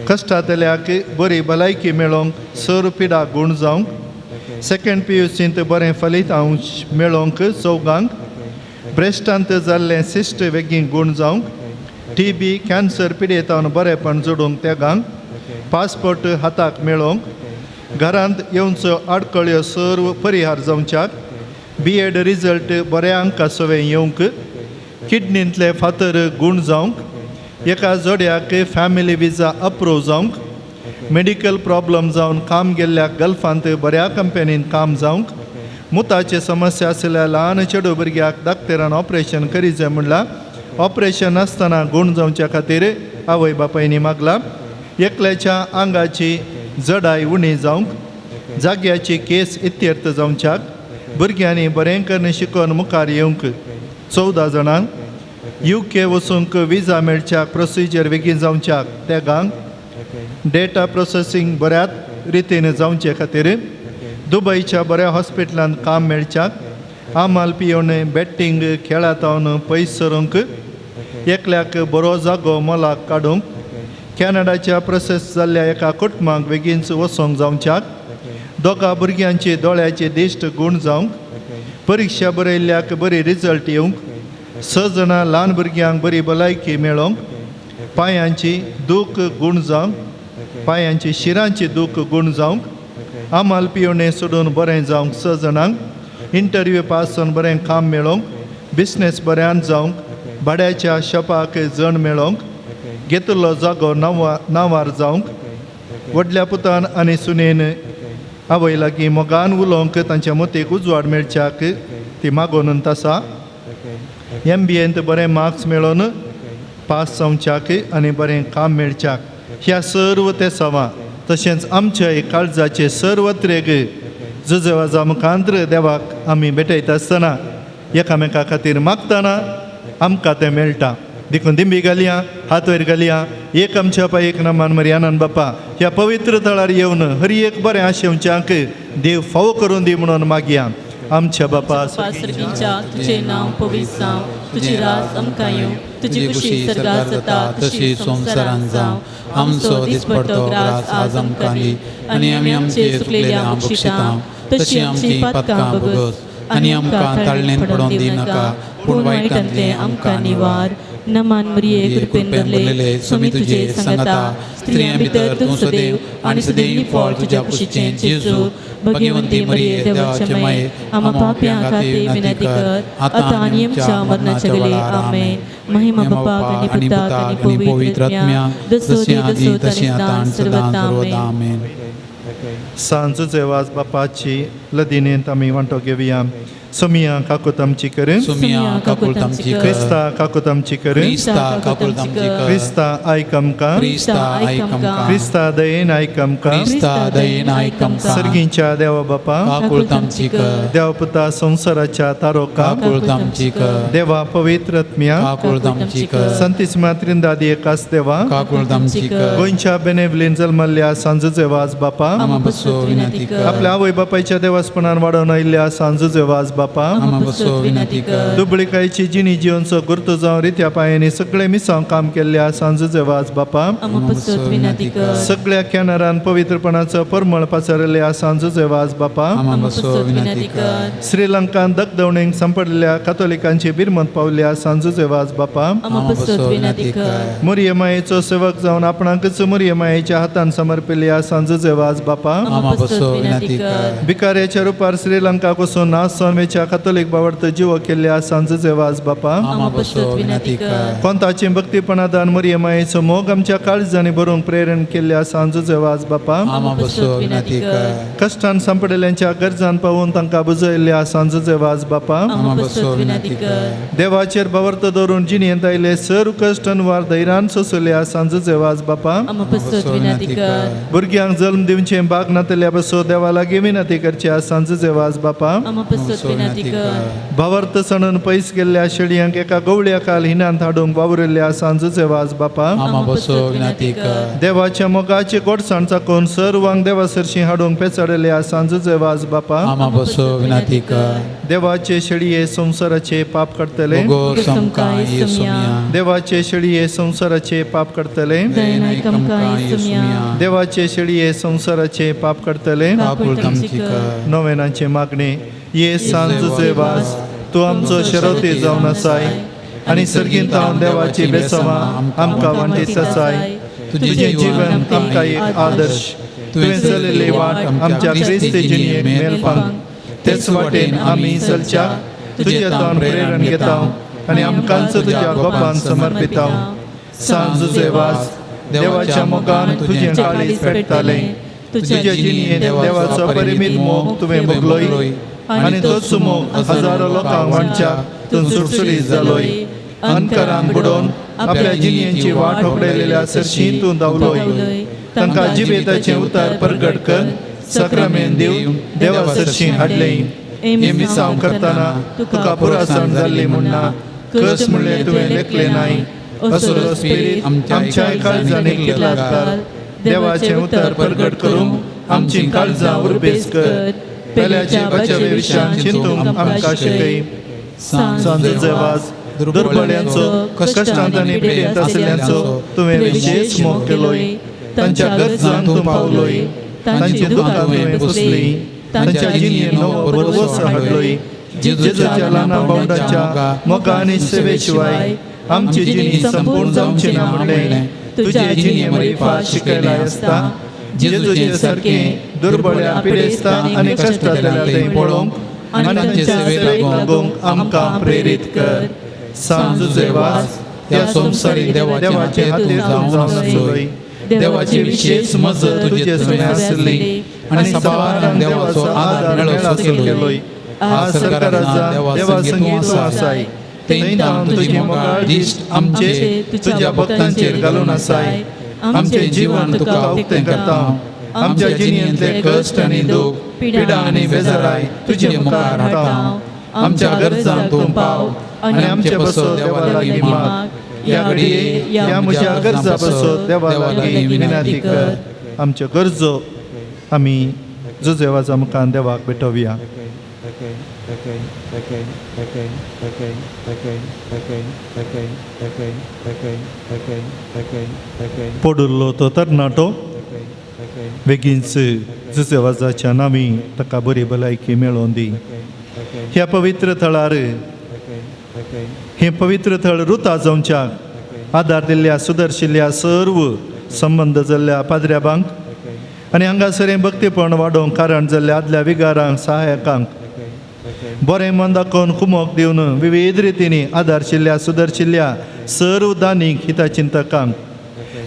कश्टातल्याक बरी भलायकी मेळोंक 6 पिडा गूण जावंक, सेकंड PUCंत बरें फलितांश मेळोंक 4गांक, ब्रेस्टांत जाल्लें सिस्ट बेगीन गूण जावंक, TB कॅन्सर पिडेतावन बरेपण जोडूंक तेगांक, पासपोर्ट हाताक मेळोंक, घरांत येवचो आडकळ्यो सर्व परिहार जावच्याक, BEd रिजल्ट बऱ्या अंका सवें येवंक, किडनींतले फातर गूण जावंक, एका जोड्याक फॅमिली विजा अप्रूव जावंक, मेडिकल प्रॉब्लम जावन काम गेल्ल्या गल्फांत बऱ्या कंपनीन काम जावंक, मुताचे समस्या आशिल्ल्या ल्हान चेडू भुरग्याक डाक्टरान ऑपरेशन करीचें म्हणलां, ऑपरेशन आसतना गूण जावच्या खातीर आवय बापायनी मागला, एकल्याच्या आंगाची जडाय उणी जावंक, जाग्याची केस इत्यर्थ जावच्याक, भुरग्यांनी बरें करून शिकोवन मुखार येवंक 14 जाणांक, UK वचूंक विजा मेळच्याक प्रोसिजर बेगीन जावच्याक तेगांक, डेटा प्रोसेसिंग बऱ्याच रितीन जावचे खातीर दुबयच्या बऱ्या हॉस्पिटलांत काम मेळच्याक, आमाल पियोन बॅटिंग खेळांतावन पयस सरूंक, एकल्याक बरो जागो मोलाक काडूंक, कॅनडाच्या प्रोसेस जाल्ल्या एका कुटुंबाक बेगीनच वचोंक जावच्याक, दोगा भुरग्यांची दोळ्याची दिश्ट गूण जावंक, परिक्षा बरयल्ल्याक बरी रिजल्ट येवंक, 6 जाणां ल्हान भुरग्यांक बरी भलायकी मेळोंक, पांयांची दूख गूण जावंक, पांयांची शिरांची दूख गूण जावंक, आमाल पियोने सोडून बरें जावंक 6 जाणांक, इंटरव्यू पास जावन बरें काम मेळोंक, बिझनेस बऱ्यान जावंक, भाड्याच्या शॉपाक जण मेळोंक, घेतिल्लो जागो नांवार जावंक, व्हडल्या पुतान आनी सुनेन आवय लागीं मोगान उलोवंक तांच्या मतीक उजवाड मेळच्याक ती मागोन आसा, MBAंत बरें मार्क्स मेळोन पास जावच्याक आनी बरें काम मेळच्याक, ह्या सर्व ते सवां तशेंच आमच्या काळजाचे सर्वत्रेक जुजवाजा मुखांत्र देवाक आमी भेटयता आसतना एकामेका खातीर मागतना आमकां तें मेळटा. देखून दिंबी घालया हात वयर घालया एक आमच्या पाय एक नामान मरियानान बापा ह्या पवित्र तळार येवन हर एक बरें आशेवच्यांक देव फावो करून दी म्हणून मागया आमच्या बापा सर्गीच्या तुझे नाव पवित्र जावं तुझी रास आमकां येवं तुझी खुशी सर्गार जाता तशी संवसारांत जावं आमचो दिसपडटो ग्रास आज आमकां दी आनी आमी आमचे चुकलेल्या बक्षितां तशी आमची पातकां भोगोस आनी आमकां ताळणेन पडोवन दिनाका पूण वायटांतले आमकां निवार नमान मरिये कृपेन भरले स्वामी तुझे संगता स्त्रियां भितर तूं सदैव आनी सदैव फळ तुज्या कुशीचें जेजू भगवंती मरिये देवाचे माये आम्हा पाप्यां खातीर विनंती कर आतां आनी आमच्या मरणाच्या वेळी आमेन महिमा बापाक आनी पुताक आनी पवित्र आत्म्या जशी आदी तशी आतां सर्वदा आमेन सांजूचे वाज बापाची लदिनेंत आमी वांटो घेवया सोमिया काकूत आमची कर सोमिया काकूल तामची कर क्रिस्ता काकूत आमची कर क्रिस्ता काकूल तामची कर क्रिस्ता आयक आमकां क्रिस्ता आयक आमकां क्रिस्ता दयेन आयक आमकां क्रिस्ता दयेन आयक आमकां सर्गींच्या देवा बापा काकूल तामची कर देवा पुता संवसाराच्या तारोका काकूल तामची कर देवा पवित्र आत्म्या काकूल तामची कर संतिस्मा त्रिंदादी एकाच देवा काकूल तामची कर गोंयच्या बेनेवलीन जल्मल्ल्या सांजूचे वाज बापा आमा बसो विनंती कर आपल्या आवय बापायच्या देवासपणान वाडोवन आयिल्ल्या सांजूचे वाज बापा आमा बसो विनंती कर दुबळीकायेची जिणी जिवनचो गुर्तो जावं रित्या पांयांनी सगळे मिसांव काम केल्ल्या सांजूचे वाज बापा आमपसोत विनंती कर सगळ्या कॅनरान पवित्रपणाचो परमळ पसरल्या सांजूचे वाज बापा आमा बसो विनंती कर श्रीलंकान दगदवणेक संपडलेल्या कातोलिकांची बिरमत पावल्या सांजूचे वाज बापा आमपसोत विनंती कर मोरयेमायेचो सेवक जावन आपणाकच मोरयेमायेच्या हातान समर्पिल्ल्या सांजूचे वाज बापा आमा बसो विनंती कर भिकाऱ्याच्या रुपार श्रीलंका वचून नास सोनवेच्या कातोलिक बावर्त जिवो केल्ल्या सांजूचे वाज बापा आमा बसो विनंती कर कोंताची भक्तीपणादान मोरयेमायेचो मोग आमच्या काळजांनी भरूंक प्रेरण केल्ल्या सांजूचे वाज बापा आमा बसो विनंती कर कश्टान संपडलेल्यांच्या गरजान पावून तांकां बुजयल्ल्या सांजूचे वाज बापा आमा बसो विनंती कर देवाचेर बावर्त दवरून जिणेंत आयले सर कश्ट अनुवार धैर्यान सोंसल्या सांजूचे वाज बापा आमपसोत विनंती कर भुरग्यांक जल्म दिवचे बाग नातल्या बसो देवा लागीं विनंती करच्या सांजूचे वाज बापा आमपसोत विनंती कर भावार्थ सणून पयस गेल्ल्या शेळयांक एका गवळ्या काल हिनांत हाडूंक वावुरल्या सांजूचे वाज बापा आमा बसो विनंती कर देवाच्या मोगाचे गोडसाण चाकोन सर्वांक देवा सरशी हाडूंक पेचाडल्या सांजूचे वाज बापा आमा बसो विनंती कर देवाचे शेळये संसाराचे पाप करतले गो समकाय येसुमिया देवाचे शेळये संसाराचे पाप करतले दयनाय कमकाय सुमिया देवाचे शेळये संसाराचे पाप करतले काकूल तामची कर नोवेनांचे मागणे ये सांजूचे वाज तूं आमचो शेरोती जावन आसाय आनी सर्गींत हांव देवाची बेसवां आमकां वांटीत आसाय तुजें जीवन आमकां एक आदर्श तुवें चलिल्ली वाट आमच्या क्रिस्ती जिणेक मेळपाक तेच वाटेन आमी चलच्या तुजे हातान प्रेरण घेता आनी आमकांच तुज्या गोपान समर्पिता सांजूचे वाज देवाच्या मोगान तुजें काळीज पेटतालें तुज्या जिणेंत देवाचो परिमीत मोग तुवें भोगलोय आनी तोच मोग हजारो लोकांक वांटच्या तूं सुटसुटीत जालोय अनकारांक बुडोवन आपल्या जिणेची वाट होकडेलेल्या सरशी तूं धांवलोय तांकां जिबेताचें उतार परगट कर सक्रामेंत दिवन देवा सरशी हाडले हे मिसांव करतना तुका पुरासण जाल्ली म्हणना कस म्हणलें तुवें लेखलें नाय असुरो स्पिरीत आमच्या काळजांनी केला कर देवाचें उतर परगट करून आमची काळजां उर्बेस कर पेल्याचे बचावे विशयान चिंतूंक आमकां शिकय सांजूचे वाज दुर्बळ्यांचो कश्टांत आनी पिडेंत आशिल्ल्यांचो तुवें विशेश मोग केलोय तांच्या गरजांक तूं पावलोय तांची दुखां तुवें पुसलीं तांच्या जिणेंत नवो भरवोस हाडलोय जेजूच्या ल्हाना बावडाच्या मोगा आनी सेवे शिवाय आमची जिणी संपूर्ण जावची ना म्हणलें तुजे जिणे मरिफा शिकयलाय आसता जेजूचे सारकें दुर्बळ्या पिडेस्ता आनी कश्टांतल्या थंय पळोवंक आनी तांचे सेवेक लागूंक आमकां प्रेरीत कर सांजूचे वाज त्या संवसारीक देवाचे हातीर जावन आसलोय देवाची विशेष मजत तुजे सुणे आसली आनी सबारान देवाचो आदार मेळा केलोय आज सरकाराचा देवा संगीत आसाय थंय जावन तुजी मोगाळ दिश्ट आमचे तुज्या भक्तांचेर घालून आसाय आमचे जीवन तुका उक्तें करता आमच्या जिणेंतले कश्ट आनी दूख पिडा आनी बेजाराय तुजे मुखार हाडटा आमच्या गरजांक तूं पाव आनी आमचे बसो देवा लागीं माग या घडये या म्हज्या गरजा बसत देवा लागीं विनंती कर. आमच्यो गरजो आमी जुजेवाजा मुखार देवाक भेटोवया. पडुल्लो तो तरणाटो बेगीनच जुजेवाजाच्या नांवी ताका बरी भलायकी मेळोवन दी. ह्या पवित्र थळार हे पवित्र थळ रुता जावच्याक आदार दिल्ल्या सुदर्शिल्ल्या सर्व संबंद जाल्ल्या पाद्र्याबांक आनी हांगासर हें भक्तीपण वाडोवंक कारण जाल्ल्या आदल्या विगारांक सहाय्यकांक बरें मन दाखोवन कुमोक दिवन विविध रितींनी आदारशिल्ल्या सुदर्शिल्ल्या सर्व दानीक हिताचिंतकांक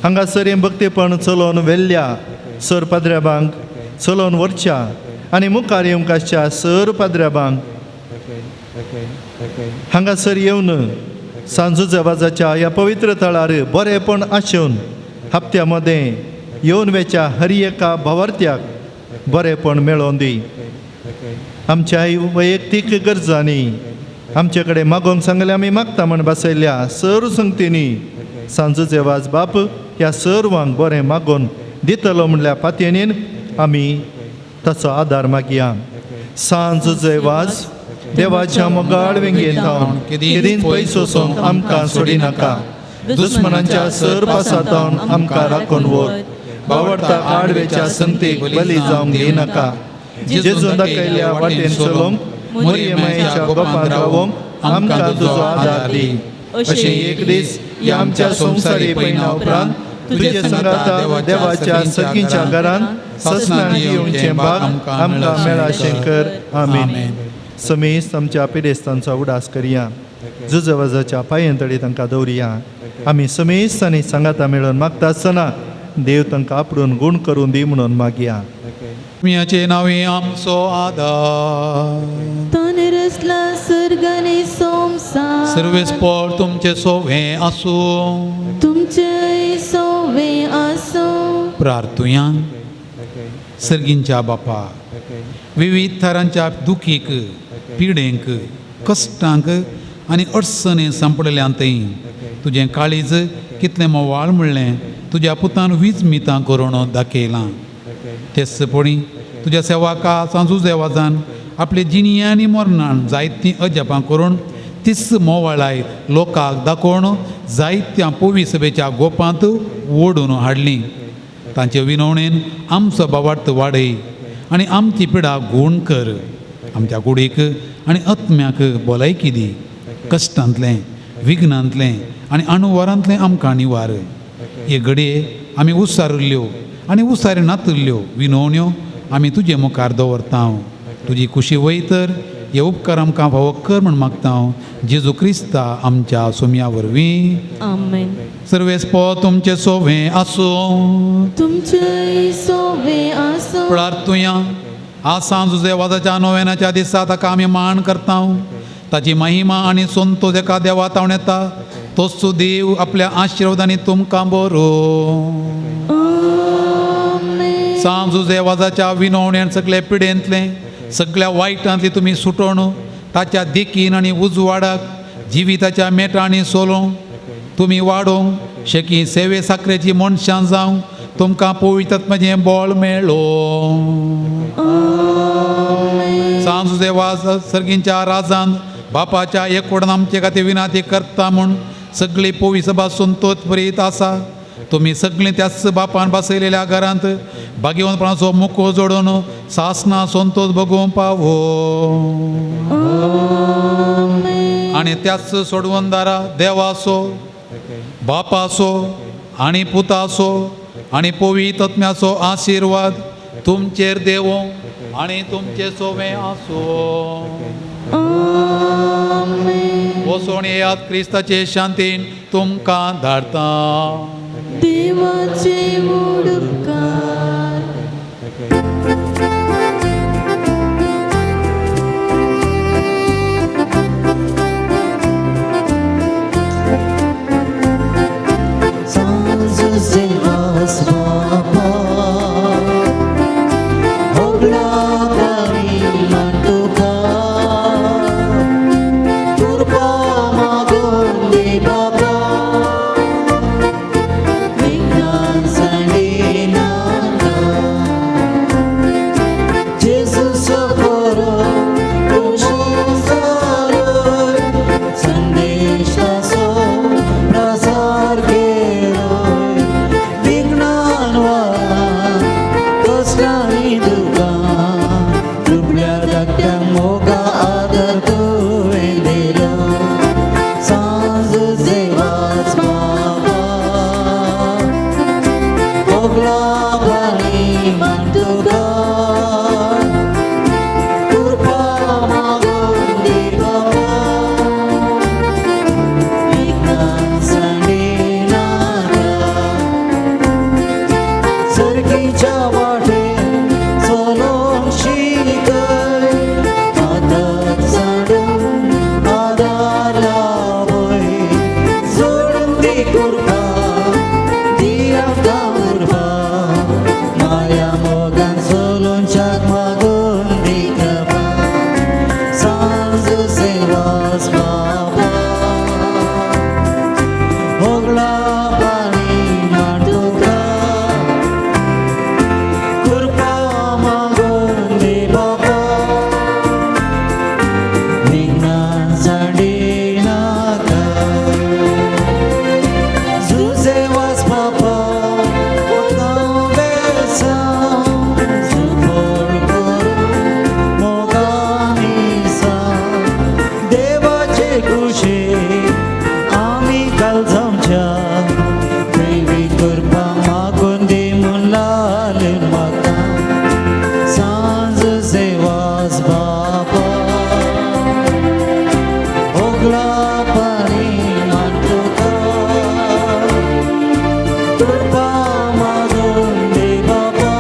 हांगासर हें भक्तीपण चलोवन वेल्ल्या सर पाद्र्याबांक चलोवन व्हरच्या आनी मुखार येवंक आसच्या सर पाद्र्याबांक हांगासर येवन सांजुजेवाजाच्या ह्या पवित्र थळार बरेपण आशेवन हप्त्या मदें येवन वेच्या हर एका भावार्थ्याक बरेपण मेळोवन दी. आमच्या वैयक्तीक गरजांनी आमचे कडेन मागोवंक सांगले आमी मागता म्हण बसयल्या सर्व संगतींनी सांजुजेवाज बाप ह्या सर्वांक बरें मागोवन दितलो म्हणल्या पातयेनीन आमी ताचो आदार मागया. सांजुजेवाज देवाच्या मोगाळ वेंगेन थावन केदीन पयस वचोंक आमकां सोडी नाका. दुस्मनांच्या सर पासातावन आमकां राखून व्हर. भावडता आडवेच्या संगतीक बली जावंक दिनाका. जेजून दाखयल्या वाटेन चलोवंक मरियमायेच्या गोपांत रावोंक आमकां तुजो आदार दी. अशें एक दीस ह्या आमच्या संवसारी पैना उपरांत तुजे संगाता देवाच्या सगळींच्या घरांत ससनान येवचें भाग आमकां मेळाशें कर. आमीन. समेस्त आमच्या पिडेस्तांचो उडास करया. जुजेवाजाच्या पांयेंतळी तांकां दवरया. आमी समेस्त आनी सांगाता मेळोवन मागता आसतना देव तांकां आपणून गूण करून दी म्हणून मागया. मियाचे नावे आमचो आदार. ताने रचला सर्ग आनी संवसार. सर्वेस्पर तुमचे सोवे आसूं. तुमचे सोवे आसूं. प्रार्थुया. सर्गींच्या बापा विविध थरांच्या दुखीक पिडेंक कश्टांक आनी अडचणी सांपडल्यांतय तुजें काळीज कितलें मोवाळ म्हणलें तुज्या पुतान वीज मितां करून दाखयलां. तेचपणी तुज्या सेवाका सांजुजेवाजान आपले जिणिया आनी मरणान जायतीं अजापां करून तीस मोवाळाय लोकांक दाखोवन जायत्या पोवी सभेच्या गोपांत ओडून हाडलीं. तांचे विनवणेन आमचो भावार्थ वाडय आनी आमची पिडा गूण कर. आमच्या कुडीक आनी आत्म्याक भलायकी दी. कश्टांतलें विघ्नांतलें आनी अणुवरांतलें आमकां निवार. हे घडये आमी उसारिल्ल्यो आनी उसारी नातल्ल्यो विनवण्यो आमी तुजे मुखार दवरता. तुजी खुशी वयतर हे उपकार आमकां फावो कर म्हण मागता जेजू क्रिस्ता आमच्या सोम्या वरवीं. आमेन. सर्वेस्पर तुमचे सोवे आसूं. तुमचे सोवे आसूं. प्रार्थुया. आज सांजुजेवाजाच्या नोवेनाच्या दिसा ताका आमी मान करता. ताची महिमा आनी संतोश एका देवा तावन येता. तोच देव आपल्या आशिर्वादांनी तुमकां बरो. सांजुजेवाजाच्या विनवणेन सगळे पिडेंतले सगळ्या वायटांतली तुमी सुटोवन ताच्या देखीन आनी उजवाडाक जिविताच्या मेटांनी सोलोवंक तुमी वाडोवंक शेकी सेवे साखरेची मनशां जावंक तुमकां पवित्रात्म्याचें बळ मेळ्ळो. सांजुजेवाज सर्गींच्या राजान बापाच्या एकवटान आमचे खातीर विनाती करता म्हूण सगळी पोवी सभा संतोष बरीत आसा. तुमी सगळीं त्याच बापान बसयलेल्या घरांत भाग्यवंतपणाचो मुखो जोडून सासना संतोष भोगूंक पावो. आनी त्याच सोडवंदारा देवाचो बापाचो आनी पुताचो आनी पवित्र आत्म्याचो आशिर्वाद तुमचेर देवो आनी तुमचे सोवे आसो. वसोन येयात क्रिस्ताचे शांतीन तुमकां धाडटा. देवाचे उपकार. Sanzuzewas Bapa, oblakari mantuka, turba magonde Bapa. आमकां उरपा माया मोगान सोलून शाक मागून दी कृपा सांज सेवास बापा होगला पाणी मांडुका कृपा मागून दी बापा विज्ञान साडी नाका जुसे वास बापा उदकां बेसां सुफोड करून मोगानी सां देवाचे कुशीक आमी काळजामच्या दैवी कृपा मागून दी म्हूण लालन म्हाका सांज सेवास बापा होगला पाणी मांडुका कृपा मागून दी बापा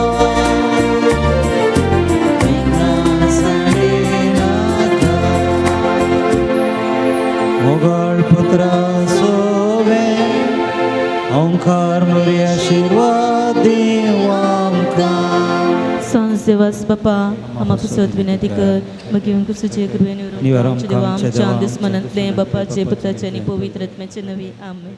विज्ञान साडी नाका मोगळ पुत्रा सोवे ओंकार मुरी आशीर्वाद दीव आमकां सांज सेवास बापा आम्हा पुसत विनंती कर मग येऊन कुसुचे कृपेने निवारा आमच्या देवा आमच्या आमच्या देवा. दुस्मनांतले बापाचे पुत्राचे आणि पवित्र आत्म्याचे नवे आमेन.